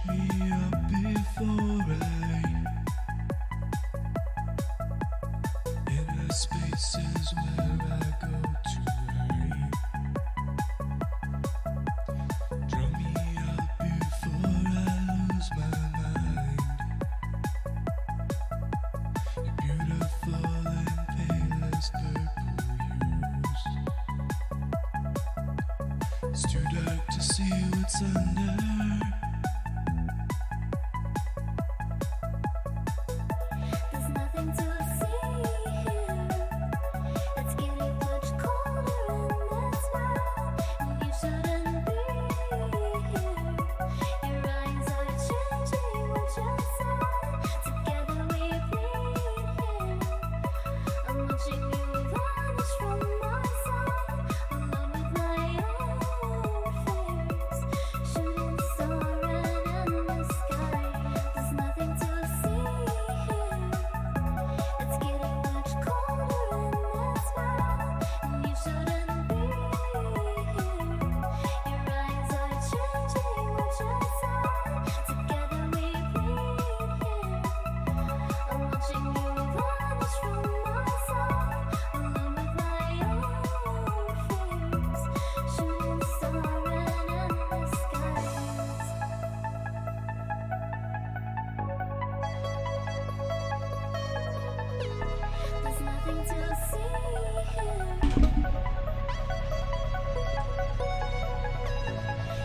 me up before inner spaces where I go to hurry. Draw me up before I lose my mind. You're beautiful and palest purple hues. It's too dark to see what's under. There's nothing to see here. It's getting much colder in this world, and you shouldn't be here. Your eyes are changing what you said. Together we bleed here. I'm watching you vanish from my sight, alone with my own fears. Shooting star in the sky. There's nothing to see here. It's getting much colder in this world, and you shouldn't be here. Your eyes are changing what you said. Together we bleed here. I'm watching you vanish from my sight, alone with my own fears. Shooting star in the skies. There's nothing to see here.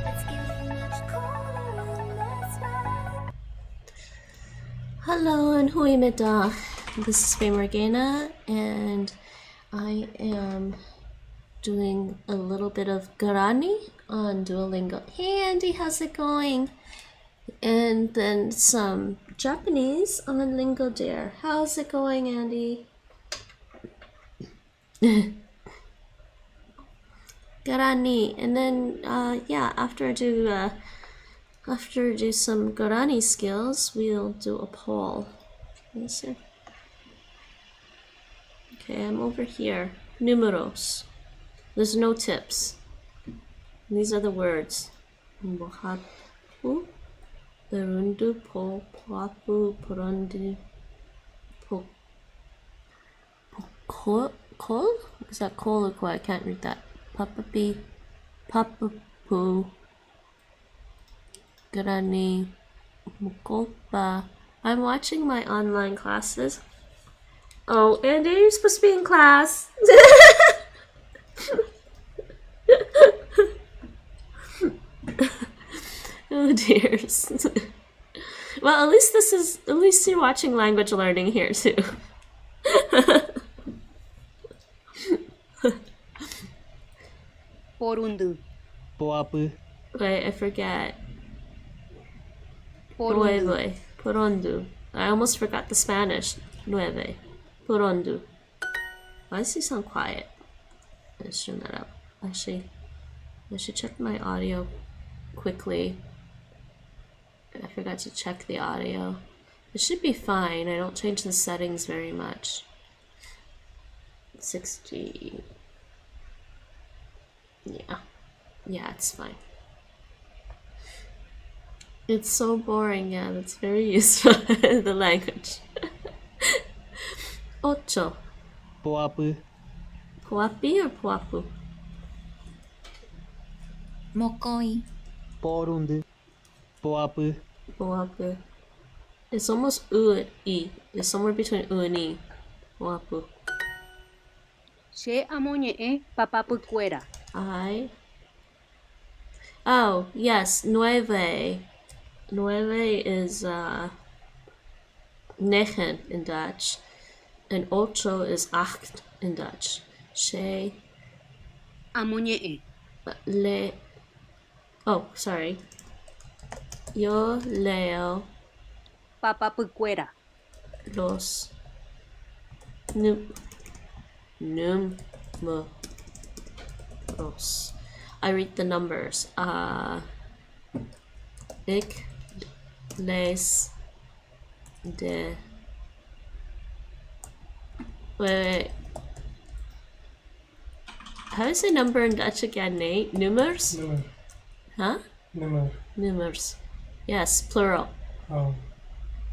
It's getting much colder in this world. Hello and huimeda. This is Faye Morgana, and I am doing a little bit of Guarani on Duolingo. Hey Andy, how's it going? And then some Japanese on LingoDeer. How's it going, Andy? Guarani, and then yeah, after I do some Guarani skills, we'll do a poll. Yes, sir. Okay, I'm over here. Numeros. There's no tips. These are the words. Mohapu, Berundu, Po, Puapu, Purundi, Po, Kol? Is that Kol or Koi? I can't read that. Papapi, Papapu, Guarani, Mukolpa. I'm watching my online classes. Oh, Andy, you're supposed to be in class. Oh dears. Well, at least you're watching language learning here too. Porundu. Poapu. Wait, I forget. Porundu. Nueve. Porondu. I almost forgot the Spanish. Nueve. Porondu. Why does he sound quiet? Let's turn that up. Actually, I should check my audio quickly. I forgot to check the audio. It should be fine. I don't change the settings very much. 60. Yeah, it's fine. It's so boring, yeah, that's very useful, the language. Ocho. Poapu. Poapi or Poapu? Mokoi. Porundu. Poapu. Poapu. It's almost U and E. It's somewhere between U and E. Poapu. She avañe'ẽ papapukuéra. Oh, yes, nueve. Nueve is negen in Dutch. And ocho is acht in Dutch. She Avañe'ẽ. le... Oh, sorry. Yo leo Papapukuéra. los números. I read the numbers. Ik lees de... Wait. How do you say number in Dutch again, Nate? Nummers? Nummer. Huh? Nummer. Nummers. Yes, plural. Oh.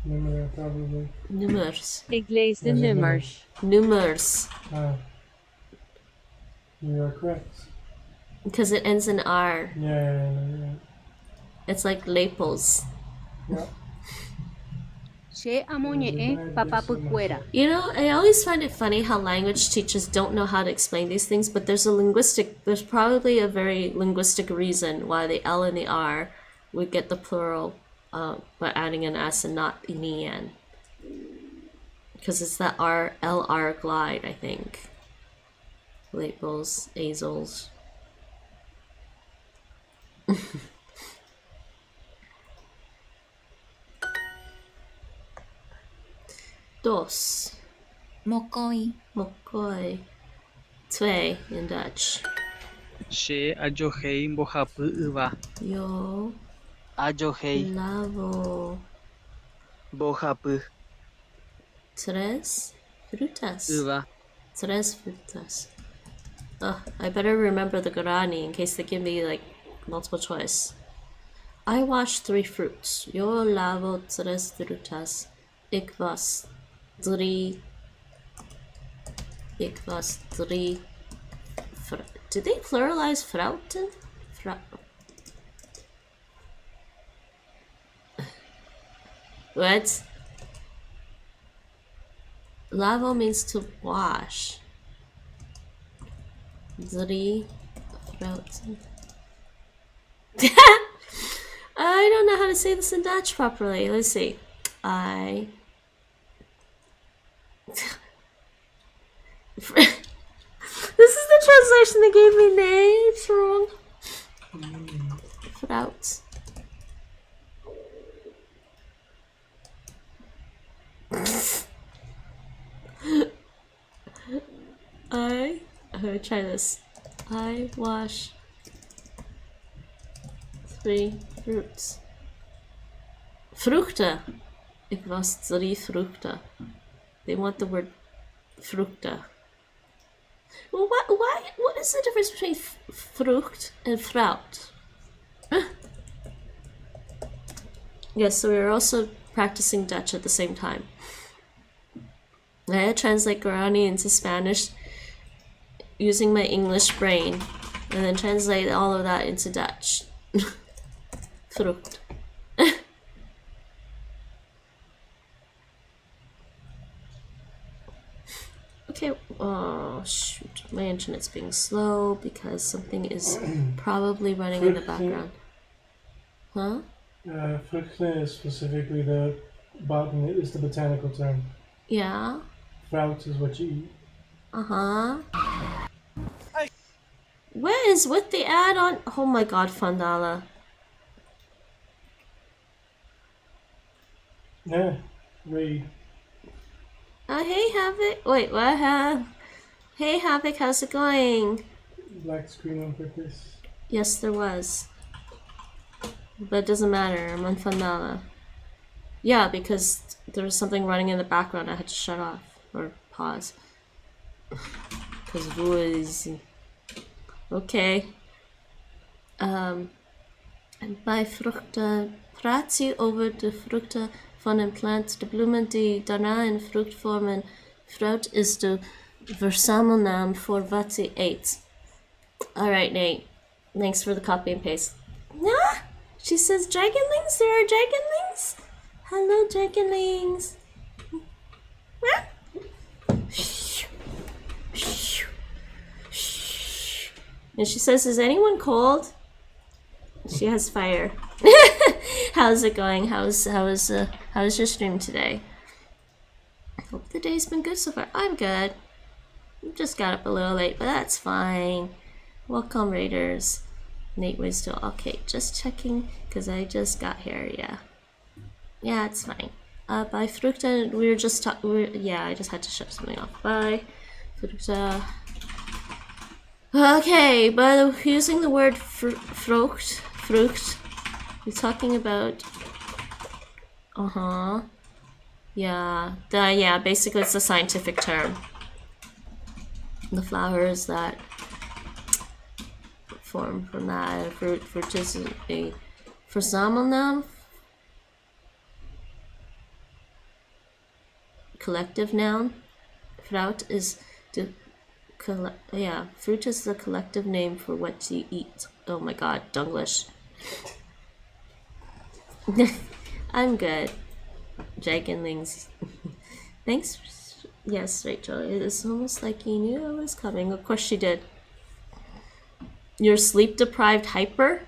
Numero, probably. Numers. Ik lees de Is it nummers. Numers. Ah. You are correct. Because it ends in R. Yeah. It's like lapels. Yeah. She amoñe'ẽ papapukuera. You know, I always find it funny how language teachers don't know how to explain these things, but there's probably a very linguistic reason why the L and the R would get the plural by adding an S and not an EN. Because it's that LR glide, I think. Lapels, azels. Dos. Mokoi. Mokoi. Twee in Dutch. Che ajohei mbohapy yva. Yo Ajohei lavo mbohapy tres frutas. yva. Tres frutas. Oh, I better remember the Guarani in case they give me like multiple choice. I wash 3 fruits. Yo lavo tres frutas. Ik was 3. Did they pluralize fruiten? What? Lavo means to wash. 3 fruiten. I don't know how to say this in Dutch properly. Let's see. This is the translation they gave me. Nee, it's wrong. Fruit. I'm gonna try this. I wash 3 fruits. Vruchten. Ik was 3 vruchten. They want the word vruchten. Well, what is the difference between frucht and fruit? Yes, so we're also practicing Dutch at the same time. I had to translate Guarani into Spanish using my English brain, and then translate all of that into Dutch. Frucht. Okay, oh shoot, my internet's being slow because something is probably running in the background. Huh? Vruchten is specifically the botanical term. Yeah? Fruit is what you eat. Uh-huh. What is with the add-on? Oh my god, Fandala. Yeah, read. Hey Havoc. Wait, what? Hey Havoc, how's it going? Black screen on purpose. Yes, there was. But it doesn't matter, I'm on Fandala. Yeah, because there was something running in the background I had to shut off. Or pause. Because it was... Okay. En bij vruchten praat je over de vruchten van een plant. De bloemen die daarna een vrucht vormen. Fruit is de verzamelnaam voor wat je eet. Alright, Nate. Thanks for the copy and paste. Yeah? She says dragonlings? There are dragonlings? Hello, dragonlings. And she says, is anyone cold? She has fire. How's it going? How's your stream today? Hope the day's been good so far. I'm good. Just got up a little late, but that's fine. Welcome, Raiders. Nate was still okay. Just checking because I just got here. Yeah, it's fine. By Fructa, we were just talking. Yeah, I just had to shut something off. Bye, Fructa. Okay, by using the word frucht, you're talking about. Yeah, basically it's a scientific term. The flowers that form from that fruit is a verzamelnaam collective noun. Fruit is the fruit is the collective name for what you eat. Oh my god, Dunglish. I'm good. Dragonlings. Thanks. Yes, Rachel. It's almost like you knew I was coming. Of course she did. You're sleep deprived hyper?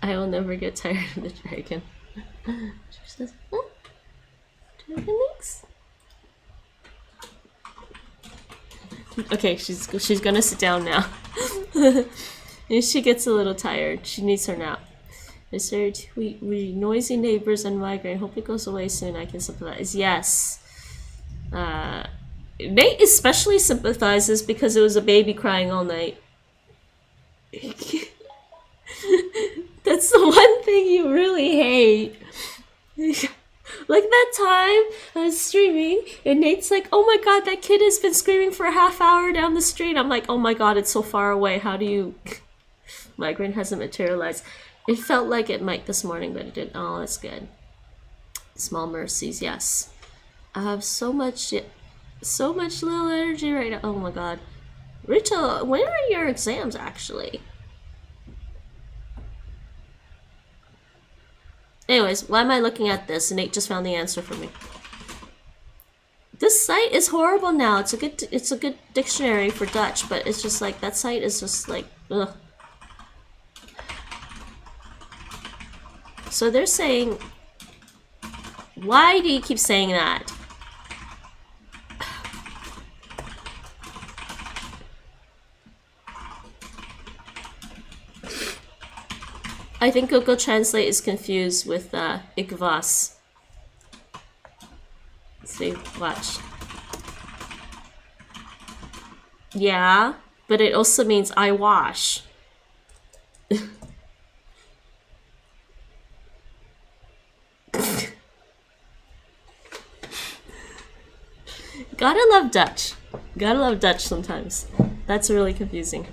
I will never get tired of the dragon. She says, oh, Dragonlings? Okay, she's gonna sit down now. And she gets a little tired. She needs her nap. Is there we noisy neighbors and migraine? Hope it goes away soon. I can sympathize. Yes. Nate especially sympathizes because it was a baby crying all night. That's the one thing you really hate. Like that time I was streaming and Nate's like, oh my god, that kid has been screaming for a half hour down the street. I'm like, oh my god, it's so far away. How do you... Migraine hasn't materialized. It felt like it might this morning, but it didn't. Oh, that's good. Small mercies, yes. I have so much little energy right now. Oh my god. Rachel, when are your exams actually? Anyways, why am I looking at this? Nate just found the answer for me. This site is horrible now. It's a good dictionary for Dutch, but it's just like that site is just like ugh. So they're saying, why do you keep saying that? I think Google Translate is confused with ikvas. Let's see, watch. Yeah, but it also means I wash. Gotta love Dutch. Gotta love Dutch sometimes. That's really confusing.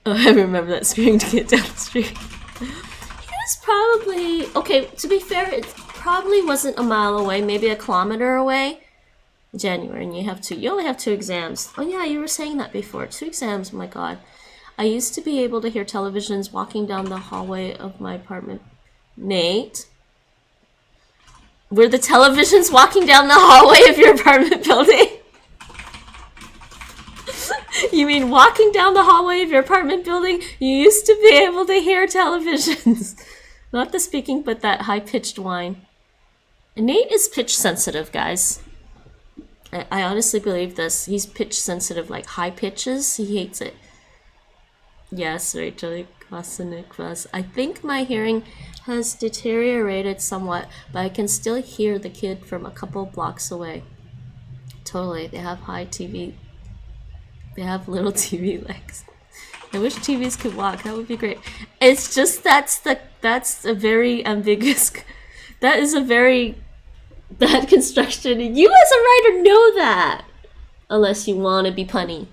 Oh, I remember that screaming to get down the street. He was probably... Okay, to be fair, it probably wasn't a mile away, maybe a kilometer away. January, and you only have 2 exams. Oh yeah, you were saying that before. 2 exams, oh my god. I used to be able to hear televisions walking down the hallway of my apartment. Nate? Were the televisions walking down the hallway of your apartment building? You mean walking down the hallway of your apartment building, you used to be able to hear televisions. Not the speaking, but that high-pitched whine. Nate is pitch sensitive, guys. I honestly believe this. He's pitch sensitive, like high pitches. He hates it. Yes, Rachel. I think my hearing has deteriorated somewhat, but I can still hear the kid from a couple blocks away. Totally. They have high TV. They have little TV legs. I wish TVs could walk. That would be great. It's just that's a very ambiguous. That is a very bad construction. You as a writer know that, unless you want to be punny.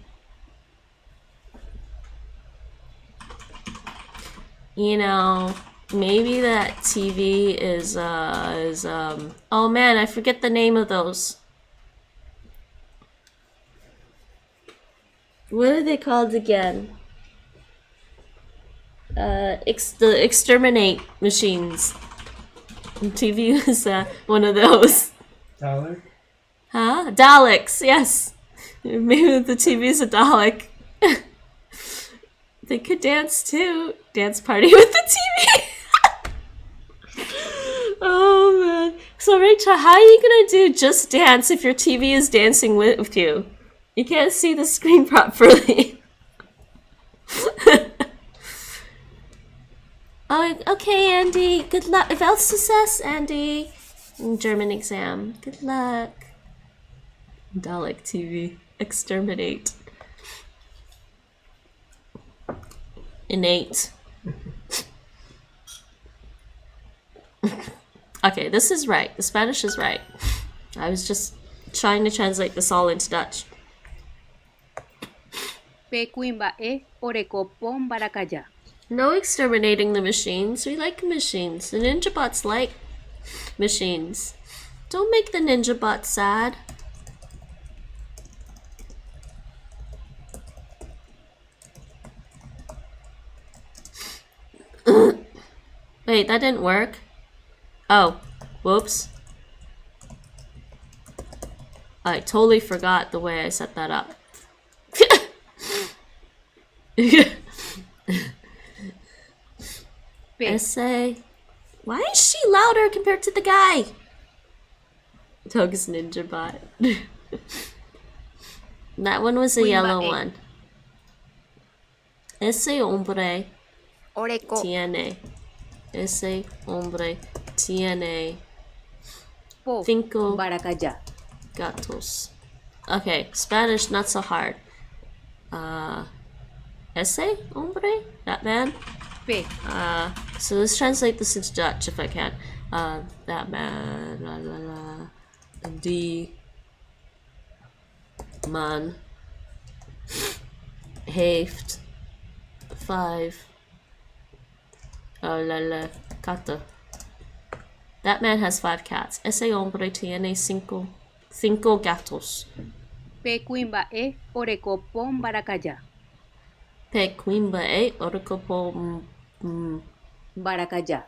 You know, maybe that TV is oh man, I forget the name of those. What are they called again? The exterminate machines. TV is one of those. Dalek? Huh? Daleks, yes. Maybe the TV is a Dalek. They could dance too. Dance party with the TV. Oh man. So Rachel, how are you gonna do just dance if your TV is dancing with you? You can't see the screen properly. Oh, okay, Andy. Good luck. Well success, Andy. German exam. Good luck. Dalek TV. Exterminate. Innate. Okay, this is right. The Spanish is right. I was just trying to translate this all into Dutch. Pe kuimba'e orekopo mbarakaja. No exterminating the machines. We like machines. The ninja bots like machines. Don't make the ninja bots sad. Wait, that didn't work. Oh, whoops. I totally forgot the way I set that up. Pe Essay. Why is she louder compared to the guy? Doug's ninja bot. That one was a yellow Queen one. Ese hombre oreko tiene. Ese hombre tiene po cinco mbarakaja. gatos. Okay, Spanish not so hard. Ese hombre? That man? Pe So let's translate this into Dutch if I can. That man, la la la. Die man heeft 5 la la katten. That man has 5 cats. Ese hombre tiene cinco gatos. pe kuimba'e orekopo mbarakaja. Pe quimba oracopo Mbarakaja.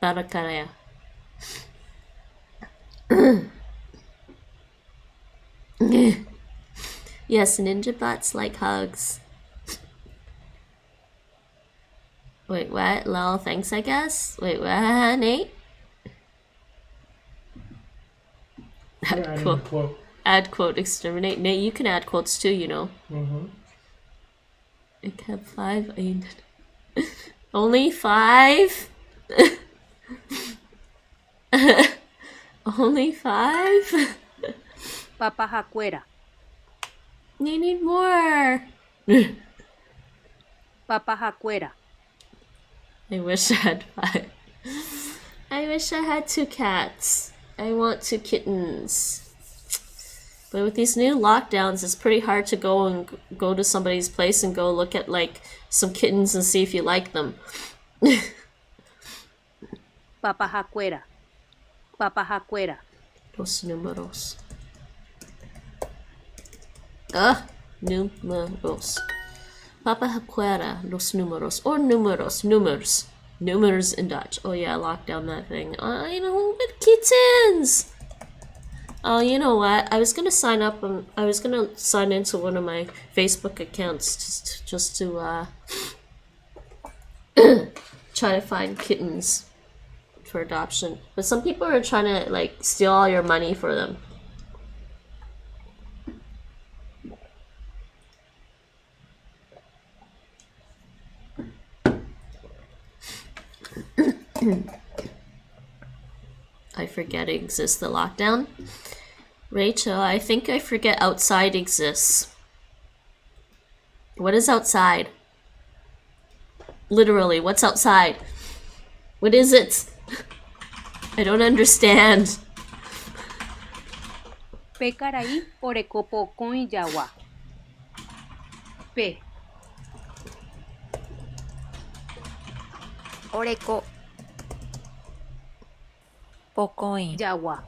baracarea. Yes, ninja bots like hugs. Wait, what? Lol, thanks, I guess? Wait, what, Nate? Add quote. Quote. Add quote, exterminate. Nate, you can add quotes too, you know. I have 5. Only 5? Only 5? Papajacuera. You need more. Papajacuera. I wish I had 5. I wish I had 2 cats. I want 2 kittens. But with these new lockdowns, it's pretty hard to go to somebody's place and go look at like some kittens and see if you like them. Papajacuera. Papajacuera. Los números. Números. Papajacuera, los números. Or números. Numers in Dutch. Oh yeah, lock down that thing. You know, with kittens! Oh, you know what? I was gonna sign up and I was gonna sign into one of my Facebook accounts just to try to find kittens for adoption. But some people are trying to like steal all your money for them. I forget it exists, the lockdown. Rachel, I think I forget outside exists. What is outside? Literally, what's outside? What is it? I don't understand. Pe carai orecopo con yawa. Pe. Oreko. Pocoin. Yawa.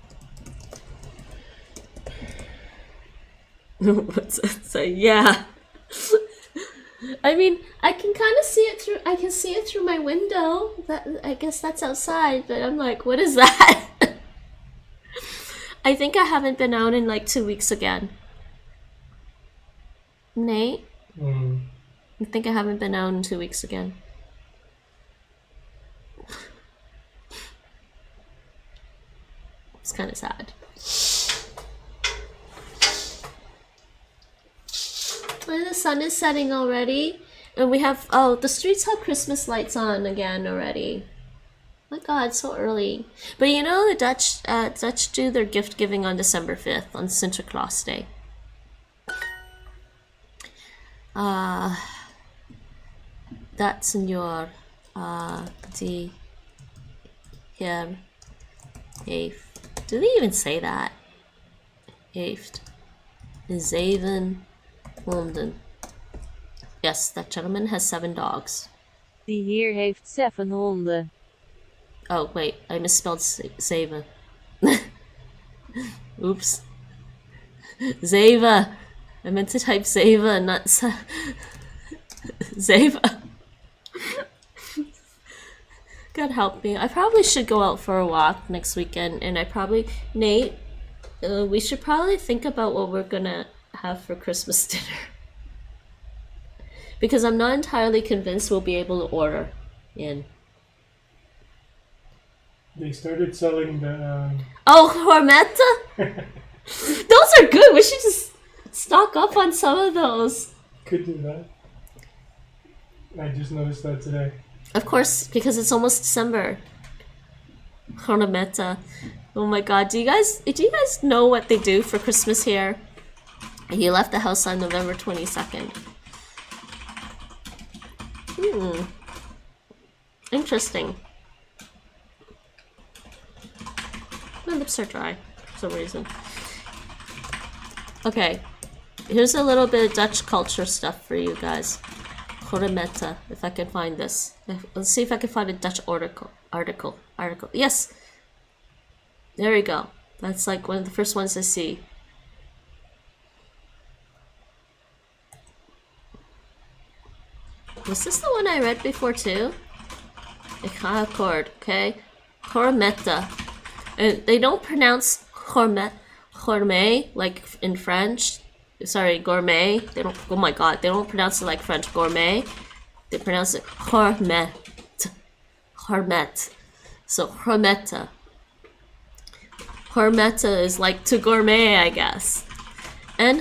What's that say? Yeah. I mean, I can kind of see it through. I can see it through my window. That I guess that's outside, but I'm like, what is that? I think I haven't been out in like 2 weeks again. Nate, I think I haven't been out in 2 weeks again. It's kind of sad. Well, the sun is setting already, and we have the streets have Christmas lights on again already. My God, so early. But you know the Dutch do their gift giving on December 5th on Sinterklaas Day. Dat senor die hier heeft. Do they even say that? Heeft 700 Yes, that gentleman has 7 dogs. Die heer heeft 7 honden. Oh, wait, I misspelled Zeva. Oops. Zeva! I meant to type Zeva, not Zeva. God help me. I probably should go out for a walk next weekend, and Nate, we should probably think about what we're gonna have for Christmas dinner. Because I'm not entirely convinced we'll be able to order in. They started selling the. Oh, Hormetta? Those are good. We should just stock up on some of those. Could do that. I just noticed that today. Of course, because it's almost December. Hormetta. Oh my god, do you guys know what they do for Christmas here? He left the house on November 22nd. Interesting. My lips are dry for some reason. Okay, here's a little bit of Dutch culture stuff for you guys. Hormetta, if I can find this. Let's see if I can find a Dutch article. Yes! There we go. That's like one of the first ones I see. Was this the one I read before too? Ik ga akkoord, okay? Hormetta. And they don't pronounce gourmet like in French. Sorry, gourmet. They don't. Oh my god, they don't pronounce it like French gourmet. They pronounce it hormet. Hormet. So hormetta. Hormetta is like to gourmet, I guess. And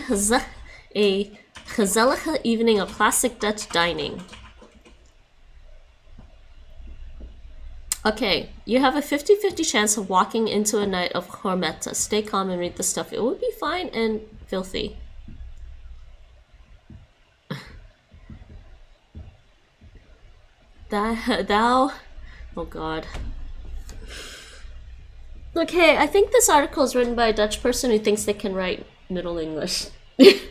a gezellige evening of classic Dutch dining. Okay, you have a 50-50 chance of walking into a night of hormetta. Stay calm and read the stuff. It would be fine and filthy. Thou... Oh god. Okay, I think this article is written by a Dutch person who thinks they can write Middle English. They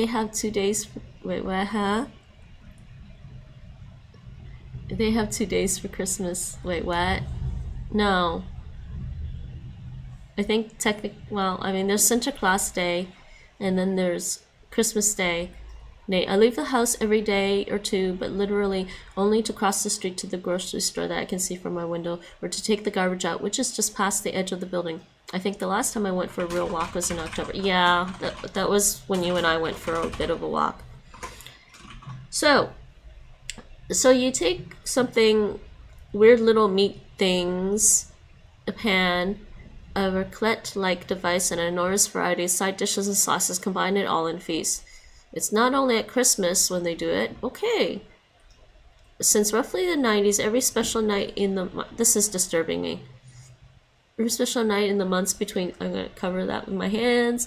have 2 days... Wait, what, huh? They have 2 days for Christmas. Wait, what? No. I think well, I mean, there's Sinterklaas Day, and then there's Christmas Day. Nate, I leave the house every day or two, but literally only to cross the street to the grocery store that I can see from my window, or to take the garbage out, which is just past the edge of the building. I think the last time I went for a real walk was in October. Yeah, that was when you and I went for a bit of a walk. So you take something, weird little meat things, a pan, a raclette-like device, and an enormous variety of side dishes and sauces, combine it all in feast. It's not only at Christmas when they do it. Okay. Since roughly the 90s, every special night in the... This is disturbing me. Every special night in the months between... I'm going to cover that with my hands.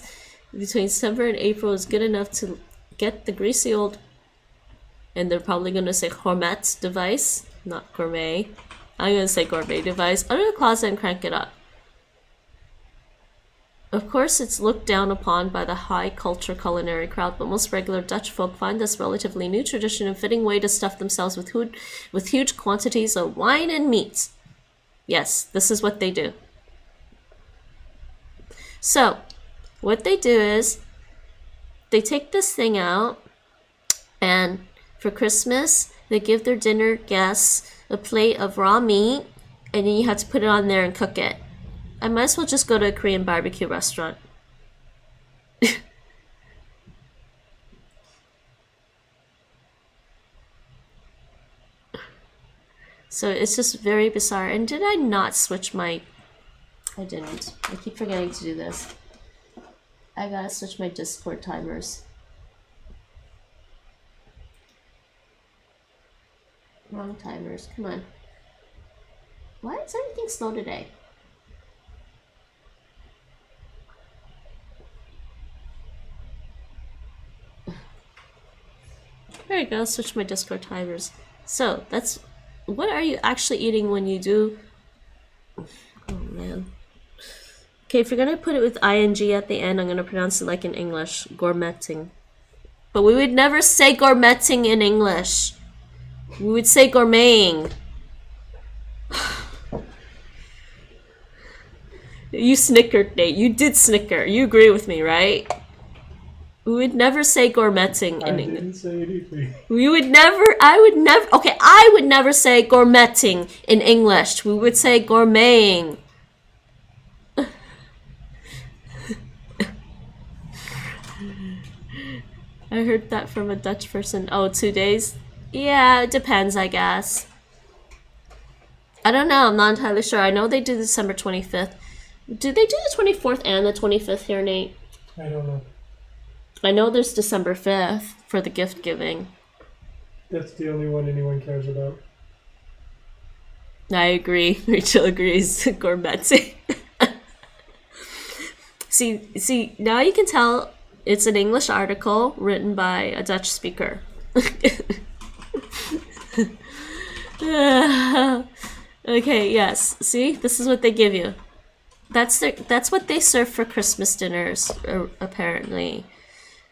Between December and April is good enough to get the greasy old... And they're probably going to say gourmet device, not gourmet. I'm going to say gourmet device. Under the closet and crank it up. Of course, it's looked down upon by the high culture culinary crowd, but most regular Dutch folk find this relatively new tradition a fitting way to stuff themselves with huge quantities of wine and meat. Yes, this is what they do. So, what they do is, they take this thing out, and for Christmas, they give their dinner guests a plate of raw meat, and then you have to put it on there and cook it. I might as well just go to a Korean barbecue restaurant. So it's just very bizarre. And did I not switch my... I didn't. I keep forgetting to do this. I gotta switch my Discord timers. Wrong timers. Come on. Why is everything slow today? There we go, switch my Discord timers. So, that's... What are you actually eating when you do... Oh, man. Okay, if you're gonna put it with ing at the end, I'm gonna pronounce it like in English, gourmetting. But we would never say gourmetting in English. We would say gourmeting. You snickered, Nate. You did snicker. You agree with me, right? We would never say gourmetting I in English. didn't say anything. We would never, I would never say gourmetting in English. We would say gourmeting. I heard that from a Dutch person. Oh, 2 days? Yeah, it depends, I guess. I don't know, I'm not entirely sure. I know they do December 25th. Do they do the 24th and the 25th here, Nate? I don't know. I know there's December 5th for the gift giving. That's the only one anyone cares about. I agree. Rachel agrees. Gourmetting. See, now you can tell it's an English article written by a Dutch speaker. Okay, yes. See, this is what they give you. That's what they serve for Christmas dinners, apparently.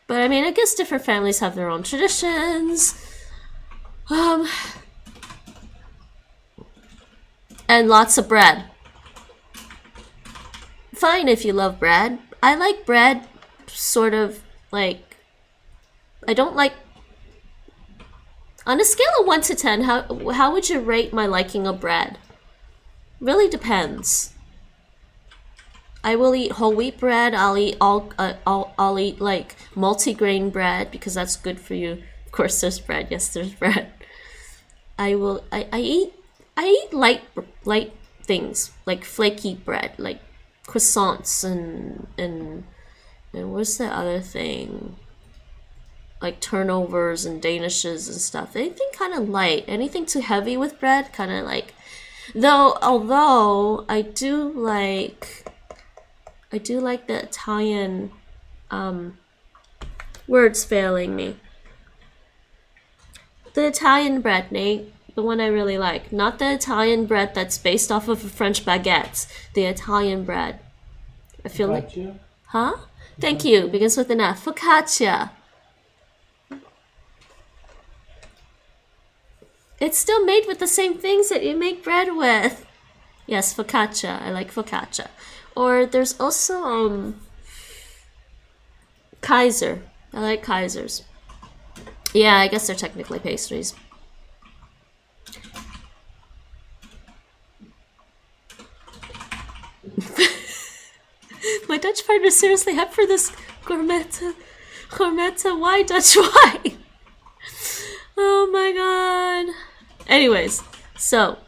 But I mean, I guess different families have their own traditions. And lots of bread. Fine if you love bread. I like bread, sort of like. I don't like. On a scale of 1 to 10, how would you rate my liking of bread? Really depends. I will eat whole wheat bread. I'll eat I'll eat like multi-grain bread because that's good for you. Of course, there's bread. Yes, there's bread. I eat light things like flaky bread, like croissants and what's the other thing? Like turnovers and danishes and stuff. Anything kind of light. Anything too heavy with bread, kind of like. Although I do like the Italian. Words failing me. The Italian bread, Nate. The one I really like. Not the Italian bread that's based off of a French baguette. The Italian bread. I feel like. Focaccia? Huh? Thank you. Begins with an F. Focaccia. It's still made with the same things that you make bread with. Yes, focaccia. I like focaccia. Or there's also Kaiser. I like Kaisers. Yeah, I guess they're technically pastries. My Dutch partner seriously up for this gourmetta. Why Dutch wine? Oh my god. Anyways, so.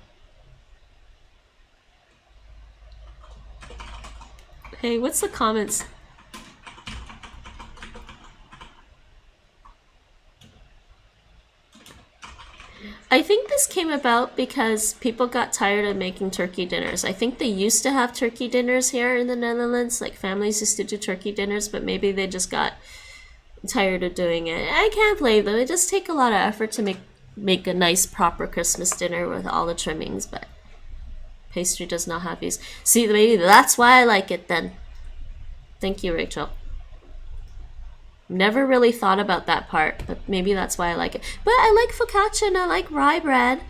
Hey, what's the comments? I think this came about because people got tired of making turkey dinners. I think they used to have turkey dinners here in the Netherlands. Like families used to do turkey dinners, but maybe they just got tired of doing it. I can't blame them. It does take a lot of effort to make a nice proper Christmas dinner with all the trimmings, but pastry does not have these. See, maybe that's why I like it then. Thank you, Rachel. Never really thought about that part, but maybe that's why I like it. But I like focaccia and I like rye bread.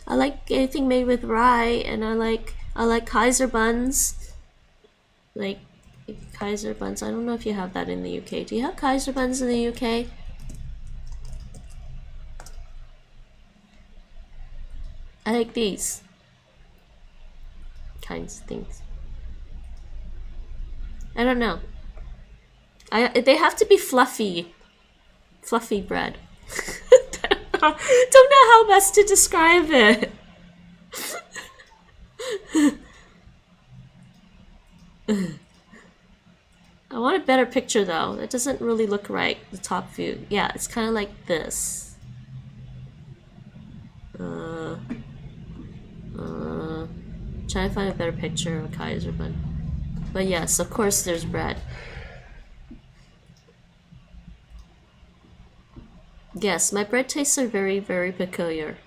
I like anything made with rye, and I like Kaiser buns. Like Kaiser buns. I don't know if you have that in the UK. Do you have Kaiser buns in the UK? I like these kinds of things. I don't know. They have to be fluffy bread. Don't know how best to describe it. I want a better picture though. It doesn't really look right, the top view. Yeah, it's kind of like this. Trying to find a better picture of a Kaiser bun. But yes, of course there's bread. Yes, my bread tastes are very, very peculiar.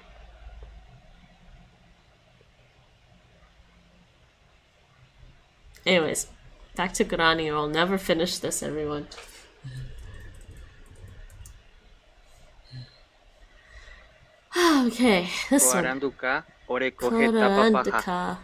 Anyways, Back to Guarani or I'll never finish this, everyone. Okay, this one. Koaranduka oreko heta papaha. Koranduka.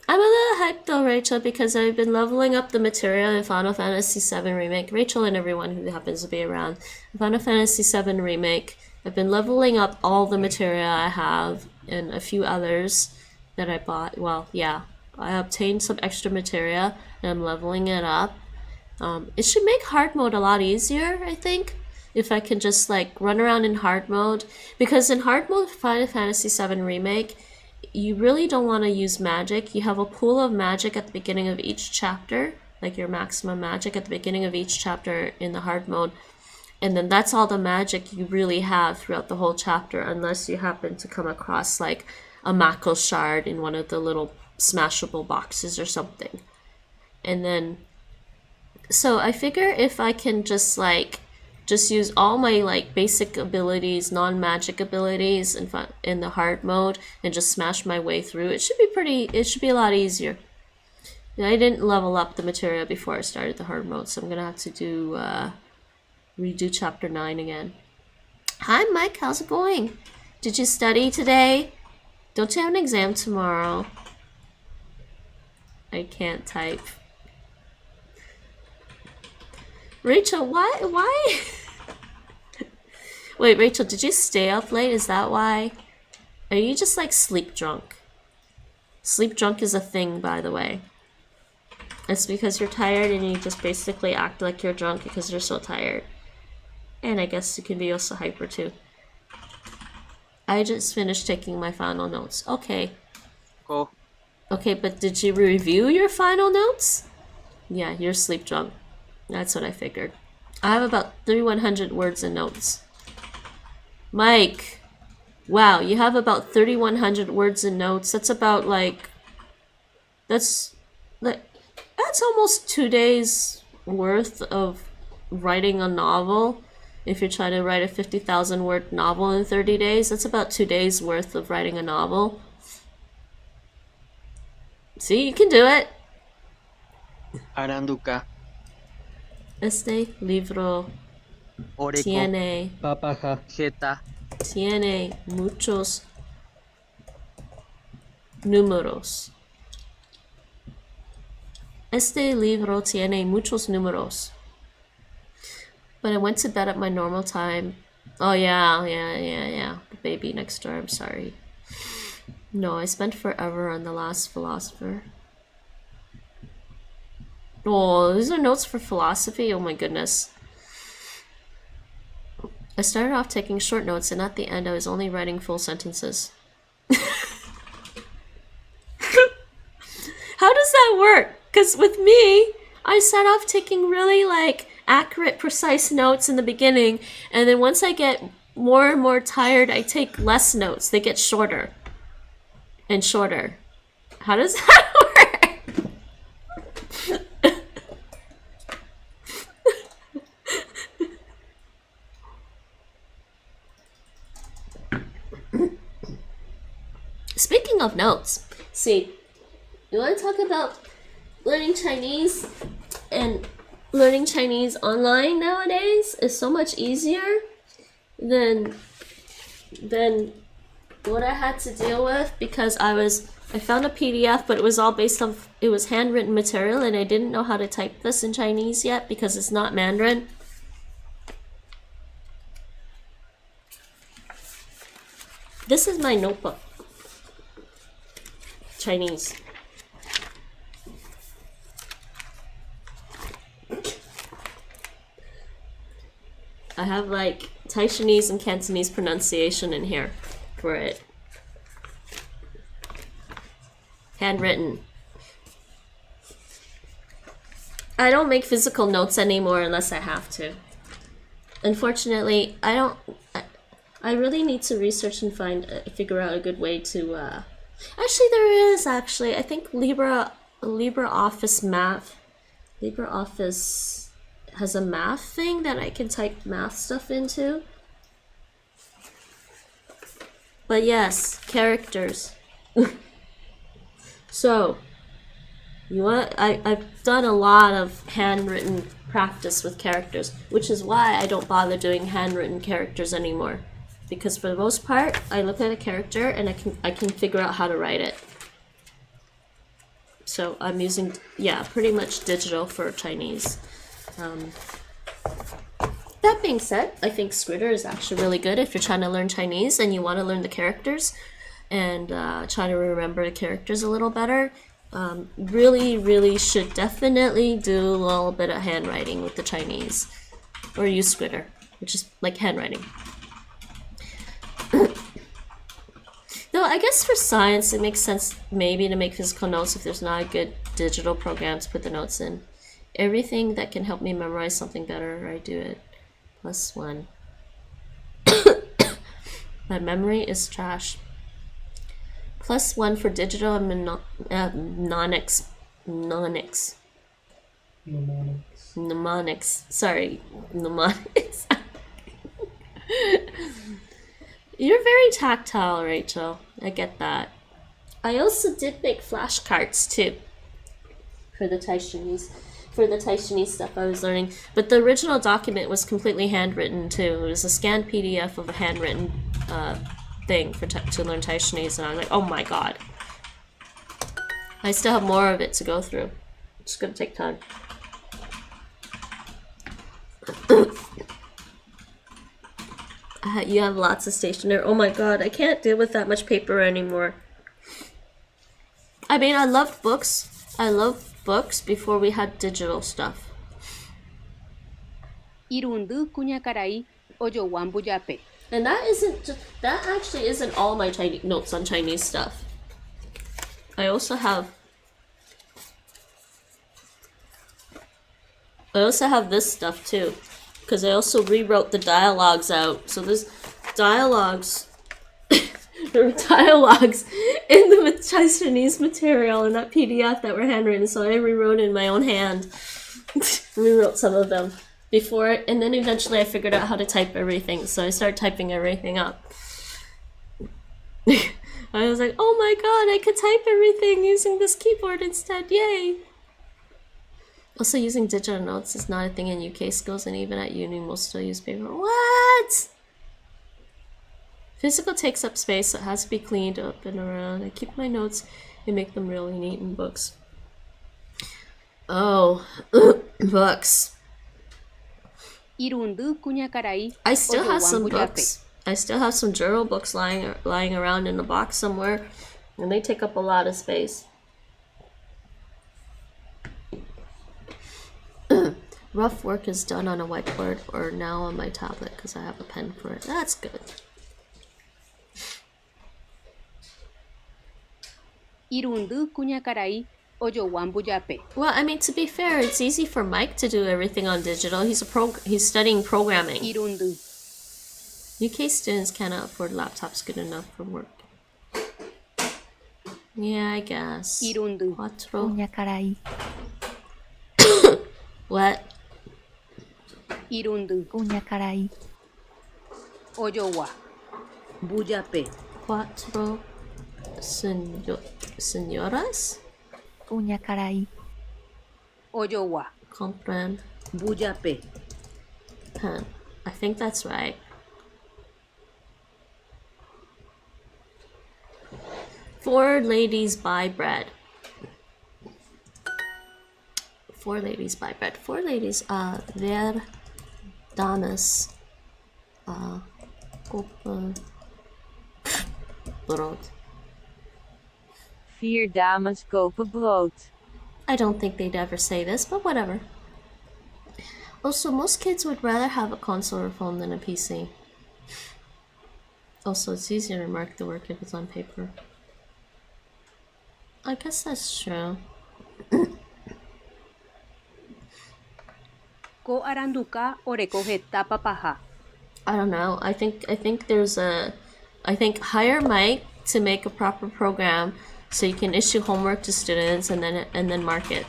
I'm a little hyped though, Rachel, because I've been leveling up the material in Final Fantasy VII Remake. Rachel and everyone who happens to be around. Final Fantasy VII Remake. I've been leveling up all the material I have and a few others that I bought. Well, yeah. I obtained some extra materia and I'm leveling it up. It should make hard mode a lot easier, I think, if I can just like run around in hard mode. Because in hard mode Final Fantasy VII Remake, you really don't want to use magic. You have a pool of magic at the beginning of each chapter, like your maximum magic at the beginning of each chapter in the hard mode. And then that's all the magic you really have throughout the whole chapter, unless you happen to come across like a Mako shard in one of the little smashable boxes or something. And then, so I figure if I can just use all my like basic abilities, non-magic abilities in the hard mode and just smash my way through, it should be a lot easier. And I didn't level up the material before I started the hard mode, so I'm gonna have to do redo chapter 9 again. Hi Mike, how's it going? Did you study today? Don't you have an exam tomorrow? I can't type. Rachel, why? Wait, Rachel, did you stay up late? Is that why? Are you just like sleep drunk? Sleep drunk is a thing, by the way. It's because you're tired and you just basically act like you're drunk because you're so tired. And I guess you can be also hyper too. I just finished taking my final notes. Okay. Ko. Okay, but did you review your final notes? Yeah, you're sleep drunk. That's what I figured. I have about 3,100 words in notes. Mike! Wow, you have about 3,100 words in notes. That's about like... That's almost 2 days worth of writing a novel. If you're trying to write a 50,000 word novel in 30 days, that's about 2 days worth of writing a novel. See, you can do it. Aranduka Este libro oreko tiene muchos números. Este libro tiene muchos números. But I went to bed at my normal time. Oh yeah. The baby next door, I'm sorry. No, I spent forever on The Last Philosopher. Oh, these are notes for philosophy? Oh my goodness. I started off taking short notes and at the end I was only writing full sentences. How does that work? Because with me, I start off taking really like accurate, precise notes in the beginning, and then once I get more and more tired, I take less notes. They get shorter and shorter. How does that work? Speaking of notes, see, you want to talk about learning Chinese? And learning Chinese online nowadays is so much easier than what I had to deal with, because I found a PDF, but it was all based on, it was handwritten material, and I didn't know how to type this in Chinese yet because it's not Mandarin. This is my notebook. Chinese. I have like Taishanese and Cantonese pronunciation in here for it. Handwritten. I don't make physical notes anymore unless I have to. Unfortunately, I really need to research and figure out a good way to, actually there is I think LibreOffice Math, LibreOffice has a math thing that I can type math stuff into. But yes, characters. So, I've done a lot of handwritten practice with characters, which is why I don't bother doing handwritten characters anymore. Because for the most part, I look at a character and I can figure out how to write it. So I'm using, pretty much digital for Chinese. That being said, I think Scritter is actually really good if you're trying to learn Chinese and you want to learn the characters and try to remember the characters a little better. Really should definitely do a little bit of handwriting with the Chinese. Or use Scritter, which is like handwriting. Though I guess for science it makes sense maybe to make physical notes if there's not a good digital program to put the notes in. Everything that can help me memorize something better, I do it. +1. My memory is trash. +1 for digital and mnemonics. Sorry, mnemonics. You're very tactile, Rachel. I get that. I also did make flashcards too for the Taishanese stuff I was learning. But the original document was completely handwritten too. It was a scanned PDF of a handwritten thing to learn Taishanese, and I'm like, oh my god. I still have more of it to go through. It's gonna take time. You have lots of stationery. Oh my god, I can't deal with that much paper anymore. I mean, I loved books. I loved books before we had digital stuff. Irundu kuñakarai ojowan buyape. And that actually isn't all my notes on Chinese stuff. I also have this stuff too, because I also rewrote the dialogues out. So there's dialogues, there were dialogues in the Chinese material in that PDF that were handwritten. So I rewrote in my own hand, rewrote some of them before, and then eventually I figured out how to type everything. So I started typing everything up. I was like, oh my god, I could type everything using this keyboard instead, yay! Also, using digital notes is not a thing in UK schools, and even at uni most still use paper. What? Physical takes up space, so it has to be cleaned up and around. I keep my notes and make them really neat in books. Oh, books. Irundu kuñakarai. I still have ojowan some buyape. books. I still have some journal books lying around in a box somewhere, and they take up a lot of space. Rough work is done on a whiteboard or now on my tablet because I have a pen for it. That's good. Irundu kuñakarai ojowan buyape. Well, I mean, to be fair, it's easy for Mike to do everything on digital. He's studying programming. Irundu. UK students cannot afford laptops good enough for work. Yeah, I guess. Irundu. Cuatro. Kuñakarai. What? Irundu. Kuñakarai. Ojowa. Buyape. Cuatro señoras Kuñakarai. Ojowa. compran Buyape. pan. I think that's right. Four ladies buy bread. Four ladies buy bread. Four ladies, ver dames, kopen brood. 4 dames kopen brood. I don't think they'd ever say this, but whatever. Also, most kids would rather have a console or phone than a PC. Also, it's easier to mark the work if it's on paper. I guess that's true. Ko aranduka orekoje tapa paja. I don't know. I think hire Mike to make a proper program so you can issue homework to students and then mark it.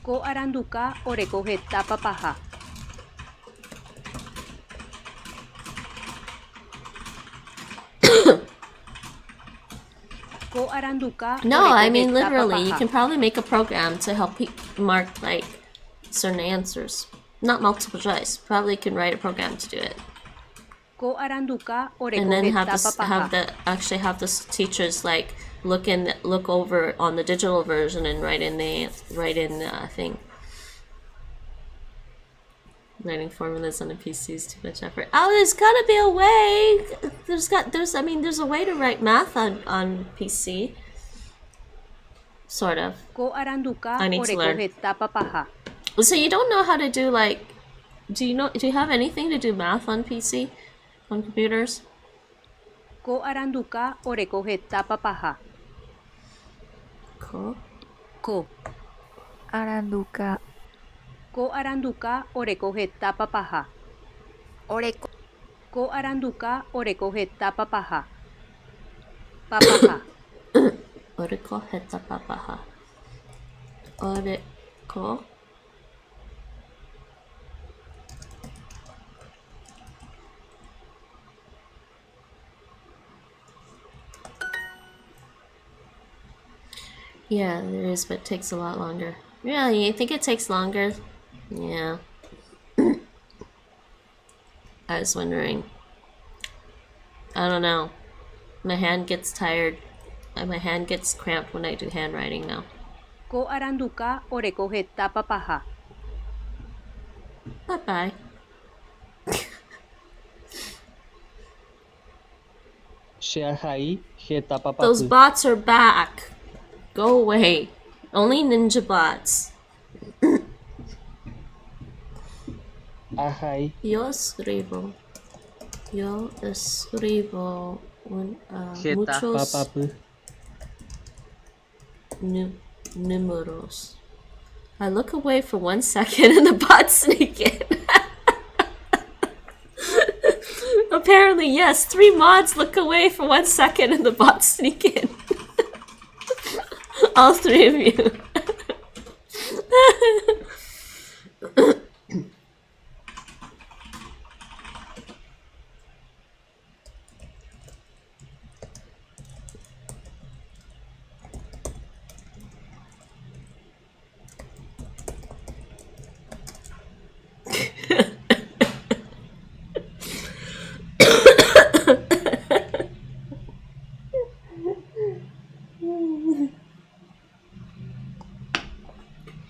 Ko aranduka orekoje tapa paja. aranduka No, I oreko mean heta literally. You papaha. can probably make a program to help mark like certain answers. Not multiple choice. Probably can write a program to do it. Ko aranduka And oreko then have heta this papaha. have the teachers like look over on the digital version and write in thing. Writing formulas on a PC is too much effort. Oh, there's gotta be a way. There's a way to write math on PC. Sort of. Ko aranduka I need to oreko learn. heta papaha. So you don't know how to do like do you have anything to do math on PC? On computers? Ko aranduka oreko heta papaha. Cool. Ko. Aranduka. Ko aranduka oreko heta papaha. Oreko. Ko aranduka oreko heta papaha. Papaha. Oreko heta papaha. Oreko. Yeah, there is, but it takes a lot longer. Really? You think it takes longer? Yeah. I was wondering. I don't know. My hand gets tired. My hand gets cramped when I do handwriting now. Ko aranduka oreko heta papaha. Bye-bye. Shehai heta papapu. Those bots are back. Go away. Only ninja bots. Ahai Yo escribo heta muchos papapu. números. I look away for 1 second and the bots sneak in. Apparently, yes. 3 mods look away for 1 second and the bots sneak in. All 3 of you.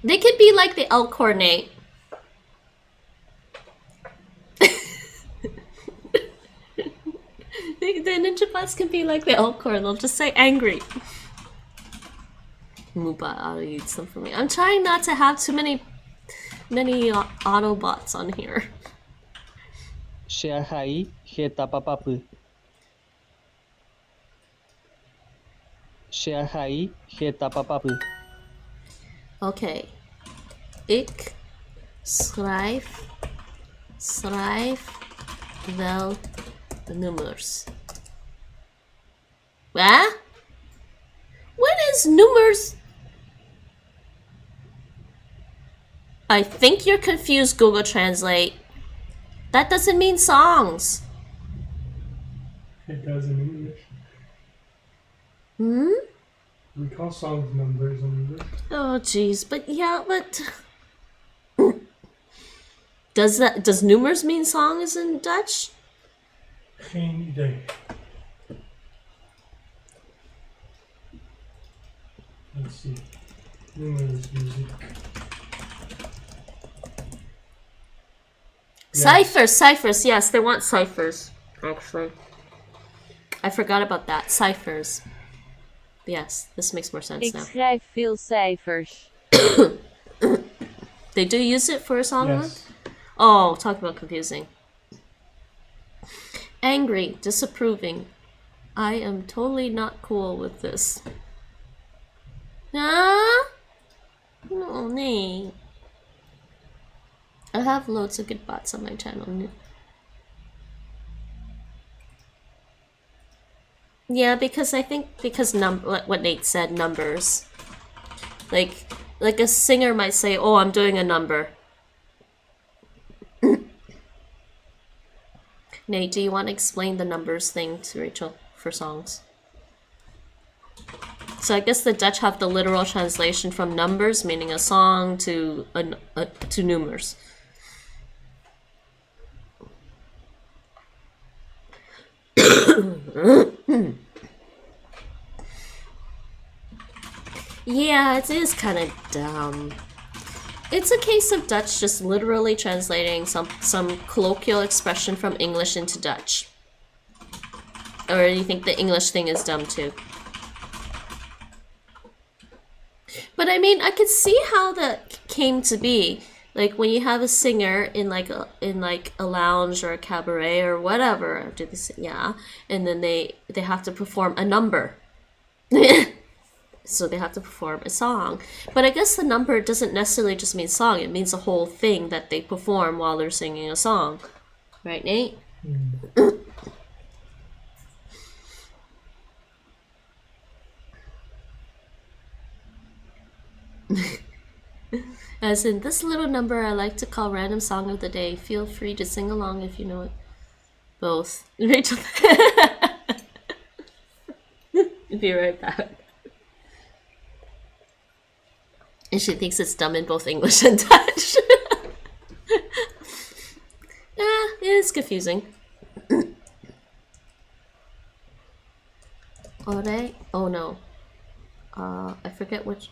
They could be like the L coordinate. The ninja bots can be like the L core. They'll just say angry. Muba auto eats them for me. I'm trying not to have too many Autobots on here. Shehai heta papapu. Shehai heta papapu. Okay. Ik schrijf wel de nummers. What? What is numbers? I think you're confused, Google Translate. That doesn't mean songs. It does in English. Hmm? We call songs numbers in English. Oh jeez, but yeah, but does numbers mean songs in Dutch? Geen idee. Let's see. Numerous music. Yes. Ciphers, yes, they want ciphers, actually. I forgot about that. Ciphers. Yes, this makes more sense Ik now. schrijf veel cijfers. They do use it for a song? Yes. Oh, talk about confusing. Angry, disapproving. I am totally not cool with this. Huh? No, nee. I have loads of good bots on my channel. Yeah, because I think what Nate said, numbers. Like a singer might say, "Oh, I'm doing a number." Nate, do you want to explain the numbers thing to Rachel for songs? So I guess the Dutch have the literal translation from numbers, meaning a song, to numbers. Yeah, it is kind of dumb. It's a case of Dutch just literally translating some colloquial expression from English into Dutch. Or do you think the English thing is dumb too? But I mean, I could see how that came to be. Like when you have a singer in like a lounge or a cabaret or whatever, yeah, and then they have to perform a number. So they have to perform a song. But I guess the number doesn't necessarily just mean song. It means the whole thing that they perform while they're singing a song. Right, Nate? As in, this little number I like to call Random Song of the Day. Feel free to sing along if you know it. Both. Rachel. Be right back. And she thinks it's dumb in both English and Dutch. Yeah, it is confusing. Ore? Oh no. I forget which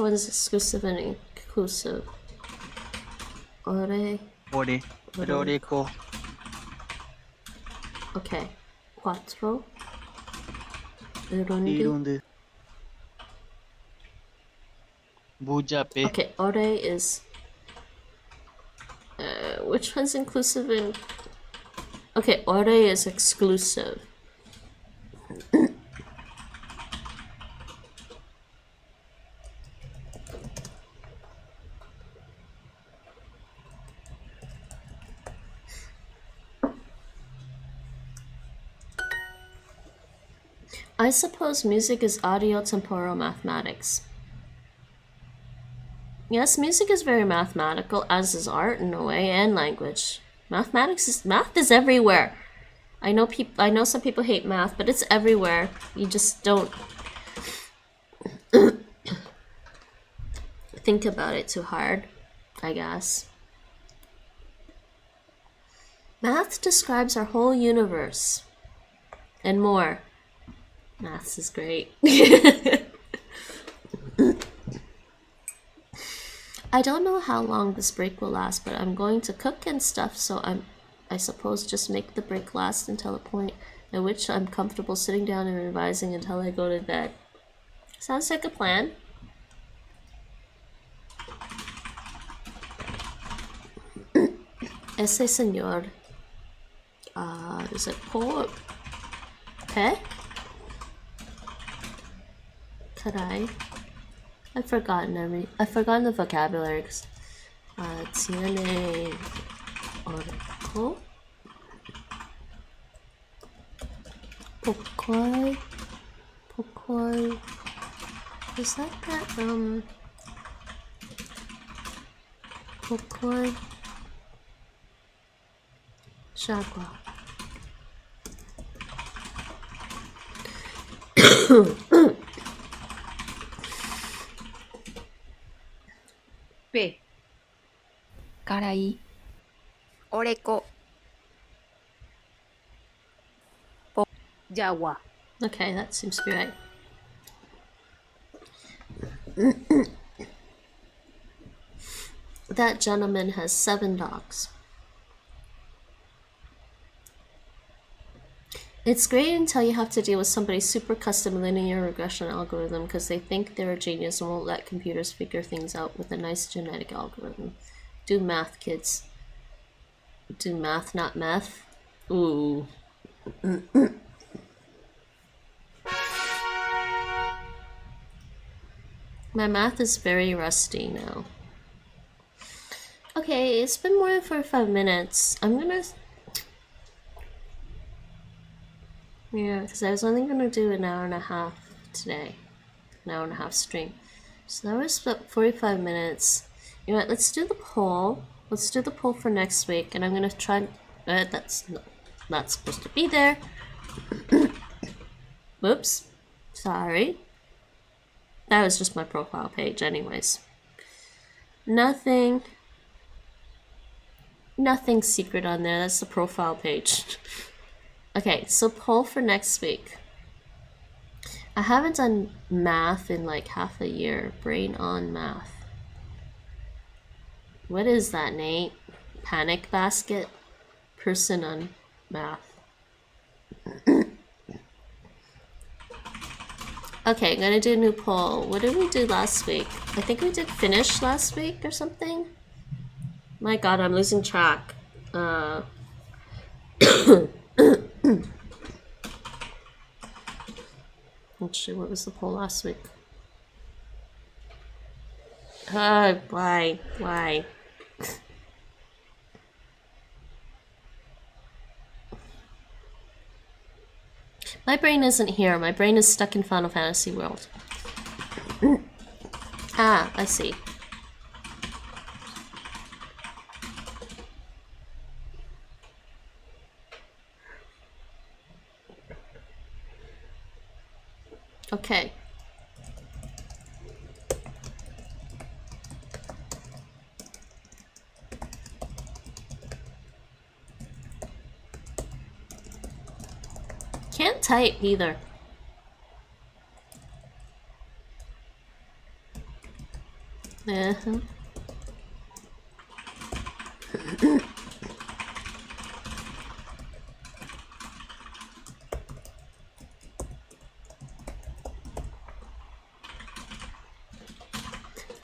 one's exclusive and inclusive. Ore. Oreko. Okay. Quattro. Irundi. Bujape. Okay, ore is... which one's inclusive and... Okay, ore is exclusive. I suppose music is audio-temporal mathematics. Yes, music is very mathematical, as is art in a way, and language. Math is everywhere. I know some people hate math, but it's everywhere. You just don't think about it too hard, I guess. Math describes our whole universe and more. Maths is great. I don't know how long this break will last, but I'm going to cook and stuff, so I suppose just make the break last until a point at which I'm comfortable sitting down and revising until I go to bed. Sounds like a plan. Ese señor is it po? Okay. Caray. I've forgotten the vocabulary. Tiene orco. Pokoi. Is that Pokoi. Jaguar. P. Caray. Oreko. Jaguar. Okay, that seems to be right. That gentleman has 7 dogs. It's great until you have to deal with somebody's super custom linear regression algorithm because they think they're a genius and won't let computers figure things out with a nice genetic algorithm. Do math, kids. Do math, not meth. Ooh. My math is very rusty now. Okay, it's been more than 45 minutes. I'm gonna... Yeah, because I was only gonna do an hour and a half today. An hour and a half stream. So that was about 45 minutes. You know what, let's do the poll. Let's do the poll for next week, and I'm gonna try... that's not supposed to be there. Whoops. Sorry. That was just my profile page anyways. Nothing secret on there. That's the profile page. Okay, so poll for next week. I haven't done math in like half a year. Brain on math. What is that, Nate? Panic basket? Person on math. Okay, I'm gonna do a new poll. What did we do last week? I think we did finish last week or something. My god, I'm losing track. Actually, what was the poll last week? Why? My brain isn't here. My brain is stuck in Final Fantasy World. Ah, I see. Okay. Can't type either.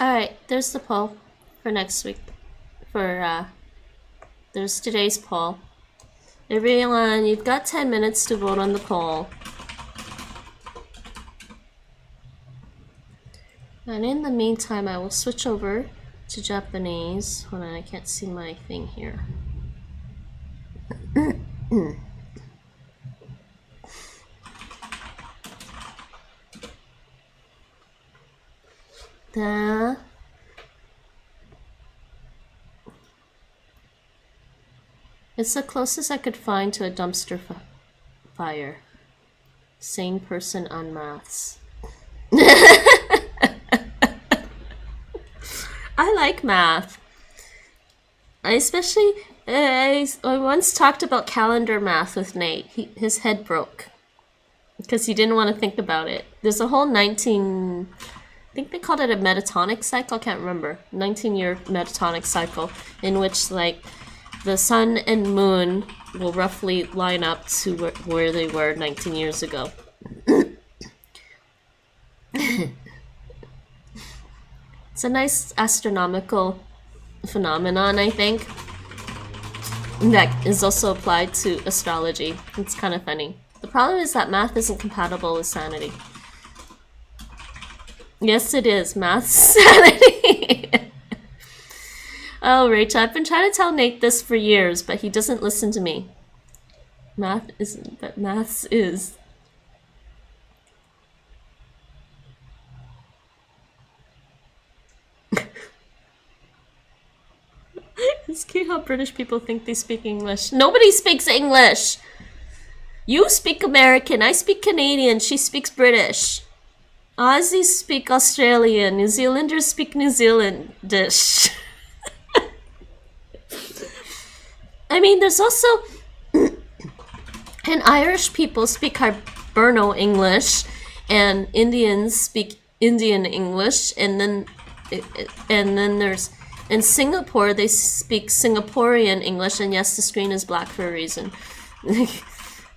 Alright, there's the poll for next week. There's today's poll. Everyone, you've got 10 minutes to vote on the poll. And in the meantime, I will switch over to Japanese. Hold on, I can't see my thing here. It's the closest I could find to a dumpster fire. Sane person on maths. I like math. I once talked about calendar math with Nate. His head broke because he didn't want to think about it. There's a whole I think they called it a metatonic cycle. I can't remember. 19-year metatonic cycle in which like the sun and moon will roughly line up to where they were 19 years ago. It's a nice astronomical phenomenon, I think, that is also applied to astrology. It's kind of funny. The problem is that math isn't compatible with sanity. Yes, it is. Math's sanity. Oh, Rachel, I've been trying to tell Nate this for years, but he doesn't listen to me. Math isn't, but maths is. It's cute how British people think they speak English. Nobody speaks English! You speak American, I speak Canadian, she speaks British. Aussies speak Australian, New Zealanders speak New Zealandish. I mean, there's also... and Irish people speak Hiberno English, and Indians speak Indian English, and then there's... in Singapore, they speak Singaporean English, and yes, the screen is black for a reason.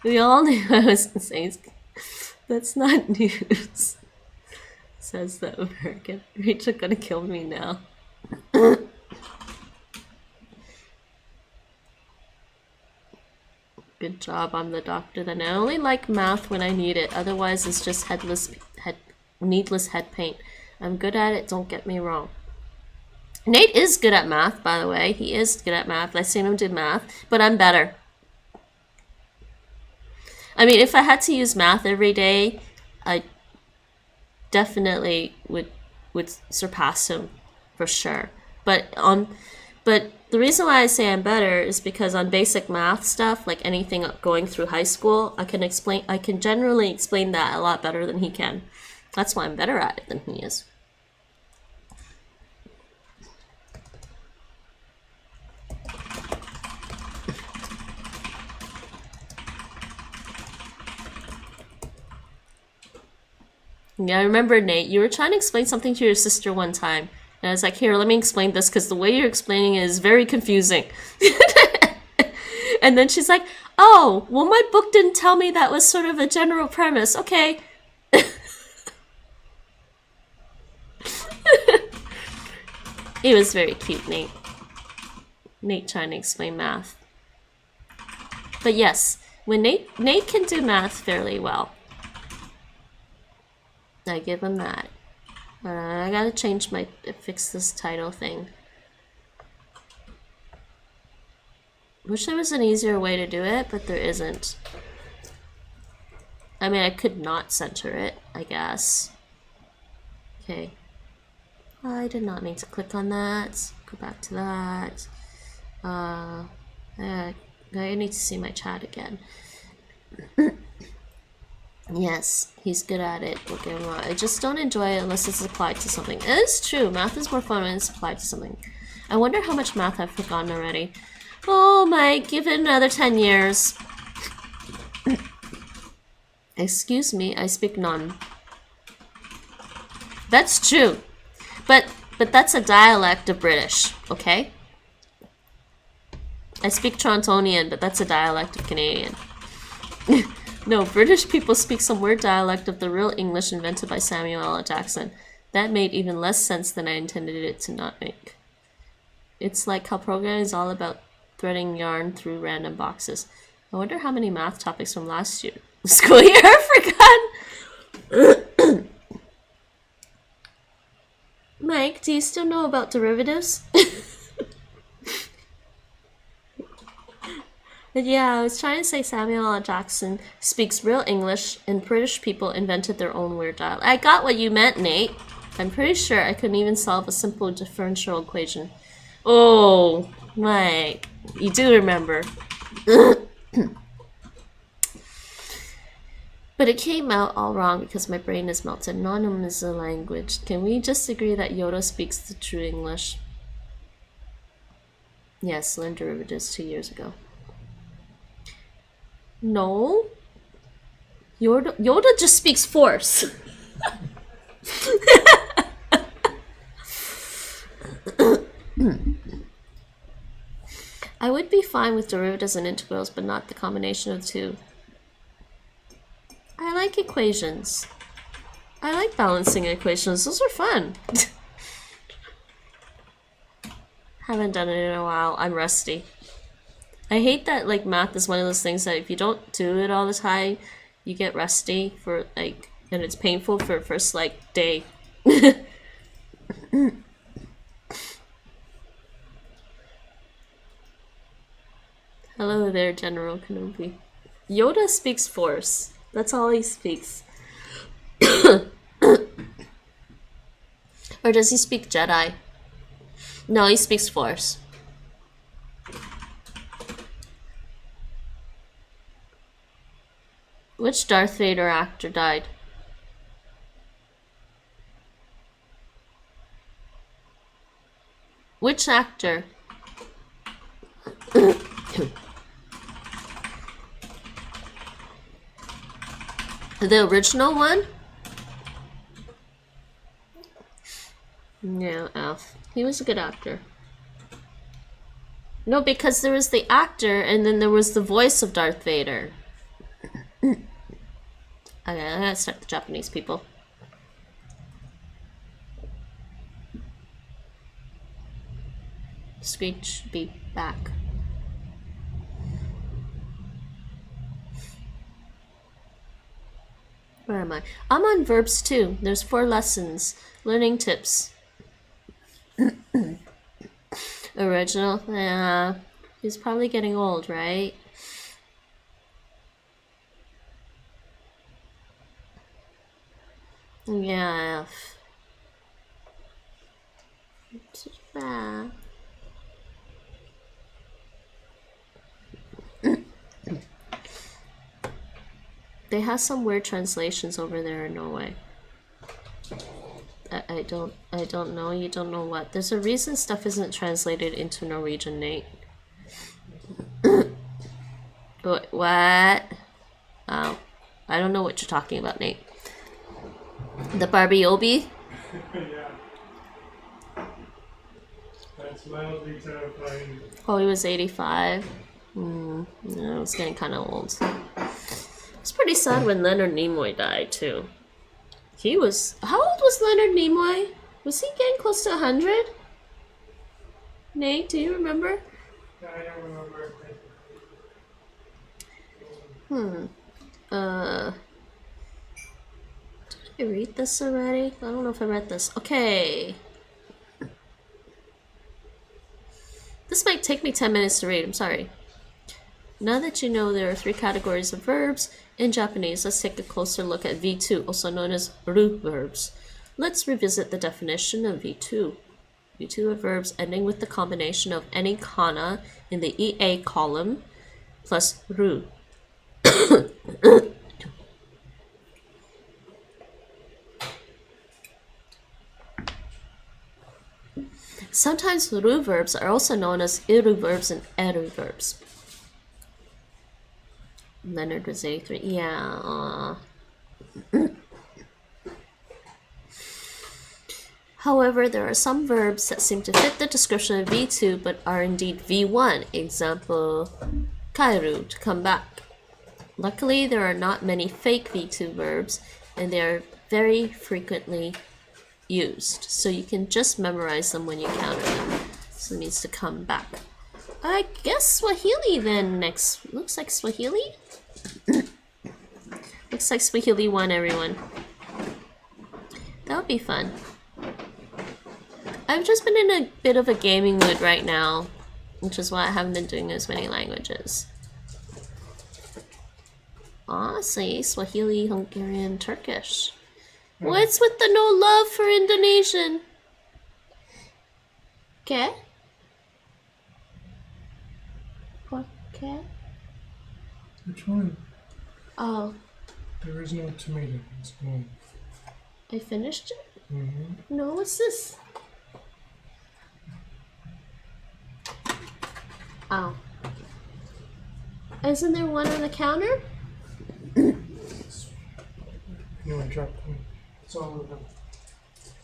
We all knew I was going to say, that's not news. Says the American. Rachel gonna kill me now. Good job, I'm the doctor then. I only like math when I need it, otherwise it's just needless head paint. I'm good at it, don't get me wrong. Nate is good at math, by the way. He is good at math. I've seen him do math, but I'm better. I mean, if I had to use math every day, I definitely would surpass him for sure. But But the reason why I say I'm better is because on basic math stuff, like anything going through high school, I can generally explain that a lot better than he can. That's why I'm better at it than he is. Yeah, I remember, Nate, you were trying to explain something to your sister one time. And I was like, here, let me explain this because the way you're explaining it is very confusing. And then she's like, oh, well, my book didn't tell me that was sort of a general premise. Okay. It was very cute, Nate. Nate trying to explain math. But yes, when Nate can do math fairly well. I give him that. I gotta fix this title thing. Wish there was an easier way to do it, but there isn't. I mean, I could not center it, I guess. Okay. I did not mean to click on that. Go back to that. I need to see my chat again. Yes, he's good at it. Okay, well, I just don't enjoy it unless it's applied to something. It is true. Math is more fun when it's applied to something. I wonder how much math I've forgotten already. Oh, Mike, give it another 10 years. Excuse me, I speak none. That's true. But that's a dialect of British, okay? I speak Torontonian, but that's a dialect of Canadian. No, British people speak some weird dialect of the real English invented by Samuel L. Jackson. That made even less sense than I intended it to not make. It's like how programming is all about threading yarn through random boxes. I wonder how many math topics from last year school year I forgot. Mike, do you still know about derivatives? But yeah, I was trying to say Samuel L. Jackson speaks real English and British people invented their own weird dialect. I got what you meant, Nate. I'm pretty sure I couldn't even solve a simple differential equation. Oh, Mike, you do remember. But it came out all wrong because my brain is melted. Nonum is a language. Can we just agree that Yoda speaks the true English? Yes, learned derivatives 2 years ago. No. Yoda just speaks force. I would be fine with derivatives and integrals, but not the combination of the two. I like equations. I like balancing equations. Those are fun. Haven't done it in a while. I'm rusty. I hate that like math is one of those things that if you don't do it all the time, you get rusty for like, and it's painful for the first like day. Hello there, General Kenobi. Yoda speaks force. That's all he speaks. Or does he speak Jedi? No, he speaks force. Which Darth Vader actor died? Which actor? The original one? Yeah, Alf. He was a good actor. No, because there was the actor and then there was the voice of Darth Vader. Okay, I gotta start the Japanese people. Screech, be back. Where am I? I'm on verbs too. There's 4 lessons. Learning tips. Original? Yeah. He's probably getting old, right? Yeah. They have some weird translations over there in Norway. I don't know. You don't know what. There's a reason stuff isn't translated into Norwegian, Nate. What? Oh, I don't know what you're talking about, Nate. The Barbie Obi? Yeah. That's mildly terrifying. Oh, he was 85. Yeah, it was getting kind of old. It's pretty sad when Leonard Nimoy died too. He was... How old was Leonard Nimoy? Was he getting close to 100? Nate, do you remember? I don't remember. Did I read this already? I don't know if I read this. Okay. This might take me 10 minutes to read, I'm sorry. Now that you know there are 3 categories of verbs in Japanese, let's take a closer look at V2, also known as ru verbs. Let's revisit the definition of V2. V2 are verbs ending with the combination of any kana in the EA column plus ru. Sometimes ru verbs are also known as iru verbs and eru verbs. Leonard was 83. Yeah. However, there are some verbs that seem to fit the description of V2 but are indeed V1. Example, kairu, to come back. Luckily, there are not many fake V2 verbs, and they are very frequently used, so you can just memorize them when you encounter them. So it means to come back. I guess Swahili then next. Looks like Swahili? Looks like Swahili won, everyone. That would be fun. I've just been in a bit of a gaming mood right now, which is why I haven't been doing as many languages. See, Swahili, Hungarian, Turkish. What's with the no love for Indonesian? Okay. Okay. Which one? Oh, There is no tomato. It's gone. I finished it? Mm-hmm. No, what's this? Oh. Isn't there one on the counter? No, I dropped one. It's all of them.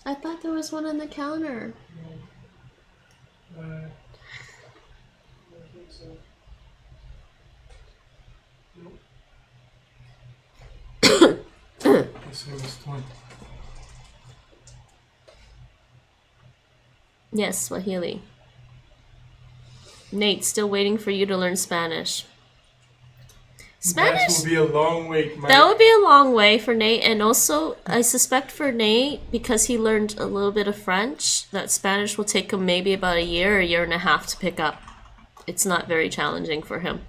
I thought there was one on the counter. I don't think so. Nope. Guess I missed one. Yes, Swahili. Nate, still waiting for you to learn Spanish. Spanish? That will be a long wait, Mike. That would be a long way for Nate, and also I suspect for Nate, because he learned a little bit of French, that Spanish will take him maybe about a year and a half to pick up. It's not very challenging for him.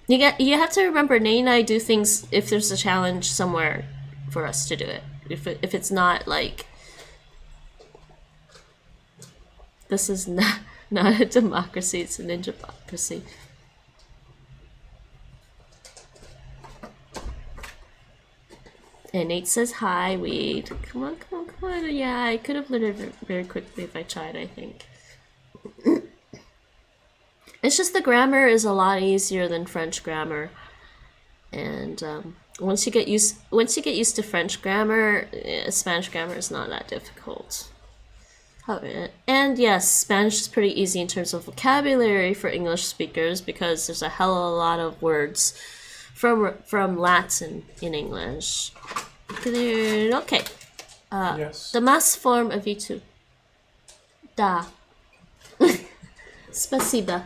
You have to remember, Nate and I do things if there's a challenge somewhere for us to do it. If it's not like this is not a democracy, it's a ninja-ocracy. And Nate says hi, Weed. Come on. Yeah, I could have learned it very quickly if I tried, I think. It's just the grammar is a lot easier than French grammar. And once you get used to French grammar, Spanish grammar is not that difficult. And yes, Spanish is pretty easy in terms of vocabulary for English speakers because there's a hell of a lot of words from Latin in English. Okay. Yes. The mass form of V2. Da. Spasiba.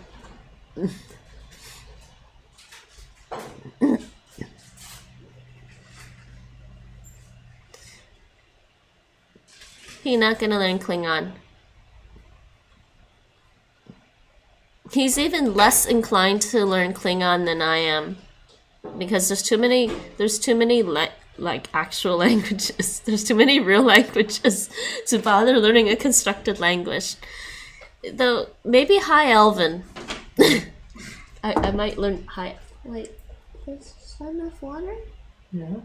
He's not gonna learn Klingon. He's even less inclined to learn Klingon than I am, because there's too many like actual languages. There's too many real languages to bother learning a constructed language. Though maybe High Elven. I might learn High. Wait, let's Is that enough water? Yeah.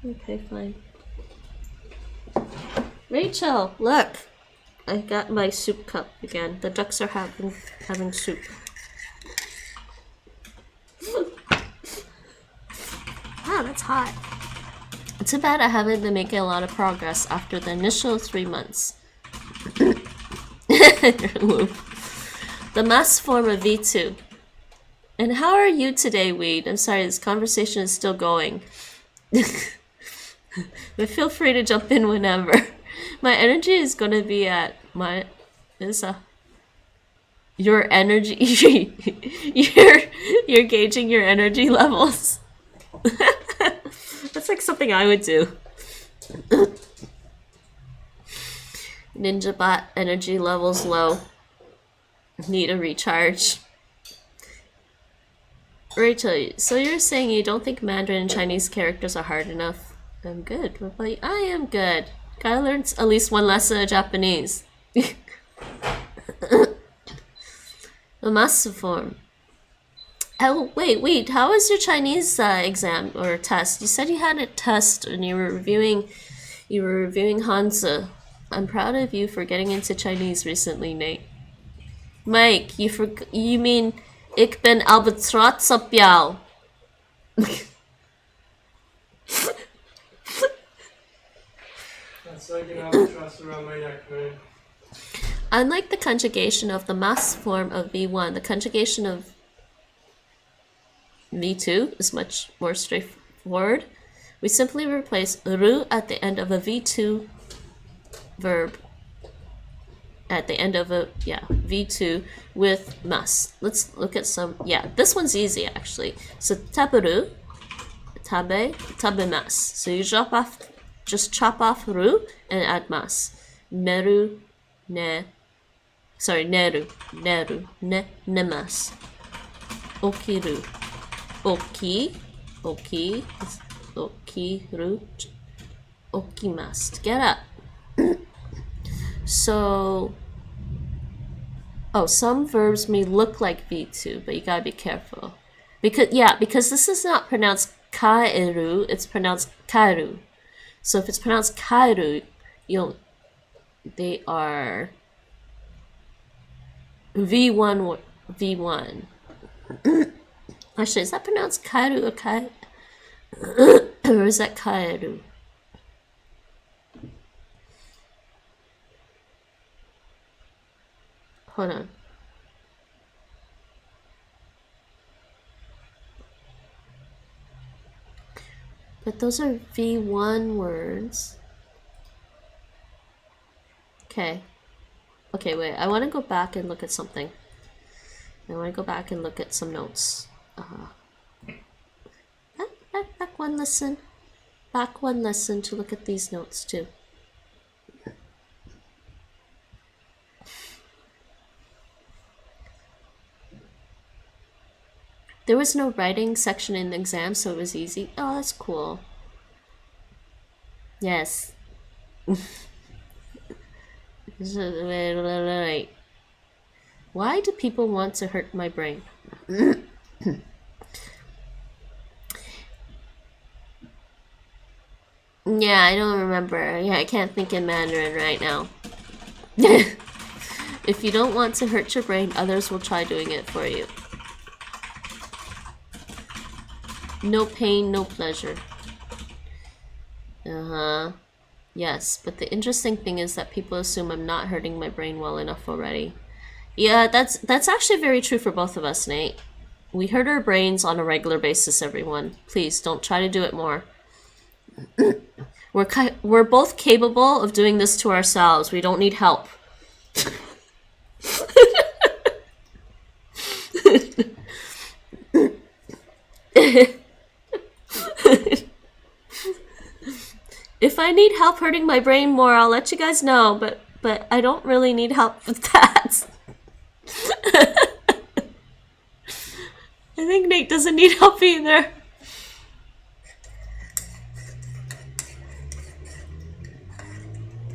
Okay, fine. Rachel, look! I got my soup cup again. The ducks are having soup. Wow, that's hot. Too bad I haven't been making a lot of progress after the initial 3 months. The mass form of V2. And how are you today, Weed? I'm sorry, this conversation is still going. But feel free to jump in whenever. My energy is gonna be at your energy. you're gauging your energy levels. That's like something I would do. Ninja bot energy levels low. Need a recharge. Rachel, so you're saying you don't think Mandarin and Chinese characters are hard enough? I'm good. What about you? I am good. Gotta learn at least one lesson of Japanese. The massive form. Oh, wait. How was your Chinese exam or test? You said you had a test and you were reviewing Hanzi. I'm proud of you for getting into Chinese recently, Nate. Mike, you mean ik ben albatrots op jou. That's like an albatross around my neck, man. Unlike the conjugation of the mass form of V1, the conjugation of V2 is much more straightforward. We simply replace ru at the end of a V2 verb at the end of a V2 with mas. Let's look at some. Yeah, this one's easy actually. So taberu, tabemas. So you just chop off ru and add mas. Neru, neru, nemas. Okiru, okiru, okimasu. Get up. So, some verbs may look like V2, but you gotta be careful. Because this is not pronounced kaeru, it's pronounced kaeru. So if it's pronounced kaeru, they are V1. Actually, is that pronounced kaeru or kai? Or is that kaeru? Hold on. But those are V1 words. Okay, wait. I want to go back and look at something. I want to go back and look at some notes. Back one lesson. Back one lesson to look at these notes too. There was no writing section in the exam, so it was easy. Oh, that's cool. Yes. Why do people want to hurt my brain? Yeah, I don't remember. Yeah, I can't think in Mandarin right now. If you don't want to hurt your brain, others will try doing it for you. No pain, no pleasure. Yes, but the interesting thing is that people assume I'm not hurting my brain well enough already. Yeah, that's actually very true for both of us, Nate. We hurt our brains on a regular basis, everyone. Please, don't try to do it more. We're both capable of doing this to ourselves. We don't need help. If I need help hurting my brain more, I'll let you guys know, but I don't really need help with that. I think Nate doesn't need help either.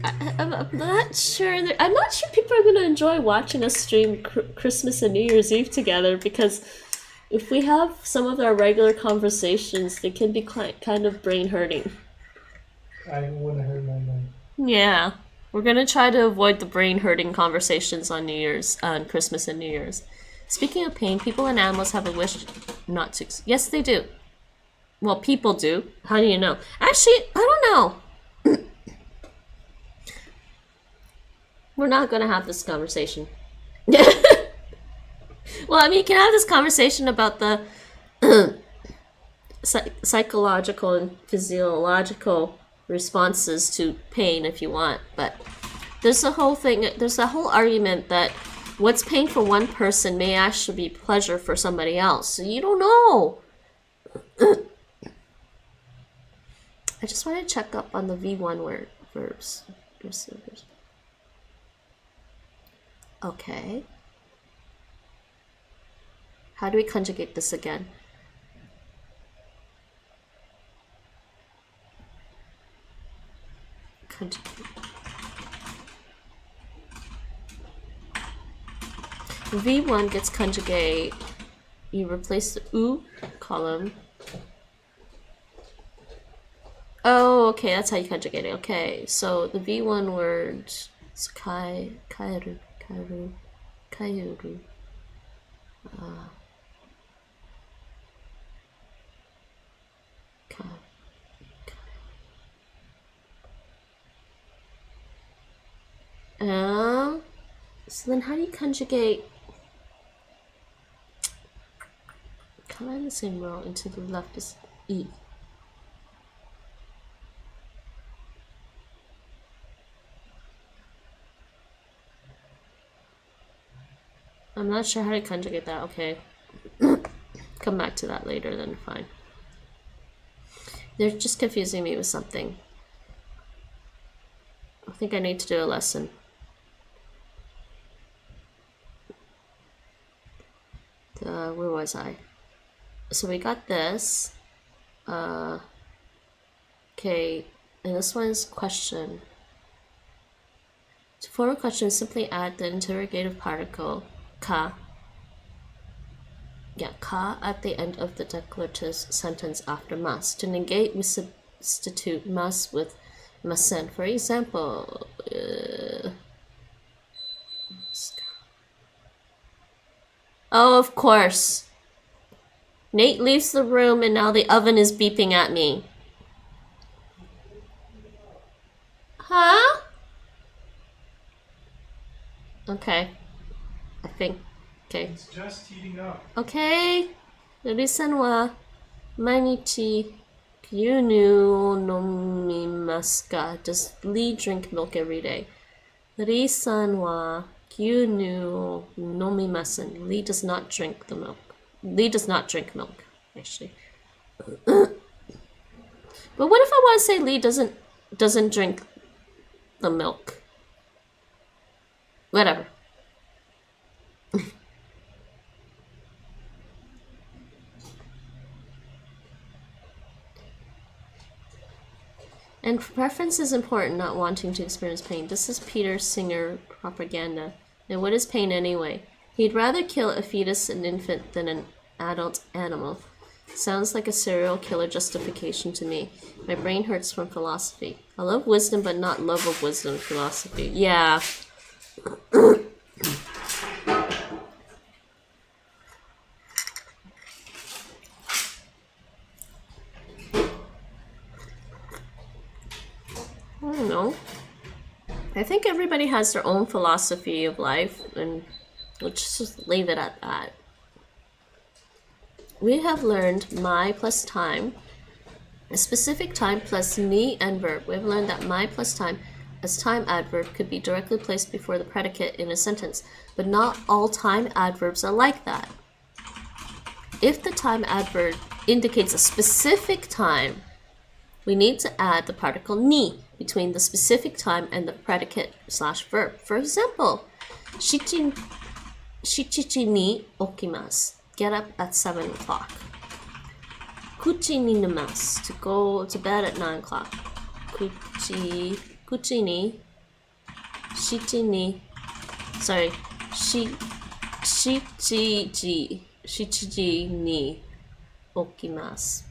I'm not sure. I'm not sure people are gonna enjoy watching us stream Christmas and New Year's Eve together because if we have some of our regular conversations, they can be kind of brain hurting. I want to hurt my mind. Yeah. We're gonna try to avoid the brain hurting conversations on New Year's, on Christmas and New Year's. Speaking of pain, people and animals have a wish not to. Yes, they do. Well, people do. How do you know? Actually, I don't know. We're not gonna have this conversation. Well, I mean, you can have this conversation about the psychological and physiological responses to pain if you want, but there's a whole argument that what's pain for one person may actually be pleasure for somebody else. So you don't know. I just want to check up on the V1 word verbs. Okay. How do we conjugate this again? Conjugate. V1 gets conjugate. You replace the U column. Oh, okay, that's how you conjugate it. Okay, so the V1 word is kairu. So then how do you conjugate kind of in the same row and to the left is E. I'm not sure how to conjugate that. Okay. Come back to that later then, fine. They're just confusing me with something. I think I need to do a lesson. Where was I? So we got this. Okay, and this one's question. To form a question, simply add the interrogative particle ka. Yeah, ka at the end of the declarative sentence after mas. To negate, we substitute mas with masen. For example, oh, of course. Nate leaves the room and now the oven is beeping at me. Huh? Okay. I think. Okay. It's just heating up. Okay. ルリさんは毎日牛乳を飲みますか? Does Lee drink milk every day? ルリさんは牛乳を飲みません. Lee does not drink the milk. Lee does not drink milk, actually. But what if I want to say Lee doesn't drink the milk? Whatever. And preference is important, not wanting to experience pain. This is Peter Singer propaganda. And what is pain anyway? He'd rather kill a fetus, an infant, than an adult animal. Sounds like a serial killer justification to me. My brain hurts from philosophy. I love wisdom, but not love of wisdom philosophy. Yeah. I don't know. I think everybody has their own philosophy of life, and let's just leave it at that. We have learned my plus time, a specific time plus ni and verb. We've learned that my plus time as time adverb could be directly placed before the predicate in a sentence, but not all time adverbs are like that. If the time adverb indicates a specific time, we need to add the particle ni between the specific time and the predicate slash verb. For example, shichichi ni okimasu. Get up at 7 o'clock. Kuchi ni namasu. To go to bed at 9 o'clock. Kuchi ni. Shichi ni. Sorry. Shichiji. 7時に起きます。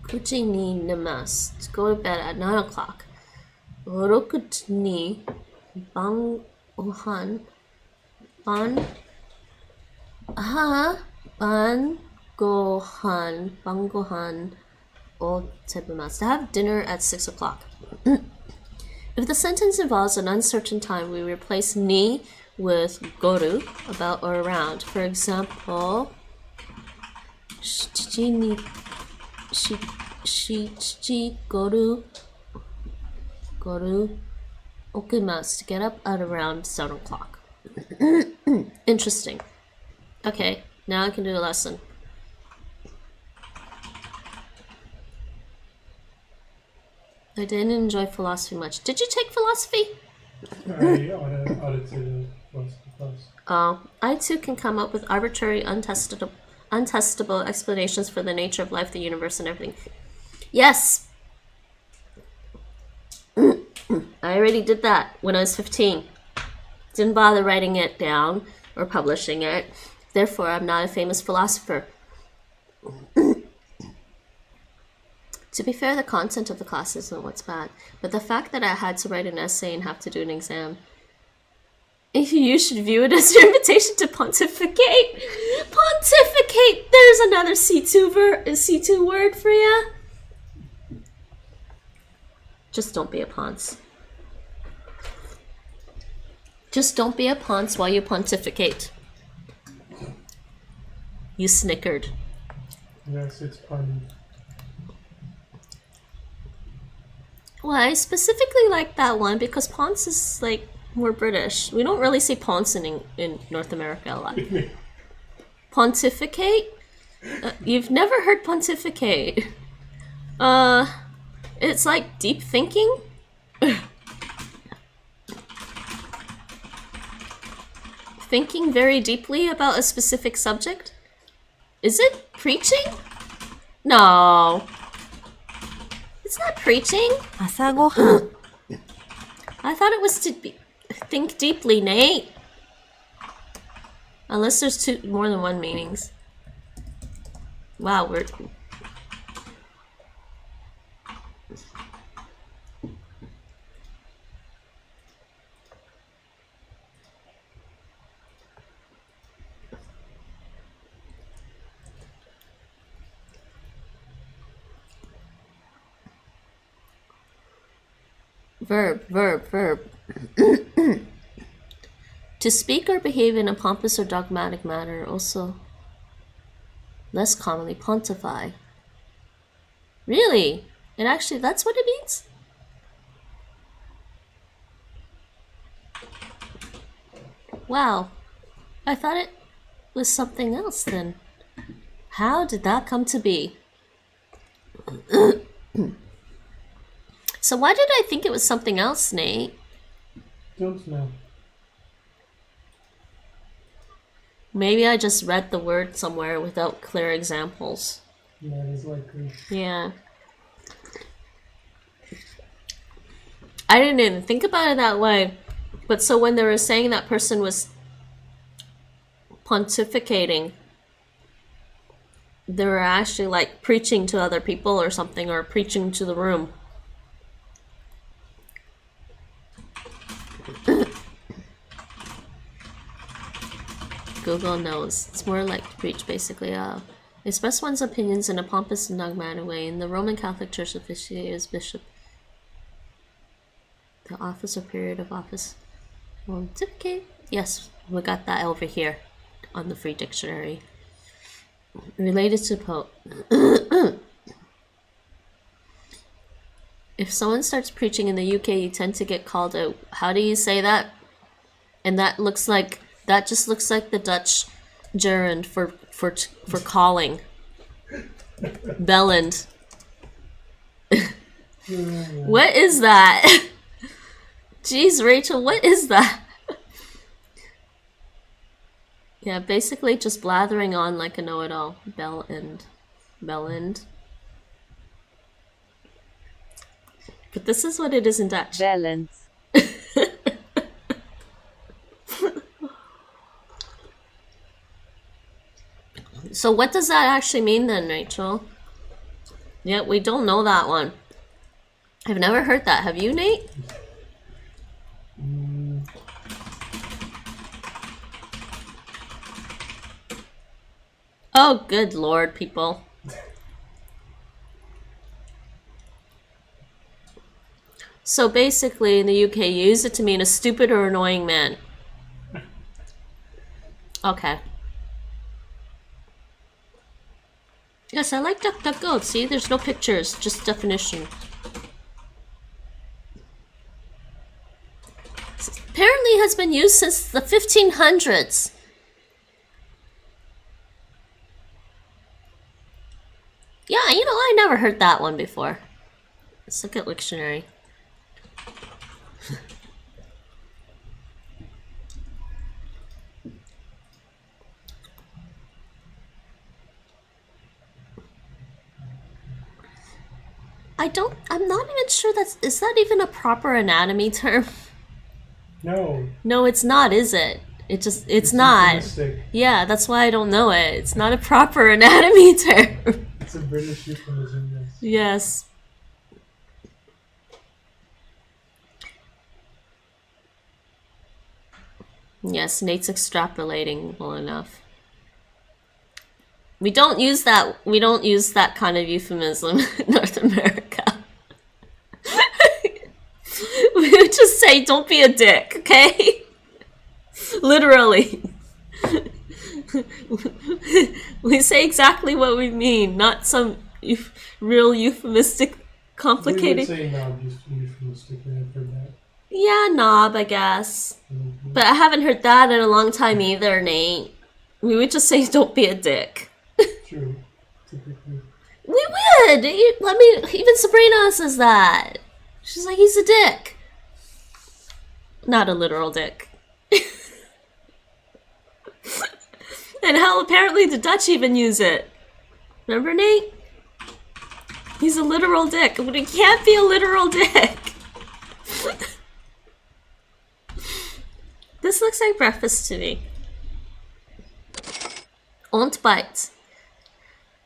9時に寝ます。To go to bed at 9 o'clock. 6時に晩ご飯晩ご飯を食べます。To have dinner at 6 o'clock. If the sentence involves an uncertain time, we replace ni with goru, about or around. For example, 7時にgoru okimasu, to get up at around 7 o'clock. Interesting. Okay, now I can do the lesson. I didn't enjoy philosophy much. Did you take philosophy? I audited most of the class. I too can come up with arbitrary, untestable explanations for the nature of life, the universe, and everything. Yes! I already did that when I was 15. Didn't bother writing it down or publishing it. Therefore, I'm not a famous philosopher. To be fair, the content of the class isn't what's bad, but the fact that I had to write an essay and have to do an exam, you should view it as your invitation to pontificate. Pontificate! There's another C2 word for ya. Just don't be a ponce. Just don't be a ponce while you pontificate. You snickered. Yes, it's pun. Well, I specifically like that one because ponce is like more British. We don't really say ponce in North America a lot. Pontificate? You've never heard pontificate. It's like deep thinking. Thinking very deeply about a specific subject. Is it preaching? No. It's not preaching. 朝ごはん I thought it was to think deeply, Nate. Unless there's more than one meanings. Wow, we're... Verb. To speak or behave in a pompous or dogmatic manner, also less commonly pontify. Really? That's what it means? Wow. I thought it was something else then. How did that come to be? So why did I think it was something else, Nate? Don't know. Maybe I just read the word somewhere without clear examples. Yeah, it is likely. Yeah. I didn't even think about it that way. But so when they were saying that person was pontificating, they were actually like preaching to other people or something, or preaching to the room. Google knows. It's more like to preach, basically. Express one's opinions in a pompous and dogmatic way. In the Roman Catholic Church, officiate as bishop. The office or period of office. Pontificate? Yes, we got that over here on the free dictionary. Related to Pope. If someone starts preaching in the UK, you tend to get called out. How do you say that? And that just looks like the Dutch gerund for calling. Bellend. What is that? Jeez, Rachel, what is that? Yeah, basically just blathering on like a know-it-all. Bellend. But this is what it is in Dutch. Balance. So what does that actually mean then, Rachel? Yeah, we don't know that one. I've never heard that. Have you, Nate? Oh, good lord, people. So basically, in the UK, you use it to mean a stupid or annoying man. Okay. Yes, I like DuckDuckGo. See, there's no pictures, just definition. Apparently has been used since the 1500s. Yeah, you know, I never heard that one before. Let's look at dictionary. I'm not even sure is that even a proper anatomy term? No. No, it's not, is it? It's not. Euphemistic. Yeah, that's why I don't know it. It's not a proper anatomy term. It's a British euphemism, yes. Yes. Yes, Nate's extrapolating well enough. We don't use that kind of euphemism in North America. We would just say, don't be a dick, okay? Literally. We say exactly what we mean, not some real euphemistic, complicated... We would say knob euphemistic, I've heard that. Yeah, knob, I guess. But I haven't heard that in a long time either, Nate. We would just say, don't be a dick. True. Typically. We would! I mean, even Sabrina says that. She's like, he's a dick. Not a literal dick. And hell, apparently the Dutch even use it. Remember, Nate? He's a literal dick, but he can't be a literal dick. This looks like breakfast to me. Ontbijt.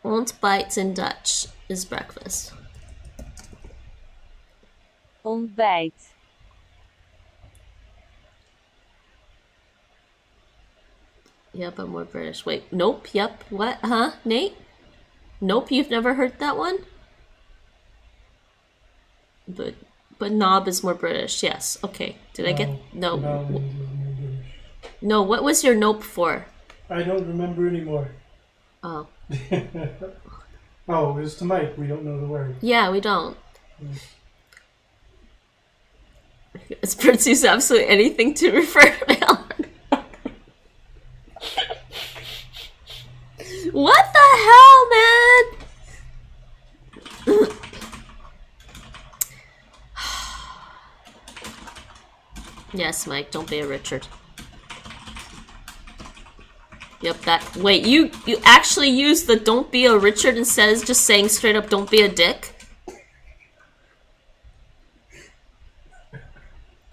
Ontbijt in Dutch is breakfast. Ontbijt. Yep, I'm more British. Wait, nope, yep, what? Huh, Nate? Nope, you've never heard that one? But knob is more British, yes. Okay, did I get... No. No, what was your nope for? I don't remember anymore. Oh. Oh, it was to Mike. We don't know the word. Yeah, we don't. It's produce absolutely anything to refer to. What the hell, man? Yes, Mike, don't be a Richard. Yep, that... Wait, you actually use the don't be a Richard instead of just saying straight up don't be a dick?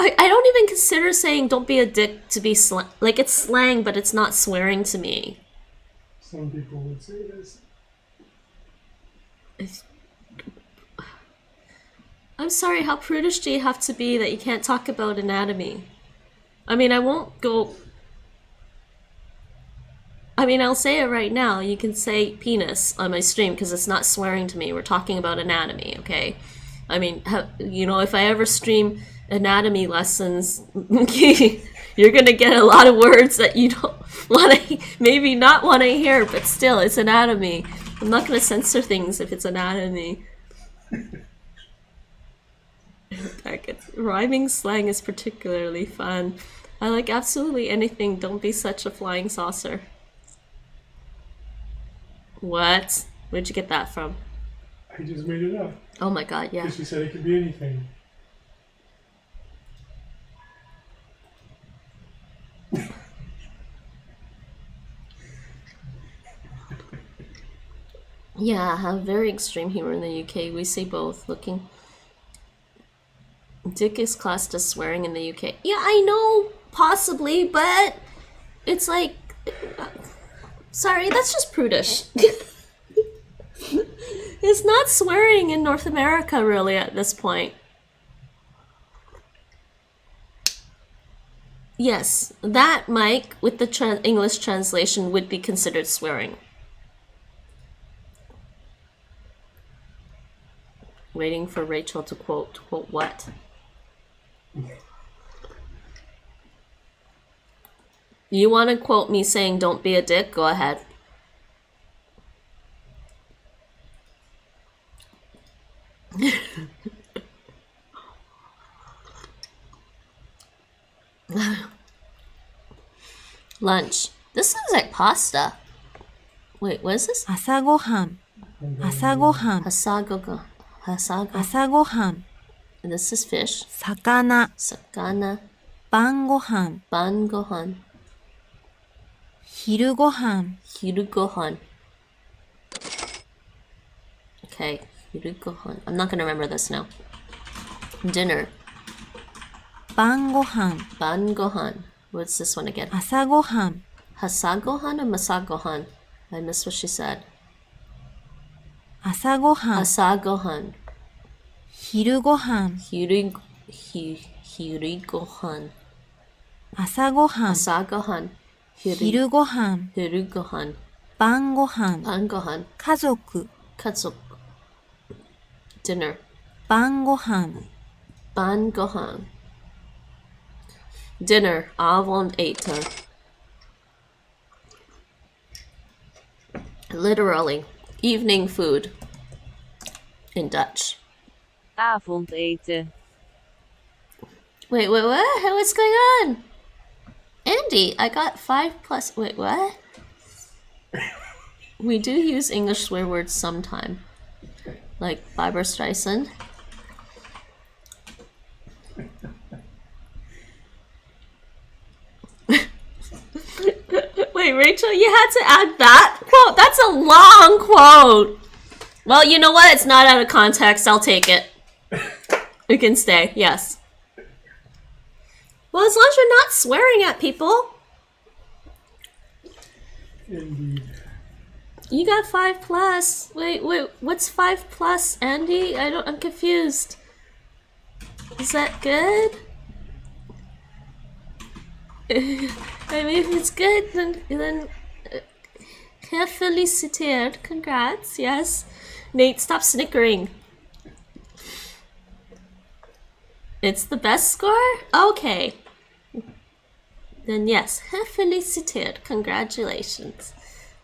I don't even consider saying don't be a dick to be slang. Like, it's slang, but it's not swearing to me. Some people would say this. I'm sorry, how prudish do you have to be that you can't talk about anatomy? I mean, I won't go... I mean, I'll say it right now. You can say penis on my stream because it's not swearing to me. We're talking about anatomy, okay? I mean, you know, if I ever stream anatomy lessons, you're gonna get a lot of words that you don't want to, maybe not want to hear, but still, it's anatomy. I'm not gonna censor things if it's anatomy. Rhyming slang is particularly fun. I like absolutely anything. Don't be such a flying saucer. What? Where'd you get that from? I just made it up. Oh my god, yeah. She said it could be anything. Yeah, have very extreme humor in the UK. We say both. Looking. Dick is classed as swearing in the UK. Yeah, I know, possibly, but it's like... Sorry, that's just prudish. It's not swearing in North America really at this point. Yes, that, Mike, with the English translation would be considered swearing. Waiting for Rachel to quote what? You want to quote me saying don't be a dick? Go ahead. Lunch. This sounds like pasta. Wait, what is this? 朝ごはん、朝ごはん、 Hasago. 朝ごはん、 And this is fish. 魚、 Sakana. 晩ごはん、 Ban gohan. 昼ごはん、 Hiru gohan. Okay, hiru gohan. I'm not gonna remember this now. Dinner. 晩ごはん、 Ban gohan. What's this one again? 朝ごはん、 Hasagohan or masagohan? I missed what she said. 朝ごはん、 Asagohan. 昼ごはん、 Hiru gohan. 朝ごはん、 Asagohan. 昼ごはん、 Hiru gohan. 晩ごはん、 Ban gohan. 家族、 Katsup. Dinner. 晩ごはん、 Ban gohan. Dinner. Avond eten. Literally, evening food in Dutch. Avondeten. Wait, what? What's going on? Andy, I got 5 plus. Wait, what? We do use English swear words sometime. Like Barbara Streisand. Wait, Rachel, you had to add that quote? That's a long quote. Well, you know what? It's not out of context. I'll take it. It can stay, yes. Well, as long as you're not swearing at people. Indeed. You got 5 plus. Wait, what's 5 plus, Andy? I'm confused. Is that good? I mean, if it's good, then feliciteerd. Congrats, yes. Nate, stop snickering. It's the best score? Okay. Then yes, feliciteerd. Congratulations.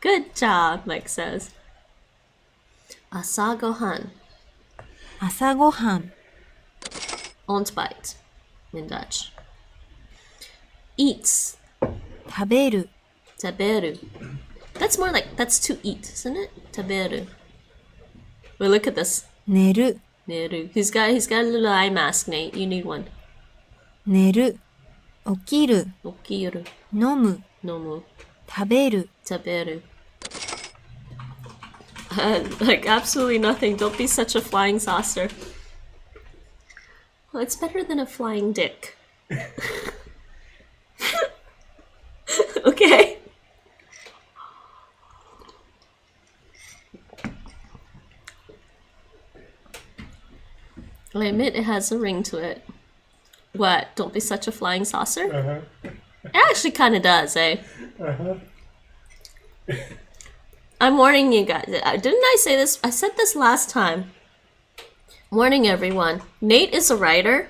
Good job, Mike says. Asagohan. 朝ごはん、 Ontbijt in Dutch. Eats. 食べる、 Taberu. That's more like, that's to eat, isn't it? Taberu. Wait, look at this. 寝る、 Neru. He's got a little eye mask, Nate. You need one. 寝る、起きる、 Okiru. 飲む、 Nomu. 食べる、 Taberu. Like, absolutely nothing. Don't be such a flying saucer. Well, it's better than a flying dick. Okay. I admit it has a ring to it. What? Don't be such a flying saucer? Uh-huh. It actually kind of does, eh? Uh-huh. I'm warning you guys. Didn't I say this? I said this last time. Warning everyone. Nate is a writer.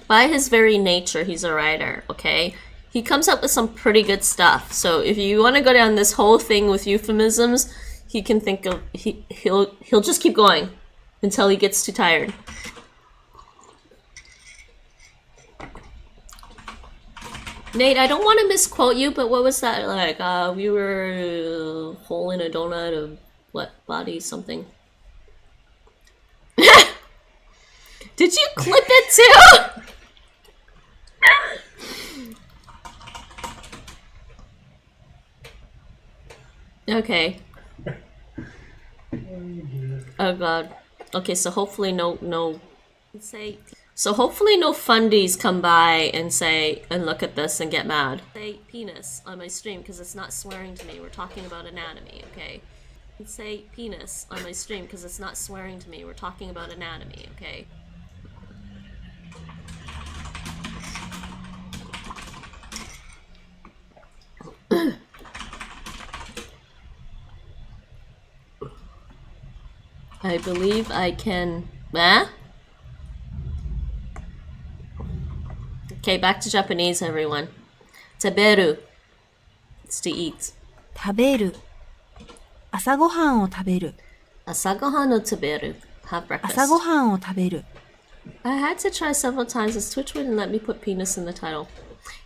By his very nature, he's a writer, okay? He comes up with some pretty good stuff. So if you want to go down this whole thing with euphemisms, he can think of he'll just keep going until he gets too tired. Nate, I don't want to misquote you, but what was that like? We were a hole in a donut of what body something. Did you clip it too? Okay. Oh god. Okay, so hopefully no. Say So hopefully no fundies come by and say, and look at this and get mad. Say penis on my stream because it's not swearing to me. We're talking about anatomy, okay? Say penis on my stream because it's not swearing to me. We're talking about anatomy, okay? I believe I can... Okay, back to Japanese, everyone. Taberu. It's to eat. 食べる。朝ごはんを食べる。Asagohan no taberu. Have breakfast. 朝ごはんを食べる。 I had to try several times as Twitch wouldn't let me put penis in the title.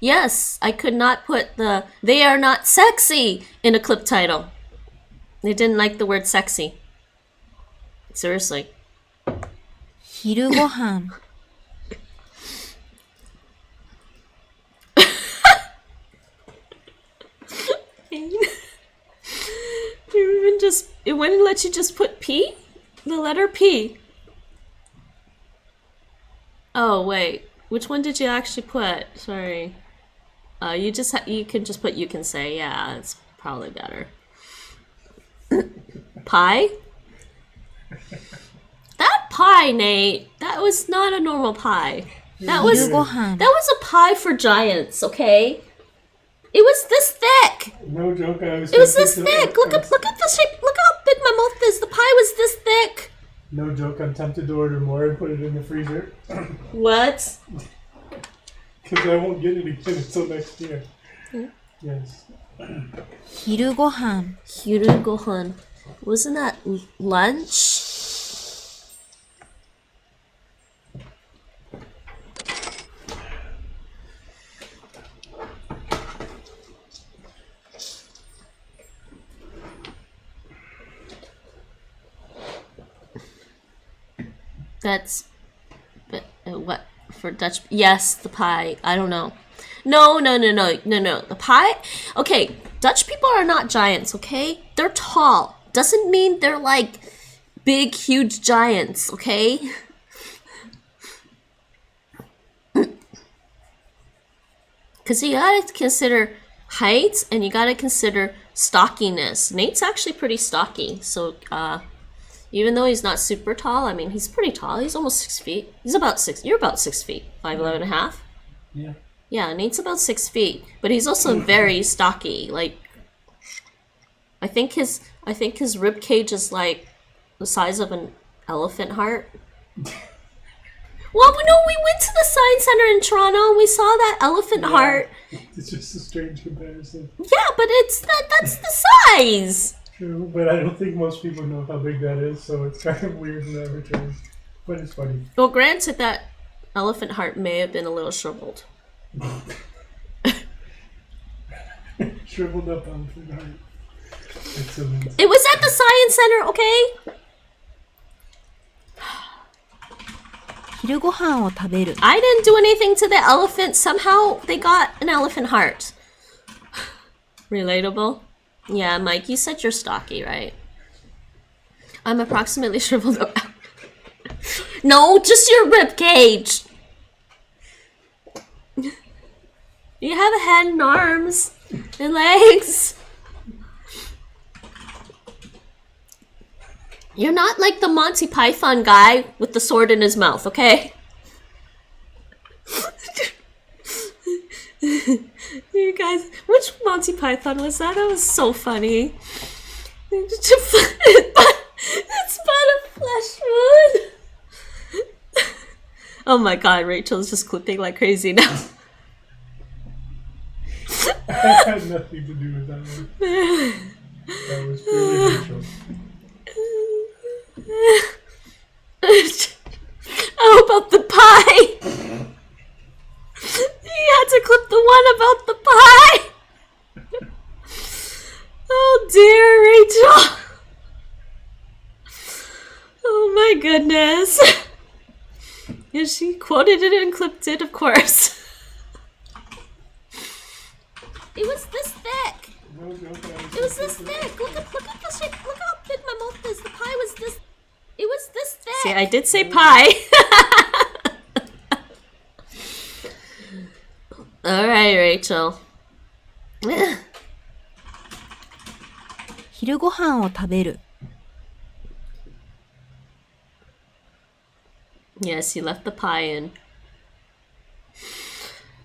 Yes, I could not put the "they are not sexy" in a clip title. They didn't like the word sexy. Seriously. 昼ごはん。 You even just it wouldn't let you just put P? The letter P. Oh wait, which one did you actually put? Sorry. You just you can just put you can say. Yeah, it's probably better. Pie? That pie, Nate. That was not a normal pie. That was 昼ごはん。 that was a pie for giants, okay? It was this thick. No joke. I was. It was this tempted to- thick. Look at the shape. Look how big my mouth is. The pie was this thick. No joke. I'm tempted to order more and put it in the freezer What? because I won't get it again until next year. Yes. 昼ごはん。 Hirugohan. Wasn't that lunch? That's what for Dutch? Yes, the pie. I don't know. No. The pie. Okay, Dutch people are not giants. Okay, they're tall. Doesn't mean they're like big, huge giants. Okay. Because you gotta consider height and you gotta consider stockiness. Nate's actually pretty stocky, so even though he's not super tall, I mean, he's pretty tall. He's almost 6 feet. He's about 6. You're about 6 feet. 5'11" and a half. Yeah. Yeah, Nate's about 6 feet, but he's also very stocky. Like, I think his rib cage is like the size of an elephant heart. Well, we went to the Science Center in Toronto and we saw that elephant heart. It's just a strange comparison. Yeah, but that's the size. True, but I don't think most people know how big that is, so it's kind of weird and arbitrary. But it's funny. Well, granted, that elephant heart may have been a little shriveled. Shriveled up on the heart. Excellent. It was at the Science Center, okay? 昼ごはんを食べる。 I didn't do anything to the elephant. Somehow they got an elephant heart. Relatable? Yeah, Mike, you said you're stocky, right? I'm approximately shriveled up. No, just your rib cage. You have a head and arms and legs. You're not like the Monty Python guy with the sword in his mouth, okay? You guys, which Monty Python was that? That was so funny. It's but a flesh wound. Oh my god, Rachel's just clipping like crazy now. That had nothing to do with that one. That was purely Rachel. How about the pie? You had to clip the one about the pie. Oh dear, Rachel. Oh my goodness. Yeah, she quoted it and clipped it, of course. It was this thick. No joke. It was this thick. Look at the shape. Look how big my mouth is. The pie was this. It was this thick. See, I did say pie. Alright, Rachel. 昼ご飯を食べる。 Yes, you left the pie in.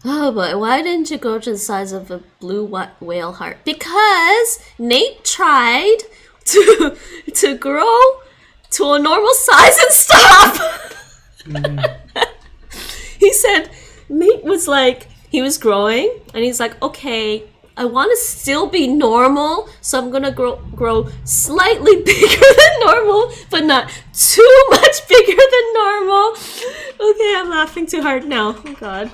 Oh boy, why didn't you grow to the size of a blue whale heart? Because Nate tried to grow to a normal size and stop. He said Nate was like, he was growing and he's like, okay, I want to still be normal, so I'm gonna grow slightly bigger than normal, but not too much bigger than normal. Okay, I'm laughing too hard now. Oh god.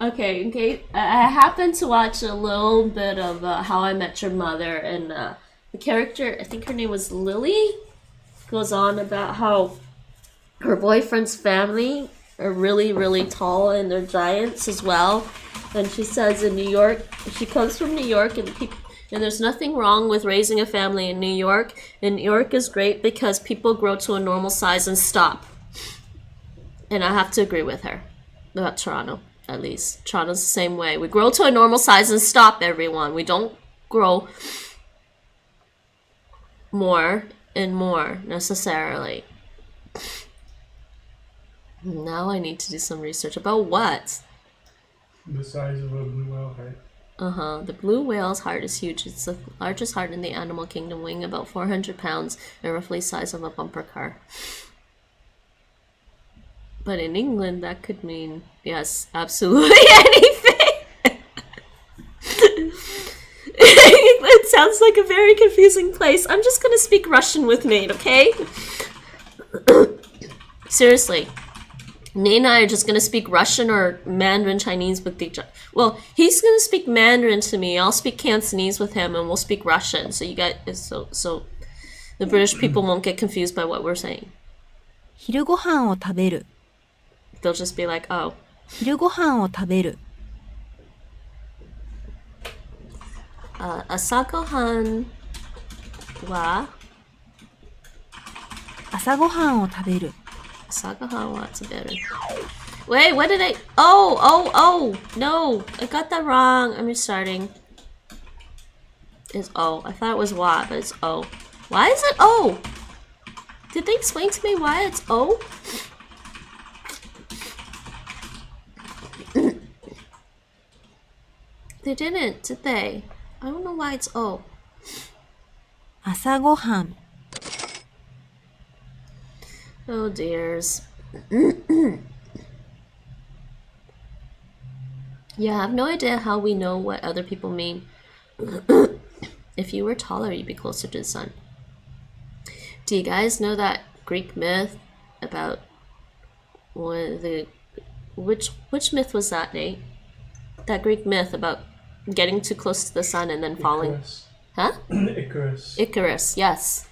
Okay. I happened to watch a little bit of How I Met Your Mother, and the character, I think her name was Lily, goes on about how her boyfriend's family are really, really tall and they're giants as well. And she says in New York, she comes from New York, and there's nothing wrong with raising a family in New York. And New York is great because people grow to a normal size and stop. And I have to agree with her about Toronto, at least. Toronto's the same way. We grow to a normal size and stop, everyone. We don't grow more and more necessarily. Now I need to do some research about what? The size of a blue whale heart. The blue whale's heart is huge. It's the largest heart in the animal kingdom, weighing about 400 pounds and roughly the size of a bumper car. But in England, that could mean, yes, absolutely anything. It sounds like a very confusing place. I'm just gonna speak Russian with Nate, okay? Seriously. Nate and I are just gonna speak Russian or Mandarin Chinese with each other. Well, he's gonna speak Mandarin to me. I'll speak Cantonese with him, and we'll speak Russian. So you guys, so the British people won't get confused by what we're saying. 昼ご飯を食べる。 They'll just be like, oh. 昼ご飯を食べる。朝ごはんは朝ごはんを食べる。 Sagahan wants a better. Wait, what did I? Oh! No, I got that wrong. I'm restarting. It's O. I thought it was wa, but it's O. Why is it O? Did they explain to me why it's O? They didn't, did they? I don't know why it's O. 朝ごはん。 Oh dears. Yeah, I have no idea how we know what other people mean. If you were taller, you'd be closer to the sun. Do you guys know that Greek myth about which myth was that, Nate? That Greek myth about getting too close to the sun and then falling. Icarus. Huh? Icarus. Icarus, yes.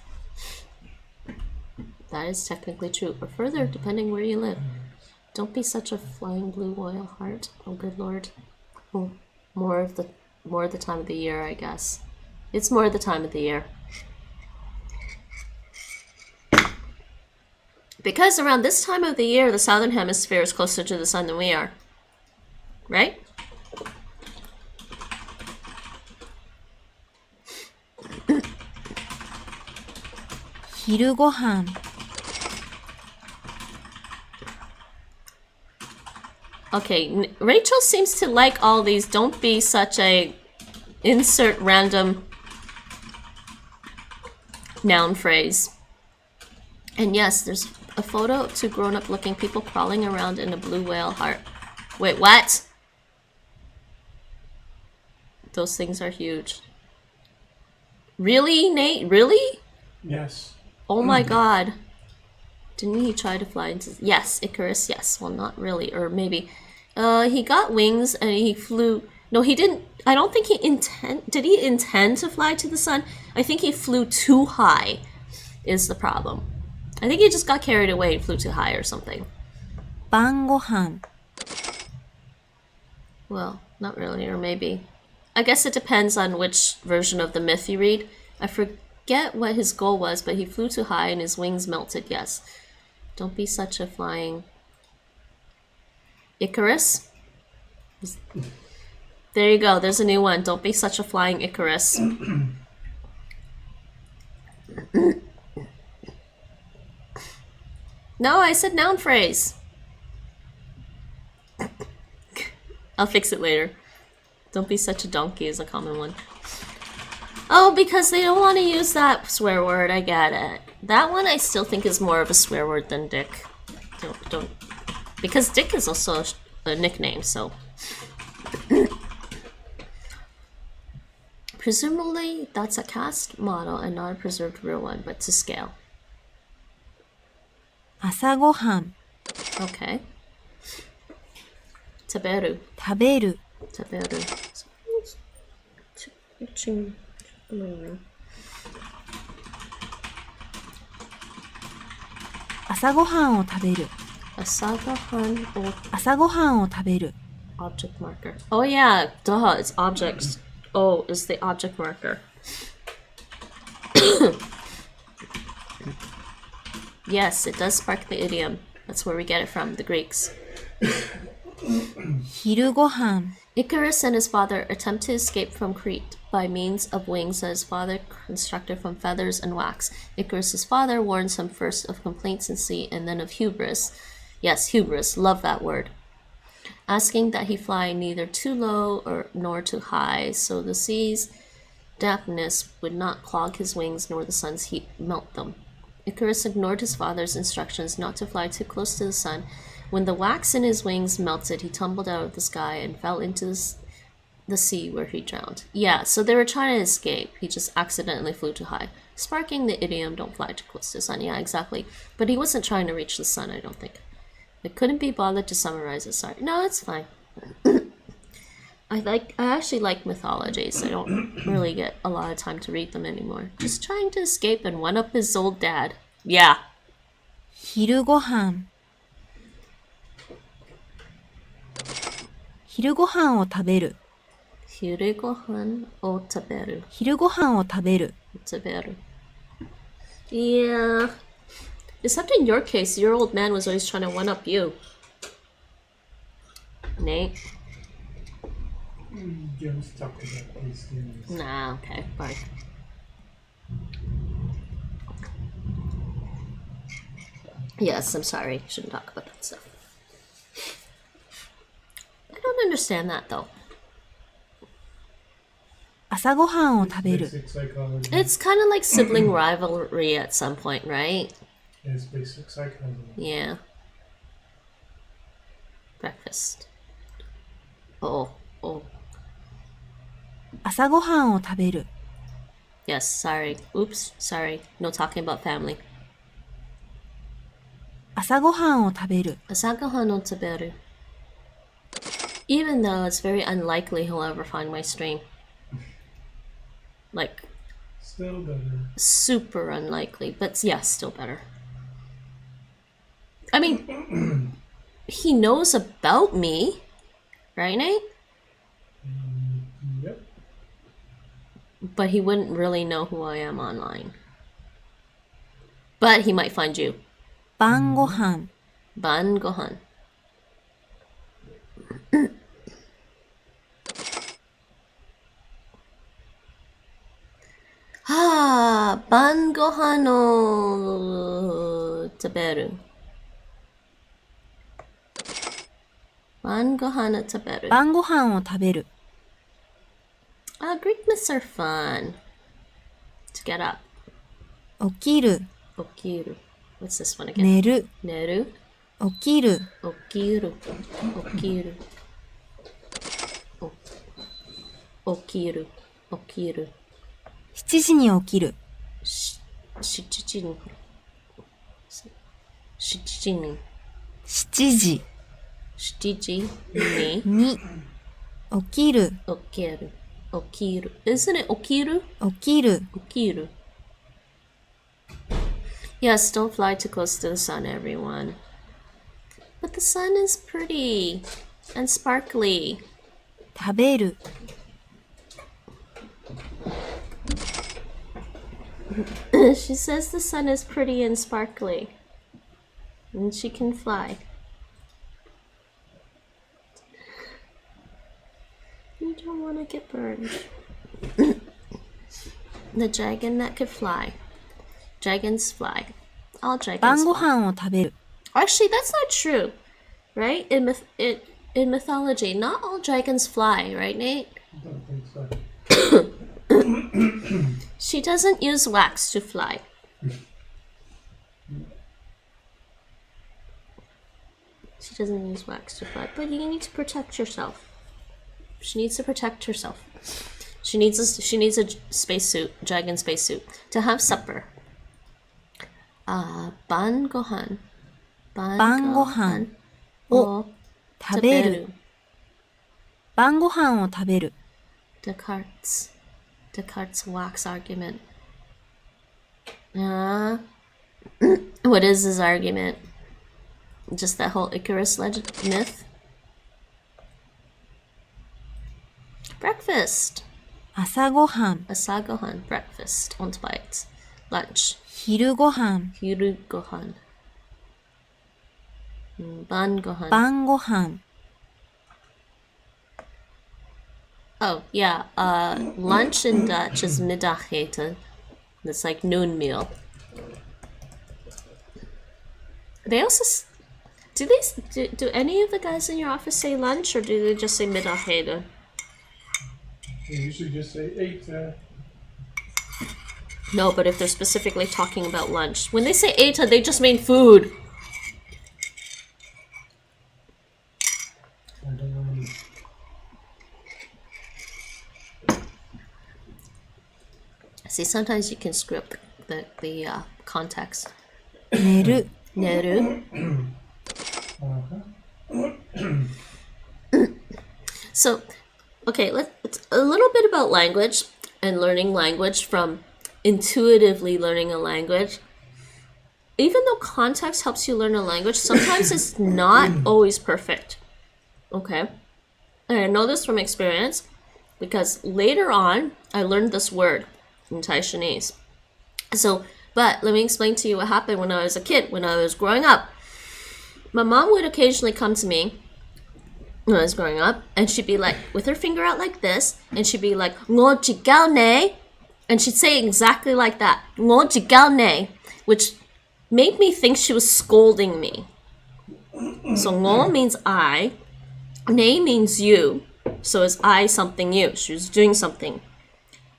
That is technically true, or further, depending where you live. Don't be such a flying blue whale heart. Oh, good lord. Oh, more of the time of the year, I guess. It's more the time of the year. Because around this time of the year, the southern hemisphere is closer to the sun than we are. Right?昼ごはん。 Okay, Rachel seems to like all these. Don't be such a insert random noun phrase. And yes, there's a photo of two grown-up looking people crawling around in a blue whale heart. Wait, what? Those things are huge. Really, Nate? Really? Yes. Oh my god. Didn't he try to fly into... Yes, Icarus, yes. Well, not really. Or maybe... he got wings and he flew... No, he didn't... I don't think he intend... Did he intend to fly to the sun? I think he flew too high is the problem. I think he just got carried away and flew too high or something. 晩ごはん。 Well, not really, or maybe. I guess it depends on which version of the myth you read. I forget what his goal was, but he flew too high and his wings melted, yes. Don't be such a flying... Icarus? There you go. There's a new one. Don't be such a flying Icarus. No, I said noun phrase. I'll fix it later. Don't be such a donkey is a common one. Oh, because they don't want to use that swear word. I get it. That one I still think is more of a swear word than dick. Don't. Because dick is also a nickname, so. Presumably, that's a cast model and not a preserved real one, but to scale. 朝ごはん Okay. Taberu. 食べる Taberu. Ching. 朝ごはんを食べる Asagahan or 朝ごはんを食べる object marker. Oh yeah, duh, it's objects. Oh, is the object marker. Yes, it does spark the idiom. That's where we get it from, the Greeks. 昼ごはん Icarus and his father attempt to escape from Crete by means of wings that his father constructed from feathers and wax. Icarus's father warns him first of complacency and then of hubris. Yes, hubris, love that word. Asking that he fly neither too low nor too high, so the sea's dampness would not clog his wings nor the sun's heat melt them. Icarus ignored his father's instructions not to fly too close to the sun. When the wax in his wings melted, he tumbled out of the sky and fell into the sea where he drowned. Yeah, so they were trying to escape. He just accidentally flew too high. Sparking the idiom, don't fly too close to the sun. Yeah, exactly. But he wasn't trying to reach the sun, I don't think. I couldn't be bothered to summarize it, sorry. No, it's fine. I actually like mythologies. I don't really get a lot of time to read them anymore. Just trying to escape and one up his old dad. Yeah. 昼ごはん昼ごはんを食べる Hirugohan o taberu. 昼ごはんを食べる Taberu. Yeah. Except in your case, your old man was always trying to one-up you. Nate? Just talk about these things. Nah, okay, bye. Yes, I'm sorry. Shouldn't talk about that stuff. I don't understand that though. 朝ごはんを食べる Basic psychology. It's kind of like sibling rivalry at some point, right? It's basic psychology. Yeah. Breakfast. Oh. 朝ごはんを食べる Yes, sorry. Oops, sorry. No talking about family. 朝ごはんを食べる Asagaha no taberu. Even though it's very unlikely he'll ever find my stream. Like, Still better. super unlikely. But yeah, still better. I mean, he knows about me. Right, Nate? Yep. But he wouldn't really know who I am online. But he might find you. 晩ごはん Ban gohan. Ban gohan o taberu. Ban gohan o taberu. 晩ごはんを食べる Greek myths are fun. To get up. 起きる Okiru. What's this one again? 寝る Neru. 起きる Okiru. Okiru. Okiru. Okiru. 7時に起きる Shichijin. 7時 Shitiji. Ni. に起きる Okiru. Okiru. Isn't it okiru? 起きる Okiru. Yes, don't fly too close to the sun, everyone. But the sun is pretty and sparkly. 食べる She says the sun is pretty and sparkly. And she can fly. don't want to get burned. The dragon that could fly. Dragons fly. All 晩 dragons ご fly. 飯を食べる。 Actually, that's not true, right? In mythology, not all dragons fly, right, Nate? I don't think so. She doesn't use wax to fly. She doesn't use wax to fly, but you need to protect yourself. She needs to protect herself. She needs a spacesuit, dragon spacesuit, to have supper. Ban gohan. 晩ご飯を食べる。晩ご飯を食べる。 Descartes' wax argument. What is his argument? Just that whole Icarus legend myth? Breakfast. 朝ごはん。 Asagohan. Breakfast. Und bite. Lunch. 昼ごはん。 Hiru gohan. Ban gohan. 晩ごはん。 Oh, yeah. Lunch in Dutch is middageten. It's like noon meal. They also do any of the guys in your office say lunch, or do they just say middageten? They usually just say 8. No, but if they're specifically talking about lunch, when they say eten, they just mean food. I don't know. See, sometimes you can screw up the context. 寝る。 Neru. So, okay, let's a little bit about language and learning language from intuitively learning a language. Even though context helps you learn a language, sometimes it's not always perfect. Okay? And I know this from experience because later on, I learned this word in Taishanese. So, but let me explain to you what happened when I was a kid, when I was growing up. My mom would occasionally come to me when I was growing up, and she'd be like, with her finger out like this, and she'd be like, "Ngo jigal ne," and she'd say exactly like that, "Ngo jigal ne," which made me think she was scolding me. So ngo means I, ne means you, so is I something you. She was doing something.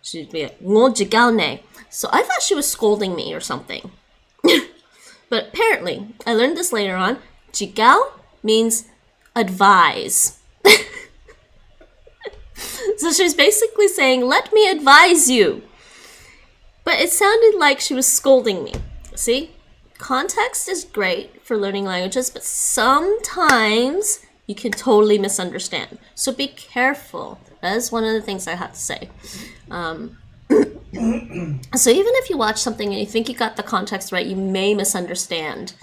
She'd be like, "Ngo jigal ne." So I thought she was scolding me or something. But apparently, I learned this later on. Jigal means advise. So she was basically saying, "Let me advise you." But it sounded like she was scolding me. See? Context is great for learning languages, but sometimes you can totally misunderstand. So be careful. That is one of the things I have to say. So even if you watch something and you think you got the context right, you may misunderstand.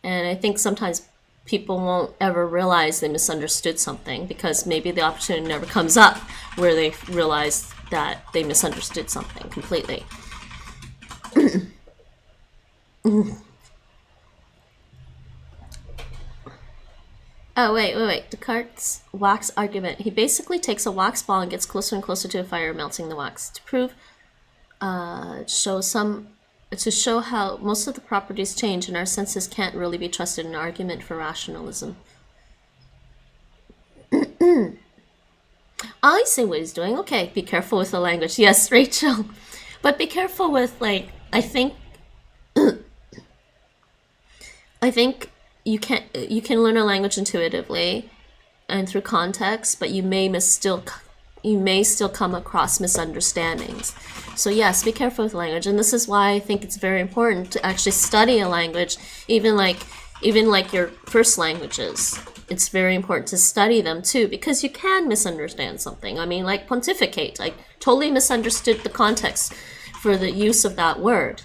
And I think sometimes people won't ever realize they misunderstood something because maybe the opportunity never comes up where they realize that they misunderstood something completely. Oh, wait. Descartes' wax argument. He basically takes a wax ball and gets closer and closer to a fire, melting the wax. To prove, to show how most of the properties change and our senses can't really be trusted, an argument for rationalism. I see what he's doing. Okay, be careful with the language. Yes, Rachel. But be careful with, like, I think you can learn a language intuitively and through context, but you may still come across misunderstandings. So yes, be careful with language, and this is why I think it's very important to actually study a language, even like your first languages. It's very important to study them too, because you can misunderstand something. I mean, like pontificate. I totally misunderstood the context for the use of that word.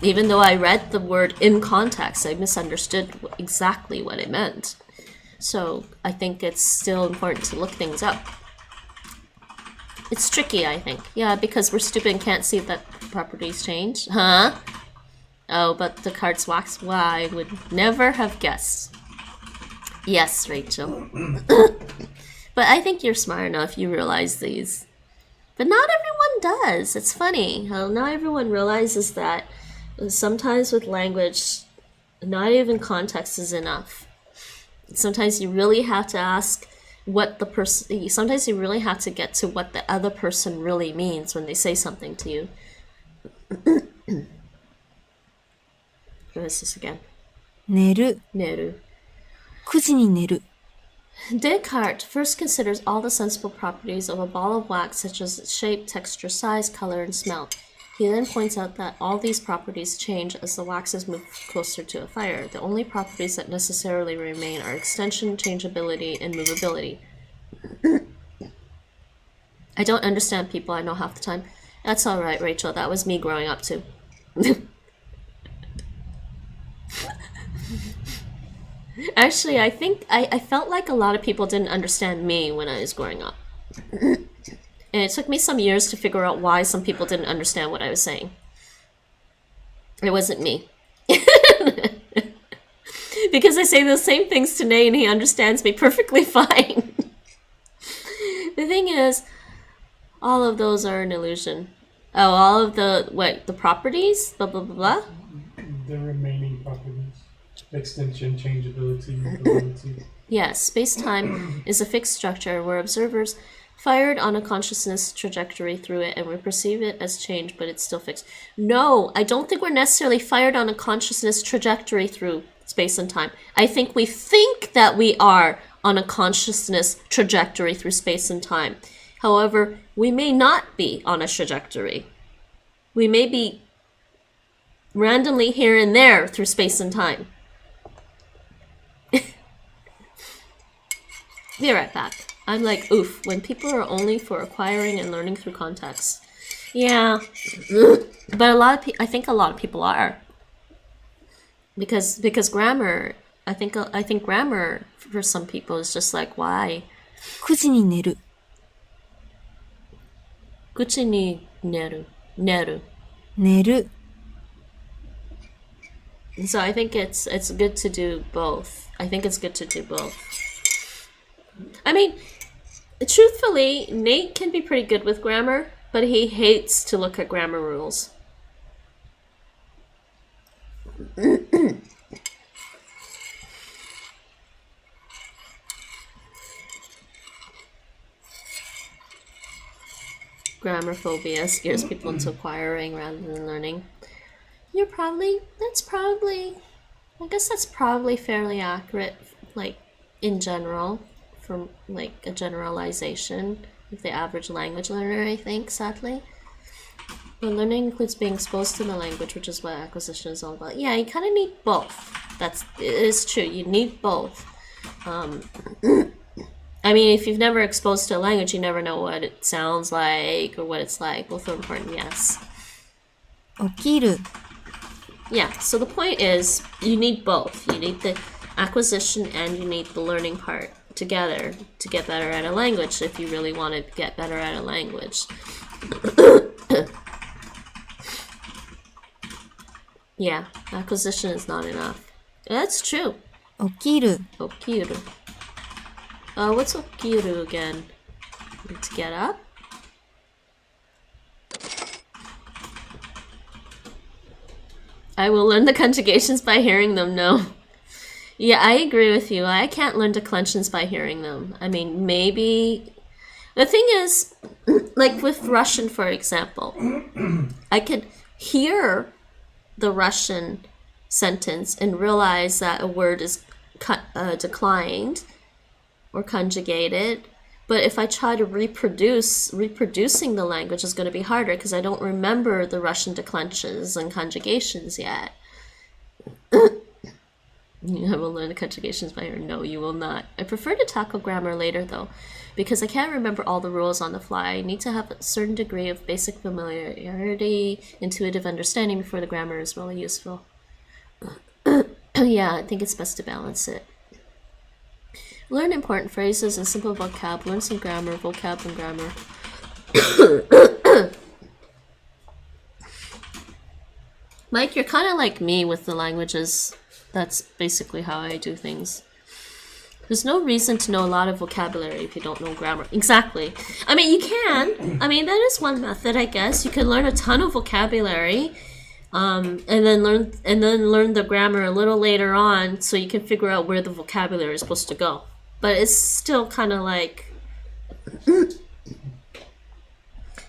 Even though I read the word in context, I misunderstood exactly what it meant. So I think it's still important to look things up. It's tricky, I think. Yeah, because we're stupid and can't see that properties change. Huh? Oh, but Descartes' wax. Wow, I would never have guessed. Yes, Rachel. But I think you're smart enough, you realize these. But not everyone does. It's funny how not everyone realizes that sometimes with language, not even context is enough. Sometimes you really have to ask what the person, sometimes you really have to get to what the other person really means when they say something to you. What is this again? 寝る Neru. 9時に寝る Descartes first considers all the sensible properties of a ball of wax, such as its shape, texture, size, color, and smell. He then points out that all these properties change as the waxes move closer to a fire. The only properties that necessarily remain are extension, changeability, and movability. I don't understand people I know half the time. That's alright, Rachel. That was me growing up too. Actually, I think I felt like a lot of people didn't understand me when I was growing up. And it took me some years to figure out why some people didn't understand what I was saying. It wasn't me. Because I say those same things to Nate and he understands me perfectly fine. The thing is, all of those are an illusion. Oh, all of the, what, the properties? Blah, blah, blah, blah? The remaining properties. Extension, changeability, movability. Yes, space-time is a fixed structure where observers fired on a consciousness trajectory through it and we perceive it as change, but it's still fixed. No, I don't think we're necessarily fired on a consciousness trajectory through space and time. I think we think that we are on a consciousness trajectory through space and time. However, we may not be on a trajectory. We may be randomly here and there through space and time. Be right back. I'm like, oof, when people are only for acquiring and learning through context. Yeah, but I think a lot of people are. Because grammar, I think grammar for some people is just like, why? 9時に寝る Kuchi ni neru. Neru. 寝る So I think it's good to do both. I think it's good to do both. I mean, truthfully, Nate can be pretty good with grammar, but he hates to look at grammar rules. Grammar phobia scares people into acquiring rather than learning. I guess that's probably fairly accurate, like, in general, from, like, a generalization of the average language learner, I think, sadly. But learning includes being exposed to the language, which is what acquisition is all about. Yeah, you kind of need both. It is true, you need both. I mean, if you've never exposed to a language, you never know what it sounds like or what it's like. Both are important, yes. 起きる Yeah, so the point is, you need both. You need the acquisition and you need the learning part together to get better at a language if you really want to get better at a language. Yeah, acquisition is not enough. That's true. 起きる Okiru. What's okiru again? To get up? I will learn the conjugations by hearing them, no. Yeah, I agree with you. I can't learn declensions by hearing them. I mean, maybe... The thing is, like with Russian, for example, I could hear the Russian sentence and realize that a word is declined or conjugated. But if I try to reproducing the language is going to be harder because I don't remember the Russian declensions and conjugations yet. You will learn the conjugations by ear. No, you will not. I prefer to tackle grammar later, though, because I can't remember all the rules on the fly. I need to have a certain degree of basic familiarity, intuitive understanding before the grammar is really useful. Yeah, I think it's best to balance it. Learn important phrases and simple vocab. Learn some grammar, vocab, and grammar. Mike, you're kind of like me with the languages. That's basically how I do things. There's no reason to know a lot of vocabulary if you don't know grammar. Exactly. I mean, you can. I mean, that is one method, I guess. You can learn a ton of vocabulary, and then learn the grammar a little later on, so you can figure out where the vocabulary is supposed to go. But it's still kind of like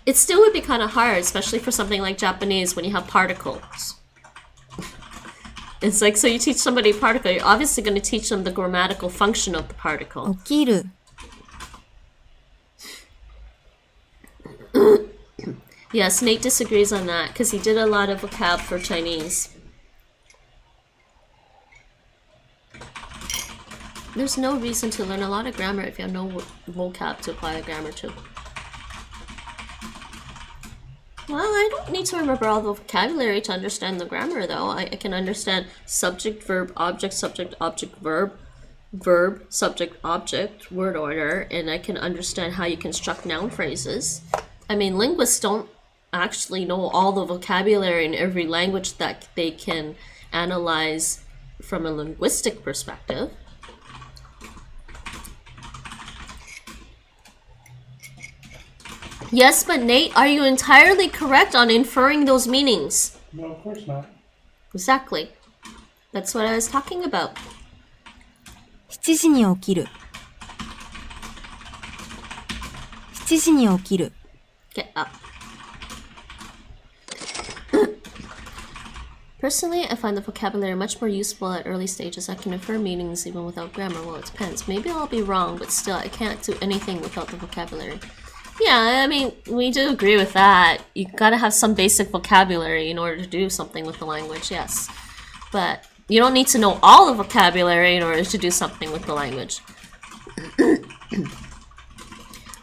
it still would be kind of hard, especially for something like Japanese when you have particles. It's like, so you teach somebody a particle, you're obviously going to teach them the grammatical function of the particle. 起きる Yes, Nate disagrees on that because he did a lot of vocab for Chinese. There's no reason to learn a lot of grammar if you have no vocab to apply the grammar to. Well, I don't need to remember all the vocabulary to understand the grammar, though. I can understand subject, verb, object, subject, object, verb, verb, subject, object, word order, and I can understand how you construct noun phrases. I mean, linguists don't actually know all the vocabulary in every language that they can analyze from a linguistic perspective. Yes, but Nate, are you entirely correct on inferring those meanings? No, of course not. Exactly. That's what I was talking about. 7時に起きる7時に起きる Get up. Personally, I find the vocabulary much more useful at early stages. I can infer meanings even without grammar. Well, it depends. Maybe I'll be wrong, but still, I can't do anything without the vocabulary. Yeah, I mean, we do agree with that. You gotta have some basic vocabulary in order to do something with the language, yes. But you don't need to know all the vocabulary in order to do something with the language.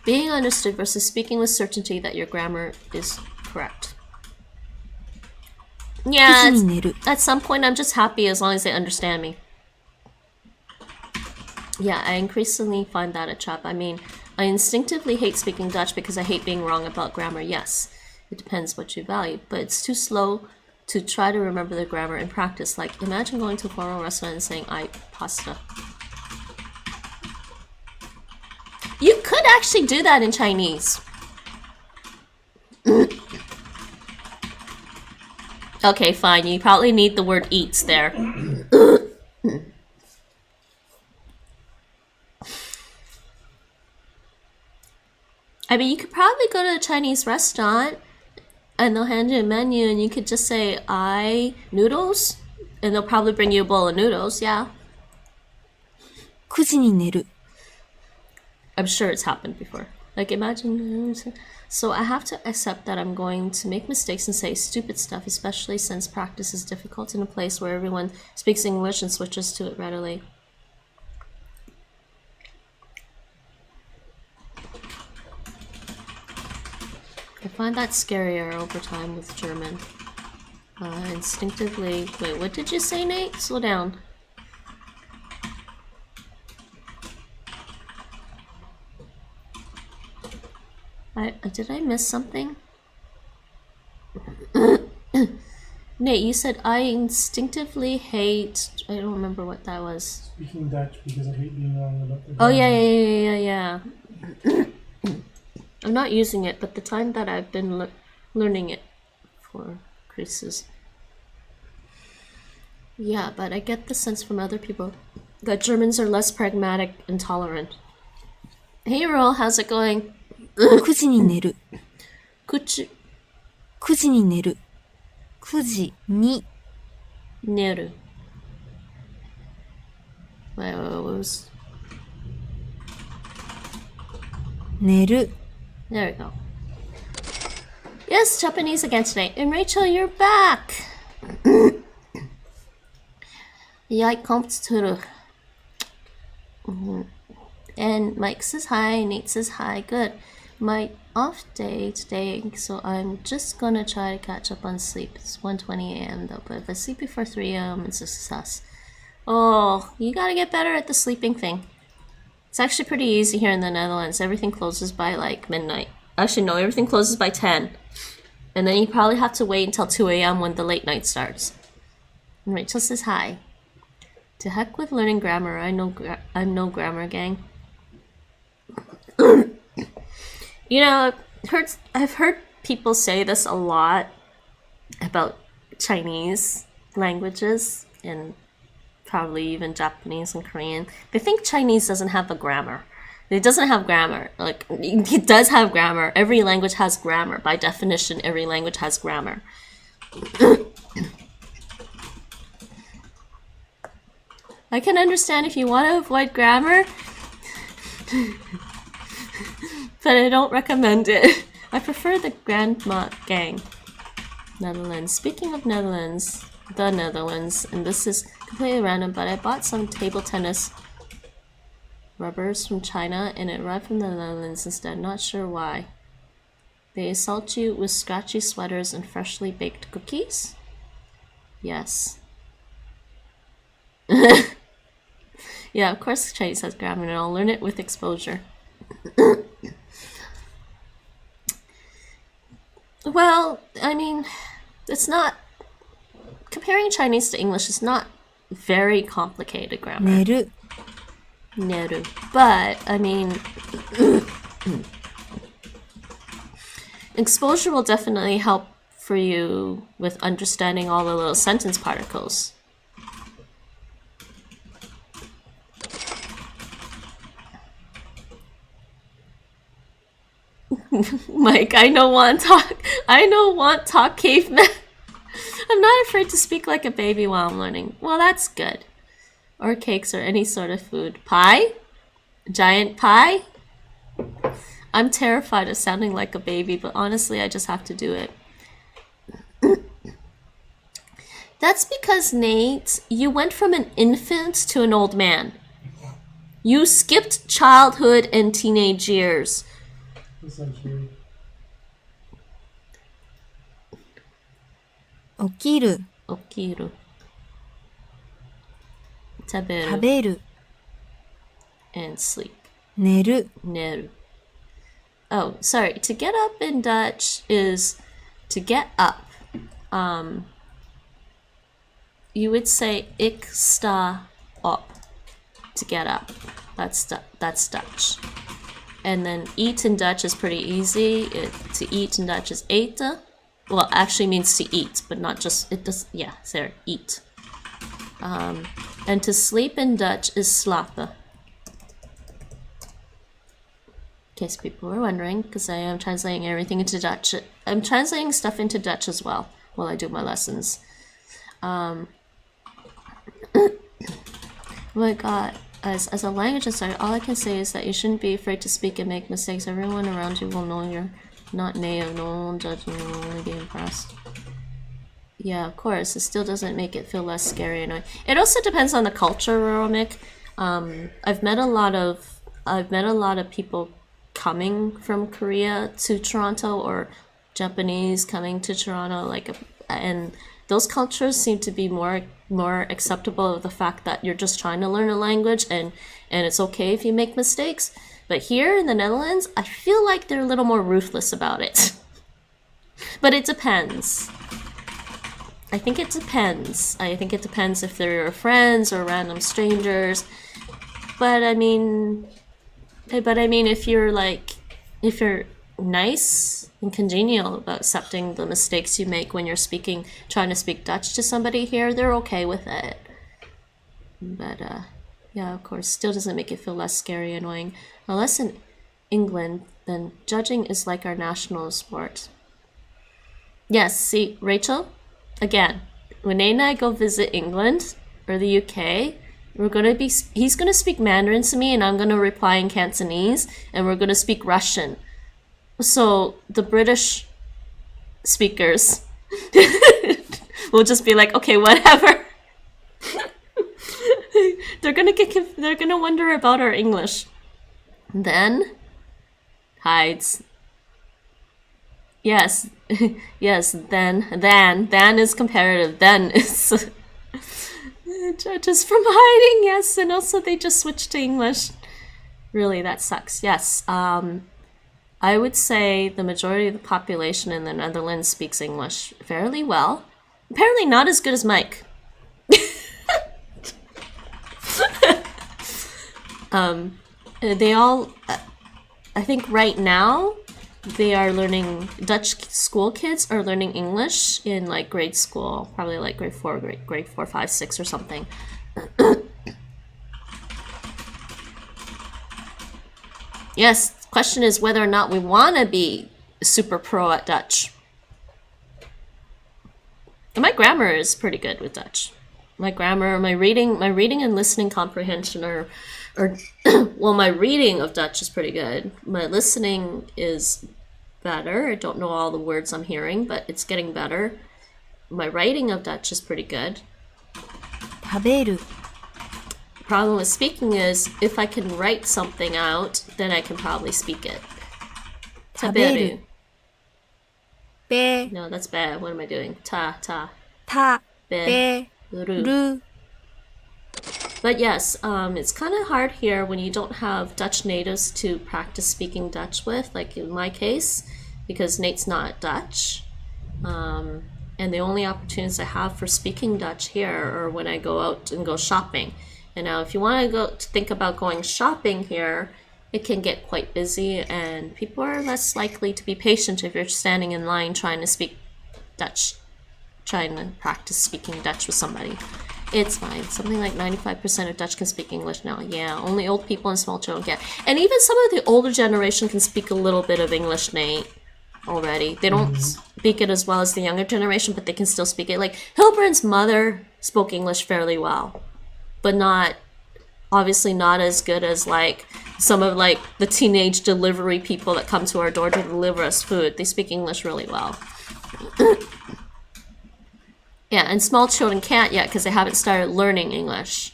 Being understood versus speaking with certainty that your grammar is correct. Yeah, 9時に寝る at some point I'm just happy as long as they understand me. Yeah, I increasingly find that a trap. I mean, I instinctively hate speaking Dutch because I hate being wrong about grammar. Yes, it depends what you value, but it's too slow to try to remember the grammar in practice. Like, imagine going to a formal restaurant and saying, "I pasta." You could actually do that in Chinese. Okay, fine. You probably need the word eats there. I mean, you could probably go to a Chinese restaurant and they'll hand you a menu and you could just say, "I noodles," and they'll probably bring you a bowl of noodles, yeah. 9時に寝る I'm sure it's happened before. Like, imagine. So I have to accept that I'm going to make mistakes and say stupid stuff, especially since practice is difficult in a place where everyone speaks English and switches to it readily. I find that scarier over time with German. Instinctively... Wait, what did you say, Nate? Slow down. Did I miss something? Nate, you said I instinctively hate... I don't remember what that was. Speaking Dutch because I hate being wrong about the Oh, grammar. yeah. I'm not using it, but the time that I've been learning it for increases. Yeah, but I get the sense from other people that Germans are less pragmatic and tolerant. Hey, Earl, how's it going? 9時に寝る 9時に寝る9時に Neru. Wait, what was... 寝る There we go. Yes, Japanese again tonight. And Rachel, you're back! Jag kom till... And Mike says hi, Nate says hi, good. My off day today, so I'm just gonna try to catch up on sleep. It's 1:20 a.m. though, but if I sleep before 3 a.m., it's a success. Oh, you gotta get better at the sleeping thing. It's actually pretty easy here in the Netherlands. Everything closes by like midnight. Actually, no, everything closes by 10. And then you probably have to wait until 2 a.m. when the late night starts. And Rachel says hi. To heck with learning grammar. I'm no grammar gang. You know, I've heard people say this a lot about Chinese languages and probably even Japanese and Korean. They think Chinese doesn't have a grammar. It doesn't have grammar. Like, it does have grammar. Every language has grammar. By definition, every language has grammar. I can understand if you want to avoid grammar, but I don't recommend it. I prefer the grandma gang. Netherlands. Speaking of Netherlands, the Netherlands, and this is completely random, but I bought some table tennis rubbers from China and it arrived from the Netherlands instead. Not sure why. They assault you with scratchy sweaters and freshly baked cookies? Yes. Yeah, of course Chinese has grammar and I'll learn it with exposure. Well, I mean, it's not... Comparing Chinese to English is not very complicated grammar. 寝る Neru. But, I mean... exposure will definitely help for you with understanding all the little sentence particles. Mike, I know want talk caveman. I'm not afraid to speak like a baby while I'm learning. Well, that's good. Or cakes or any sort of food. Pie? Giant pie? I'm terrified of sounding like a baby, but honestly, I just have to do it. That's because, Nate, you went from an infant to an old man. You skipped childhood and teenage years. Essentially. 起きる起きる。食べる。食べる And sleep. 寝る Neru. Oh, sorry. To get up in Dutch is to get up. You would say ik sta op. To get up. That's Dutch. And then eat in Dutch is pretty easy. To eat in Dutch is eten. Well, actually means to eat, but not just it does. Yeah, there, eat. And to sleep in Dutch is slapen. In case people were wondering, because I am translating everything into Dutch. I'm translating stuff into Dutch as well while I do my lessons. Oh my god. As a language instructor, all I can say is that you shouldn't be afraid to speak and make mistakes. Everyone around you will know you're not native. No one will judge you. Will only be impressed. Yeah, of course. It still doesn't make it feel less scary and annoying. It also depends on the culture, Romik. I've met a lot of people coming from Korea to Toronto or Japanese coming to Toronto, and those cultures seem to be more acceptable of the fact that you're just trying to learn a language and it's okay if you make mistakes. But here in the Netherlands, I feel like they're a little more ruthless about it. But it depends. I think it depends. I think it depends if they're your friends or random strangers. But I mean, if you're nice and congenial about accepting the mistakes you make when you're trying to speak Dutch to somebody here, they're okay with it. But yeah, of course, still doesn't make it feel less scary and annoying. Unless in England, then judging is like our national sport. Yes, see, Rachel, again, when Nate and I go visit England or the UK, he's gonna speak Mandarin to me and I'm gonna reply in Cantonese and we're gonna speak Russian. So the British speakers will just be like, okay, whatever. They're gonna wonder about our English. Then hides. Yes, yes. Then is comparative. Then is judges from hiding. Yes, and also they just switched to English. Really, that sucks. Yes. I would say the majority of the population in the Netherlands speaks English fairly well. Apparently not as good as Mike. They all, I think right now, they are learning, Dutch school kids are learning English in like grade school, probably like grade 4, 5, 6 or something. Yes, question is whether or not we want to be super pro at Dutch. And my grammar is pretty good with Dutch. My grammar, my reading and listening comprehension are well, my reading of Dutch is pretty good. My listening is better. I don't know all the words I'm hearing, but it's getting better. My writing of Dutch is pretty good. 食べる Problem with speaking is if I can write something out, then I can probably speak it. 食べる べ No, that's bad. What am I doing? Ta. た Be. べ Ru. る But yes, it's kind of hard here when you don't have Dutch natives to practice speaking Dutch with, like in my case, because Nate's not Dutch. And the only opportunities I have for speaking Dutch here are when I go out and go shopping. And now if you want to think about going shopping here, it can get quite busy and people are less likely to be patient if you're standing in line trying to speak Dutch, trying to practice speaking Dutch with somebody. It's fine. Something like 95% of Dutch can speak English now. Yeah, only old people and small children can. And even some of the older generation can speak a little bit of English, Nate, already. They don't speak it as well as the younger generation, but they can still speak it. Like, Hilburn's mother spoke English fairly well, but not, obviously not as good as, like, some of, like, the teenage delivery people that come to our door to deliver us food. They speak English really well. Yeah, and small children can't yet because they haven't started learning English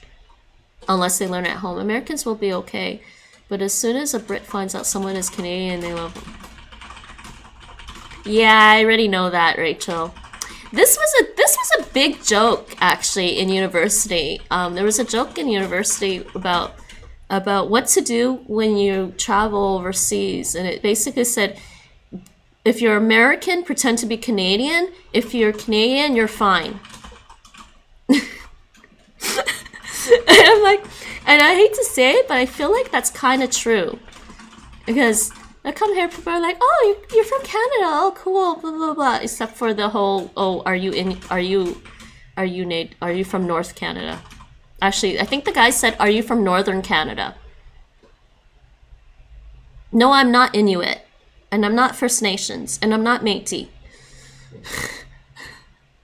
unless they learn at home. Americans will be okay, but as soon as a Brit finds out someone is Canadian, they love them. Yeah, I already know that, Rachel. This was a big joke actually in university. There was a joke in university about what to do when you travel overseas, and it basically said, if you're American, pretend to be Canadian. If you're Canadian, you're fine. And I'm like, and I hate to say it, but I feel like that's kind of true. Because I come here, people are like, oh, you're from Canada. Oh, cool, blah, blah, blah. Except for the whole, oh, are you from North Canada? Actually, I think the guy said, are you from Northern Canada? No, I'm not Inuit. And I'm not First Nations, and I'm not Métis.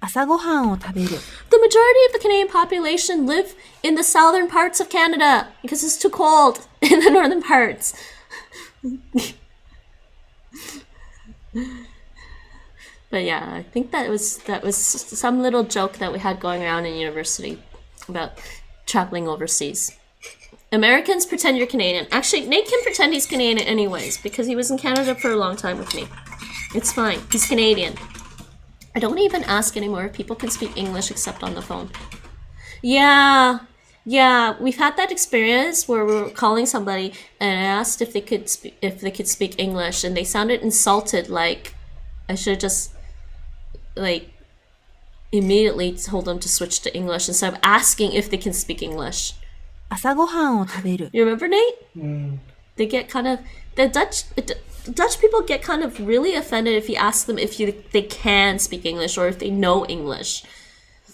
朝ごはんを食べる The majority of the Canadian population live in the southern parts of Canada because it's too cold in the northern parts. But yeah, I think that was some little joke that we had going around in university about traveling overseas. Americans pretend you're Canadian. Actually, Nate can pretend he's Canadian anyways because he was in Canada for a long time with me. It's fine. He's Canadian. I don't even ask anymore if people can speak English except on the phone. Yeah, we've had that experience where we were calling somebody and I asked if they could speak English, and they sounded insulted, like I should have just like immediately told them to switch to English instead of asking if they can speak English. 朝ごはんを食べる You remember, Nate? They get kind of the Dutch people get kind of really offended if you ask them if they can speak English or if they know English.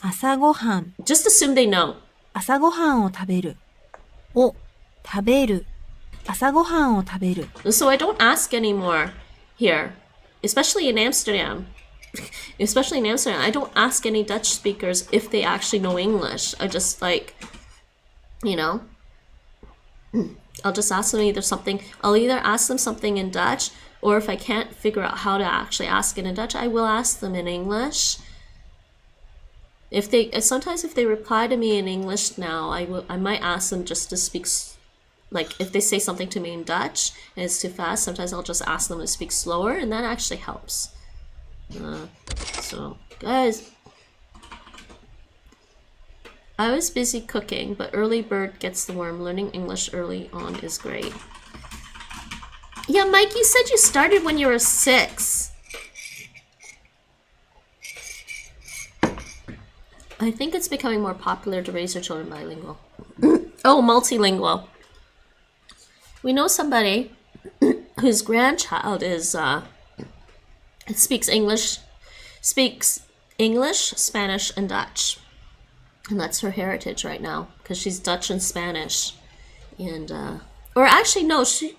朝ごはん Just assume they know. 朝ごはんを食べるを食べる朝ごはんを食べる So I don't ask anymore here, especially in Amsterdam. I don't ask any Dutch speakers if they actually know English. I just like, you know, I'll just ask them I'll either ask them something in Dutch, or if I can't figure out how to actually ask it in Dutch, I will ask them in English. Sometimes if they reply to me in English now, I might ask them just to speak, like if they say something to me in Dutch and it's too fast, sometimes I'll just ask them to speak slower, and that actually helps. So guys, I was busy cooking, but early bird gets the worm. Learning English early on is great. Yeah, Mike, you said you started when you were 6. I think it's becoming more popular to raise your children bilingual. Oh, multilingual. We know somebody whose grandchild is speaks English, Spanish, and Dutch, and that's her heritage right now because she's Dutch and Spanish, and or actually no, is she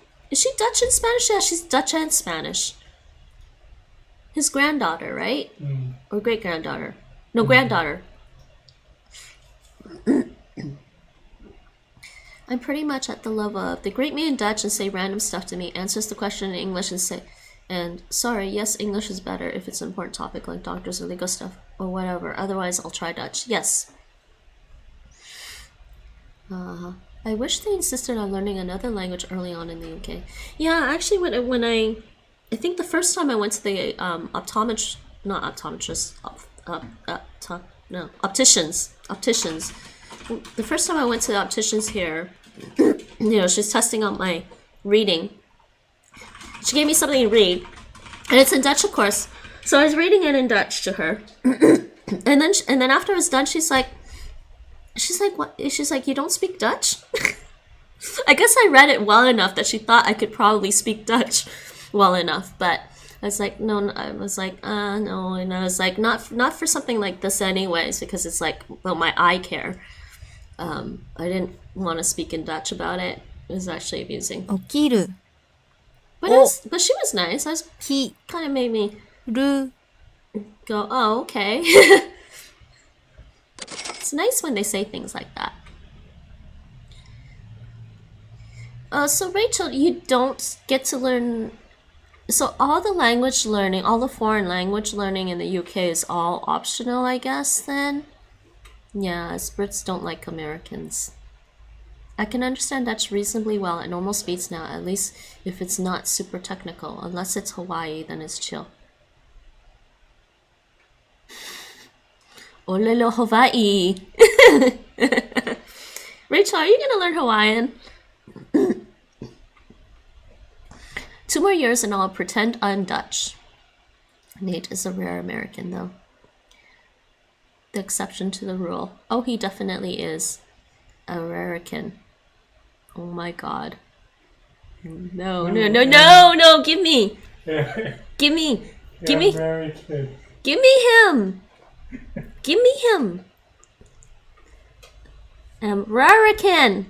Dutch and Spanish? Yeah, she's Dutch and Spanish. His granddaughter, right? Or great granddaughter? No, granddaughter. I'm pretty much at the level of they greet me in Dutch and say random stuff to me, answers the question in English and sorry, yes, English is better if it's an important topic like doctors or legal stuff or whatever. Otherwise, I'll try Dutch. Yes. I wish they insisted on learning another language early on in the UK. Yeah, actually, when I think the first time I went to the opticians. The first time I went to the opticians here, she's testing out my reading. She gave me something to read, and it's in Dutch, of course. So I was reading it in Dutch to her, and then after it was done, she's like, what? She's like, you don't speak Dutch? I guess I read it well enough that she thought I could probably speak Dutch well enough, but I was like, no, no, and I was like, not for something like this anyways, because it's like, well, my eye care. I didn't want to speak in Dutch about it. It was actually amusing. 起きる But she was nice. Kind of made me る go, oh, okay. It's nice when they say things like that. So Rachel, you don't get to learn. So all the language learning, all the foreign language learning in the UK is all optional, I guess, then? Yeah, as Brits don't like Americans. I can understand Dutch reasonably well at normal speeds now, at least if it's not super technical. Unless it's Hawaii, then it's chill. Olelo Hawaii! Rachel, are you gonna learn Hawaiian? 2 more years and I'll pretend I'm Dutch. Nate is a rare American, though. The exception to the rule. Oh, he definitely is. American. Oh my god. No, give me! Give me! Give me! American. Give me him! Give me him! American!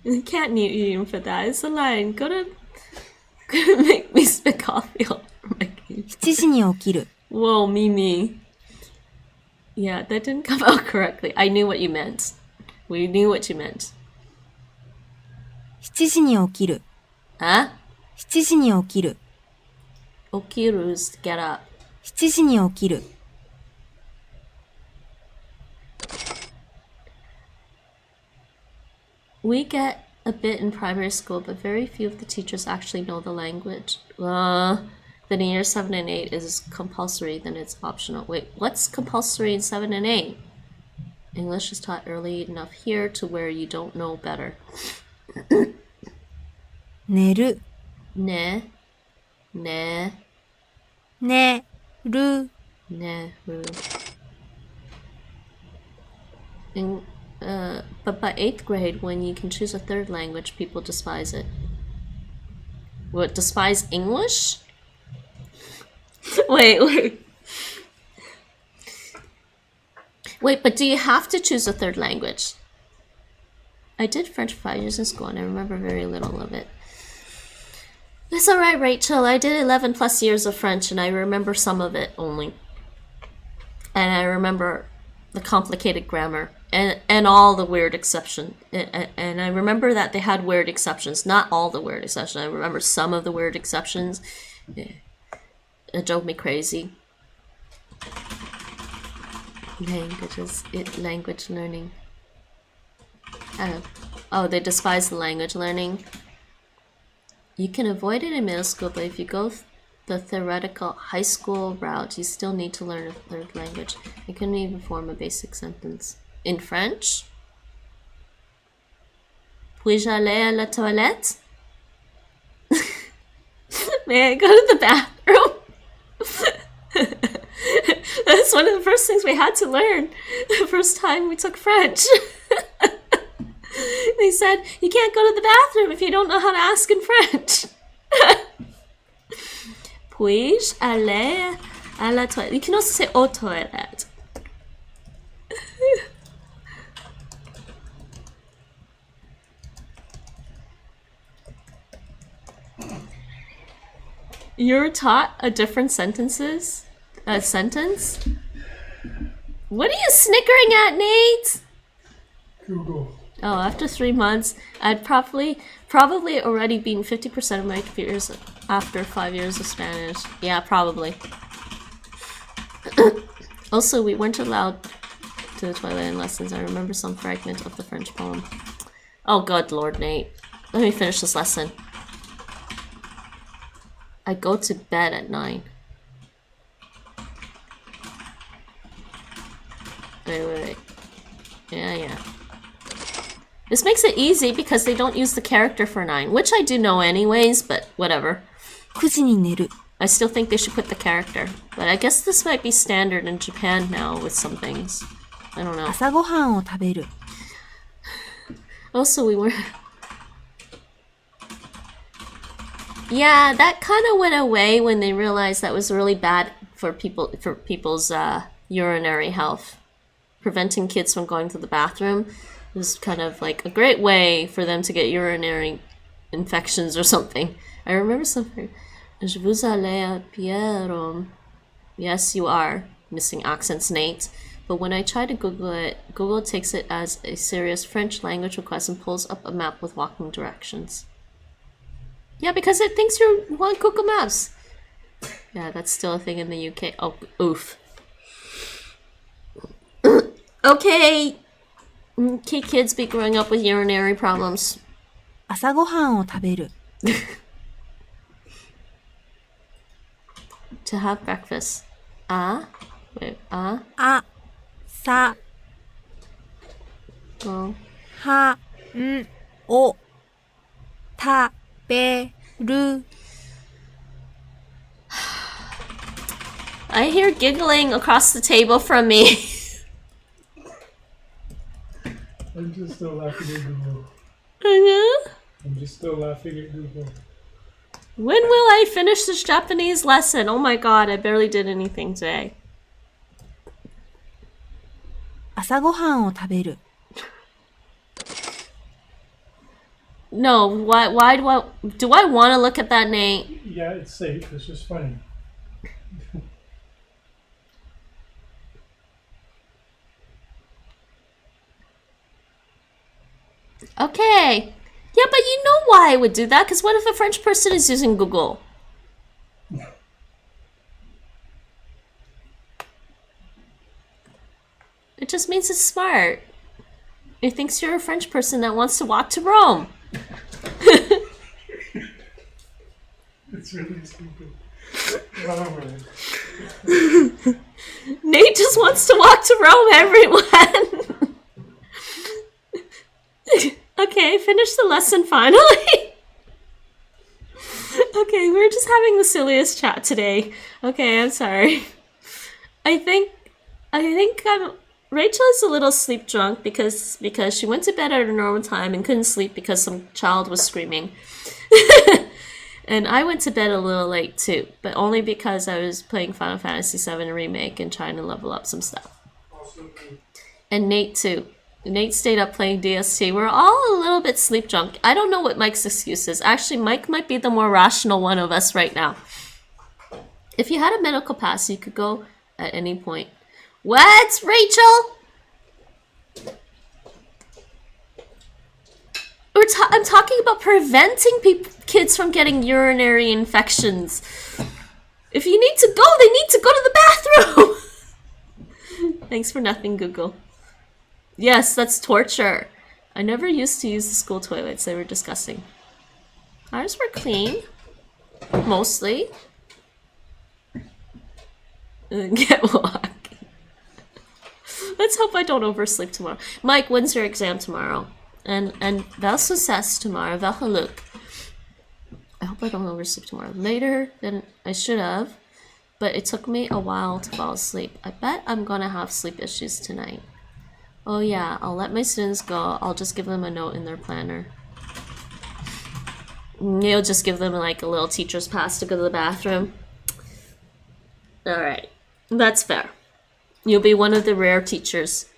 I can't mute you for that. It's a line. Gonna make me spit coffee all over my game. 7時に起きる Whoa, Mimi. Yeah, that didn't come out correctly. I knew what you meant. We knew what you meant. 7時に起きる Huh? 7時に起きる Okiru's get up. 7時に起きる We get a bit in primary school, but very few of the teachers actually know the language. Then in year 7 and 8 is compulsory, then it's optional. Wait, what's compulsory in 7 and 8? English is taught early enough here to where you don't know better. 寝る Ne. Ne. 寝る Neru. But by 8th grade, when you can choose a third language, people despise it. What, despise English? Wait, but do you have to choose a third language? I did French for 5 years in school and I remember very little of it. It's alright, Rachel. I did 11 plus years of French and I remember some of it only. And I remember the complicated grammar and all the weird exceptions. And I remember that they had weird exceptions. Not all the weird exceptions. I remember some of the weird exceptions. It drove me crazy. Language learning. Oh, they despise the language learning. You can avoid it in middle school, but if you go the theoretical high school route, you still need to learn a third language. I couldn't even form a basic sentence. In French? Puis-je aller à la toilette? May I go to the bathroom? was one of the first things we had to learn the first time we took French. They said, you can't go to the bathroom if you don't know how to ask in French. Puis-je aller à la toilette? You can also say aux toilettes. You're taught a different sentence? What are you snickering at, Nate? Google. Oh, after 3 months, I'd probably already been 50% of my computers after 5 years of Spanish. Yeah, probably. Also, we weren't allowed to the toilet in lessons. I remember some fragment of the French poem. Oh, good Lord, Nate. Let me finish this lesson. I go to bed at 9. Wait. Yeah. This makes it easy because they don't use the character for 9, which I do know anyways, but whatever. 9時に寝る。 I still think they should put the character. But I guess this might be standard in Japan now with some things. I don't know. 朝ごはんを食べる。 Also, we were... Yeah, that kind of went away when they realized that was really bad for people's urinary health. Preventing kids from going to the bathroom was kind of like a great way for them to get urinary infections or something. I remember something. Je vous allez à Pierre. Yes, you are. Missing accents, Nate. But when I try to Google it, Google takes it as a serious French language request and pulls up a map with walking directions. Yeah, because it thinks you're on Google Maps. Yeah, that's still a thing in the UK. Oh, oof. Okay, kids be growing up with urinary problems. 朝ごはんを食べる。 To have breakfast. Wait, あ、さ、 go. は、ん、を、食べる。 I hear giggling across the table from me. I'm just still laughing at Google. Uh-huh. I'm just still laughing at Google. When will I finish this Japanese lesson? Oh my god, I barely did anything today. 朝ごはんを食べる。 No, why do I want to look at that, Nate? Yeah, it's safe. It's just funny. Okay. Yeah, but you know why I would do that, because what if a French person is using Google? It just means it's smart. It thinks you're a French person that wants to walk to Rome. It's really stupid. Oh, man. Nate just wants to walk to Rome, everyone. Okay, finish the lesson finally. Okay, we're just having the silliest chat today. Okay, I'm sorry. I think Rachel is a little sleep drunk because she went to bed at a normal time and couldn't sleep because some child was screaming. And I went to bed a little late too, but only because I was playing Final Fantasy VII Remake and trying to level up some stuff. And Nate too. Nate stayed up playing DST. We're all a little bit sleep drunk. I don't know what Mike's excuse is. Actually, Mike might be the more rational one of us right now. If you had a medical pass, you could go at any point. What, Rachel? I'm talking about preventing kids from getting urinary infections. If you need to go, they need to go to the bathroom. Thanks for nothing, Google. Yes, that's torture. I never used to use the school toilets. They were disgusting. Ours were clean. Mostly. Get walking. Let's hope I don't oversleep tomorrow. Mike, when's your exam tomorrow? And wel succes tomorrow. Wel geluk. I hope I don't oversleep tomorrow. Later than I should have. but it took me a while to fall asleep. I bet I'm gonna have sleep issues tonight. Oh yeah, I'll let my students go. I'll just give them a note in their planner. You'll just give them like a little teacher's pass to go to the bathroom. Alright, that's fair. You'll be one of the rare teachers.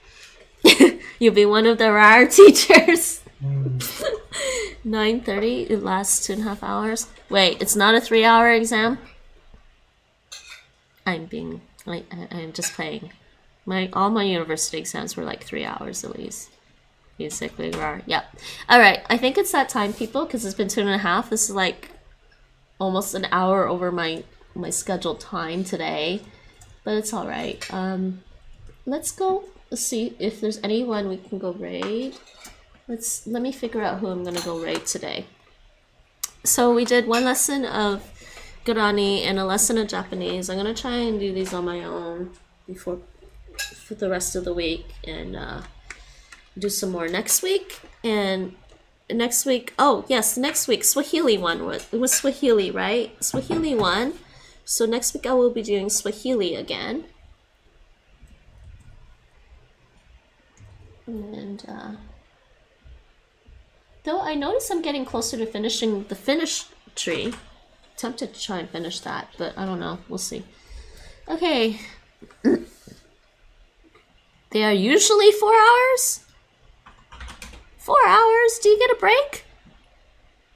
You'll be one of the rare teachers. 9:30, it lasts 2.5 hours. Wait, it's not a 3-hour exam? I'm just playing. All my university exams were like 3 hours at least. Basically, rare. Yep. Alright, I think it's that time, people, because it's been 2.5. This is like almost an hour over my scheduled time today. But it's alright. Let's go see if there's anyone we can go raid. Let me figure out who I'm gonna go raid today. So we did one lesson of Guarani and a lesson of Japanese. I'm gonna try and do these on my own for the rest of the week and do some more next week. And next week, oh yes, next week Swahili one it was Swahili, right? Swahili one. So next week I will be doing Swahili again. And though I notice I'm getting closer to finishing the Finnish tree. Tempted to try and finish that, but I don't know. We'll see. Okay. They are usually 4 hours? 4 hours? Do you get a break?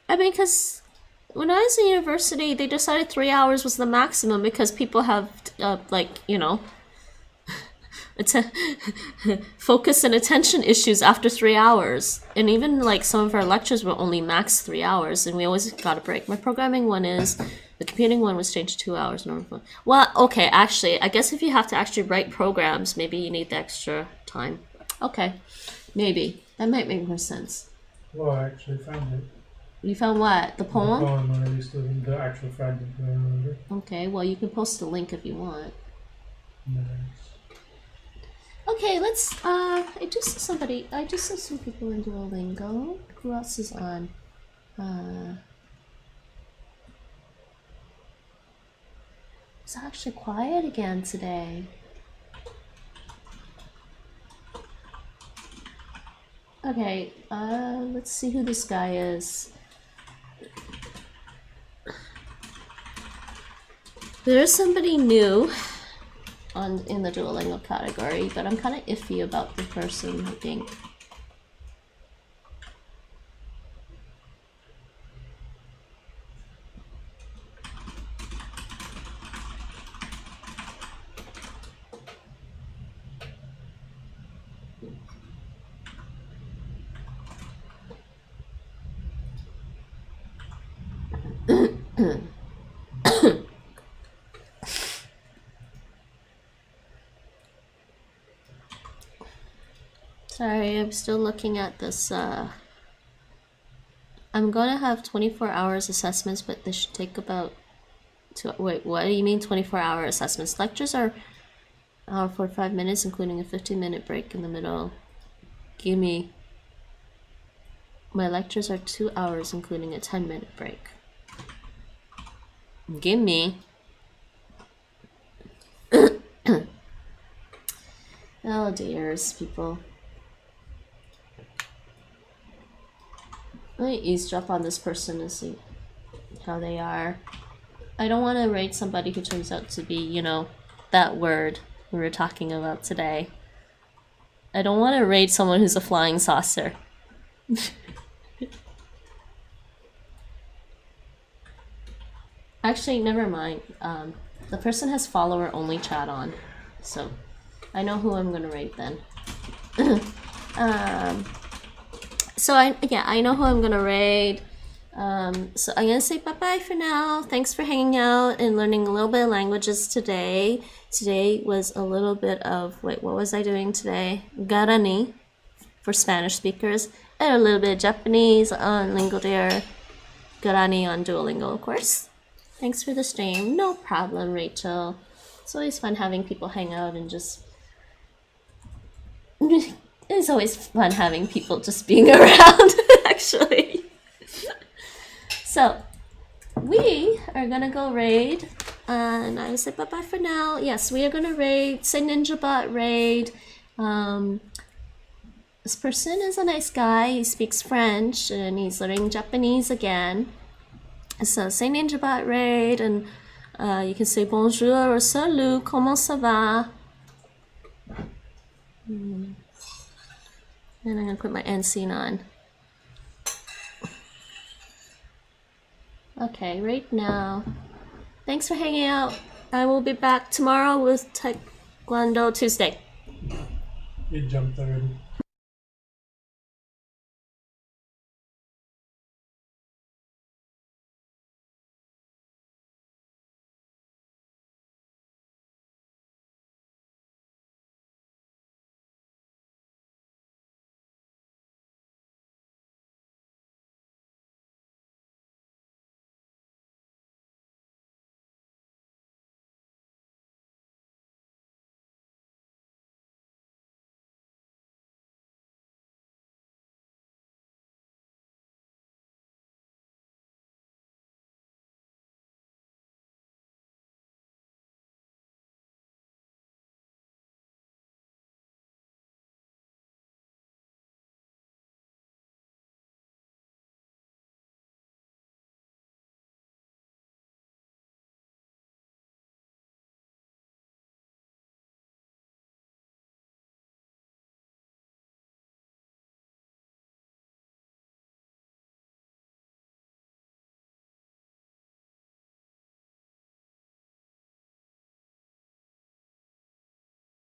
I mean, because when I was in university, they decided 3 hours was the maximum because people have, like, you know, focus and attention issues after 3 hours. And even, like, some of our lectures were only max 3 hours, and we always got a break. My programming one is, the computing one was changed to 2 hours. Well, okay, actually, I guess if you have to actually write programs, maybe you need the extra time. Okay, maybe. That might make more sense. Well, I actually found it. You found what? The poem? The poem, or at least the actual fragment. I remember. Okay, well, you can post the link if you want. Nice. Okay, let's, I just saw some people in Duolingo. Who else is on? It's actually quiet again today. Okay, let's see who this guy is. There's somebody new in the Duolingo category, but I'm kind of iffy about the person, I think. Sorry, I'm still looking at this. I'm gonna have 24 hours assessments, but they should take about wait, what do you mean 24-hour assessments? Lectures are 45 minutes, including a 15-minute break in the middle. Gimme. My lectures are 2 hours, including a 10-minute break. Gimme. Oh dears, people. Let me eavesdrop on this person and see how they are. I don't want to rate somebody who turns out to be, you know, that word we were talking about today. I don't want to rate someone who's a flying saucer. Actually, never mind. The person has follower-only chat on, so I know who I'm gonna rate then. So I know who I'm gonna raid. So I'm gonna say bye-bye for now. Thanks for hanging out and learning a little bit of languages today. Today was a little bit of, wait, what was I doing today? Guarani for Spanish speakers, and a little bit of Japanese on LingoDeer, Guarani on Duolingo, of course. Thanks for the stream. No problem, Rachel. It's always fun having people hang out and just... It's always fun having people just being around, actually. So, we are gonna go raid And I will say bye-bye for now. Yes, we are gonna raid, say Ninja Bot raid. This person is a nice guy. He speaks French and he's learning Japanese again. So say Ninja Bot raid, and you can say bonjour or salut, comment ça va? And I'm gonna put my end scene on. Okay, right now. Thanks for hanging out. I will be back tomorrow with Taekwondo Tuesday. It jumped already.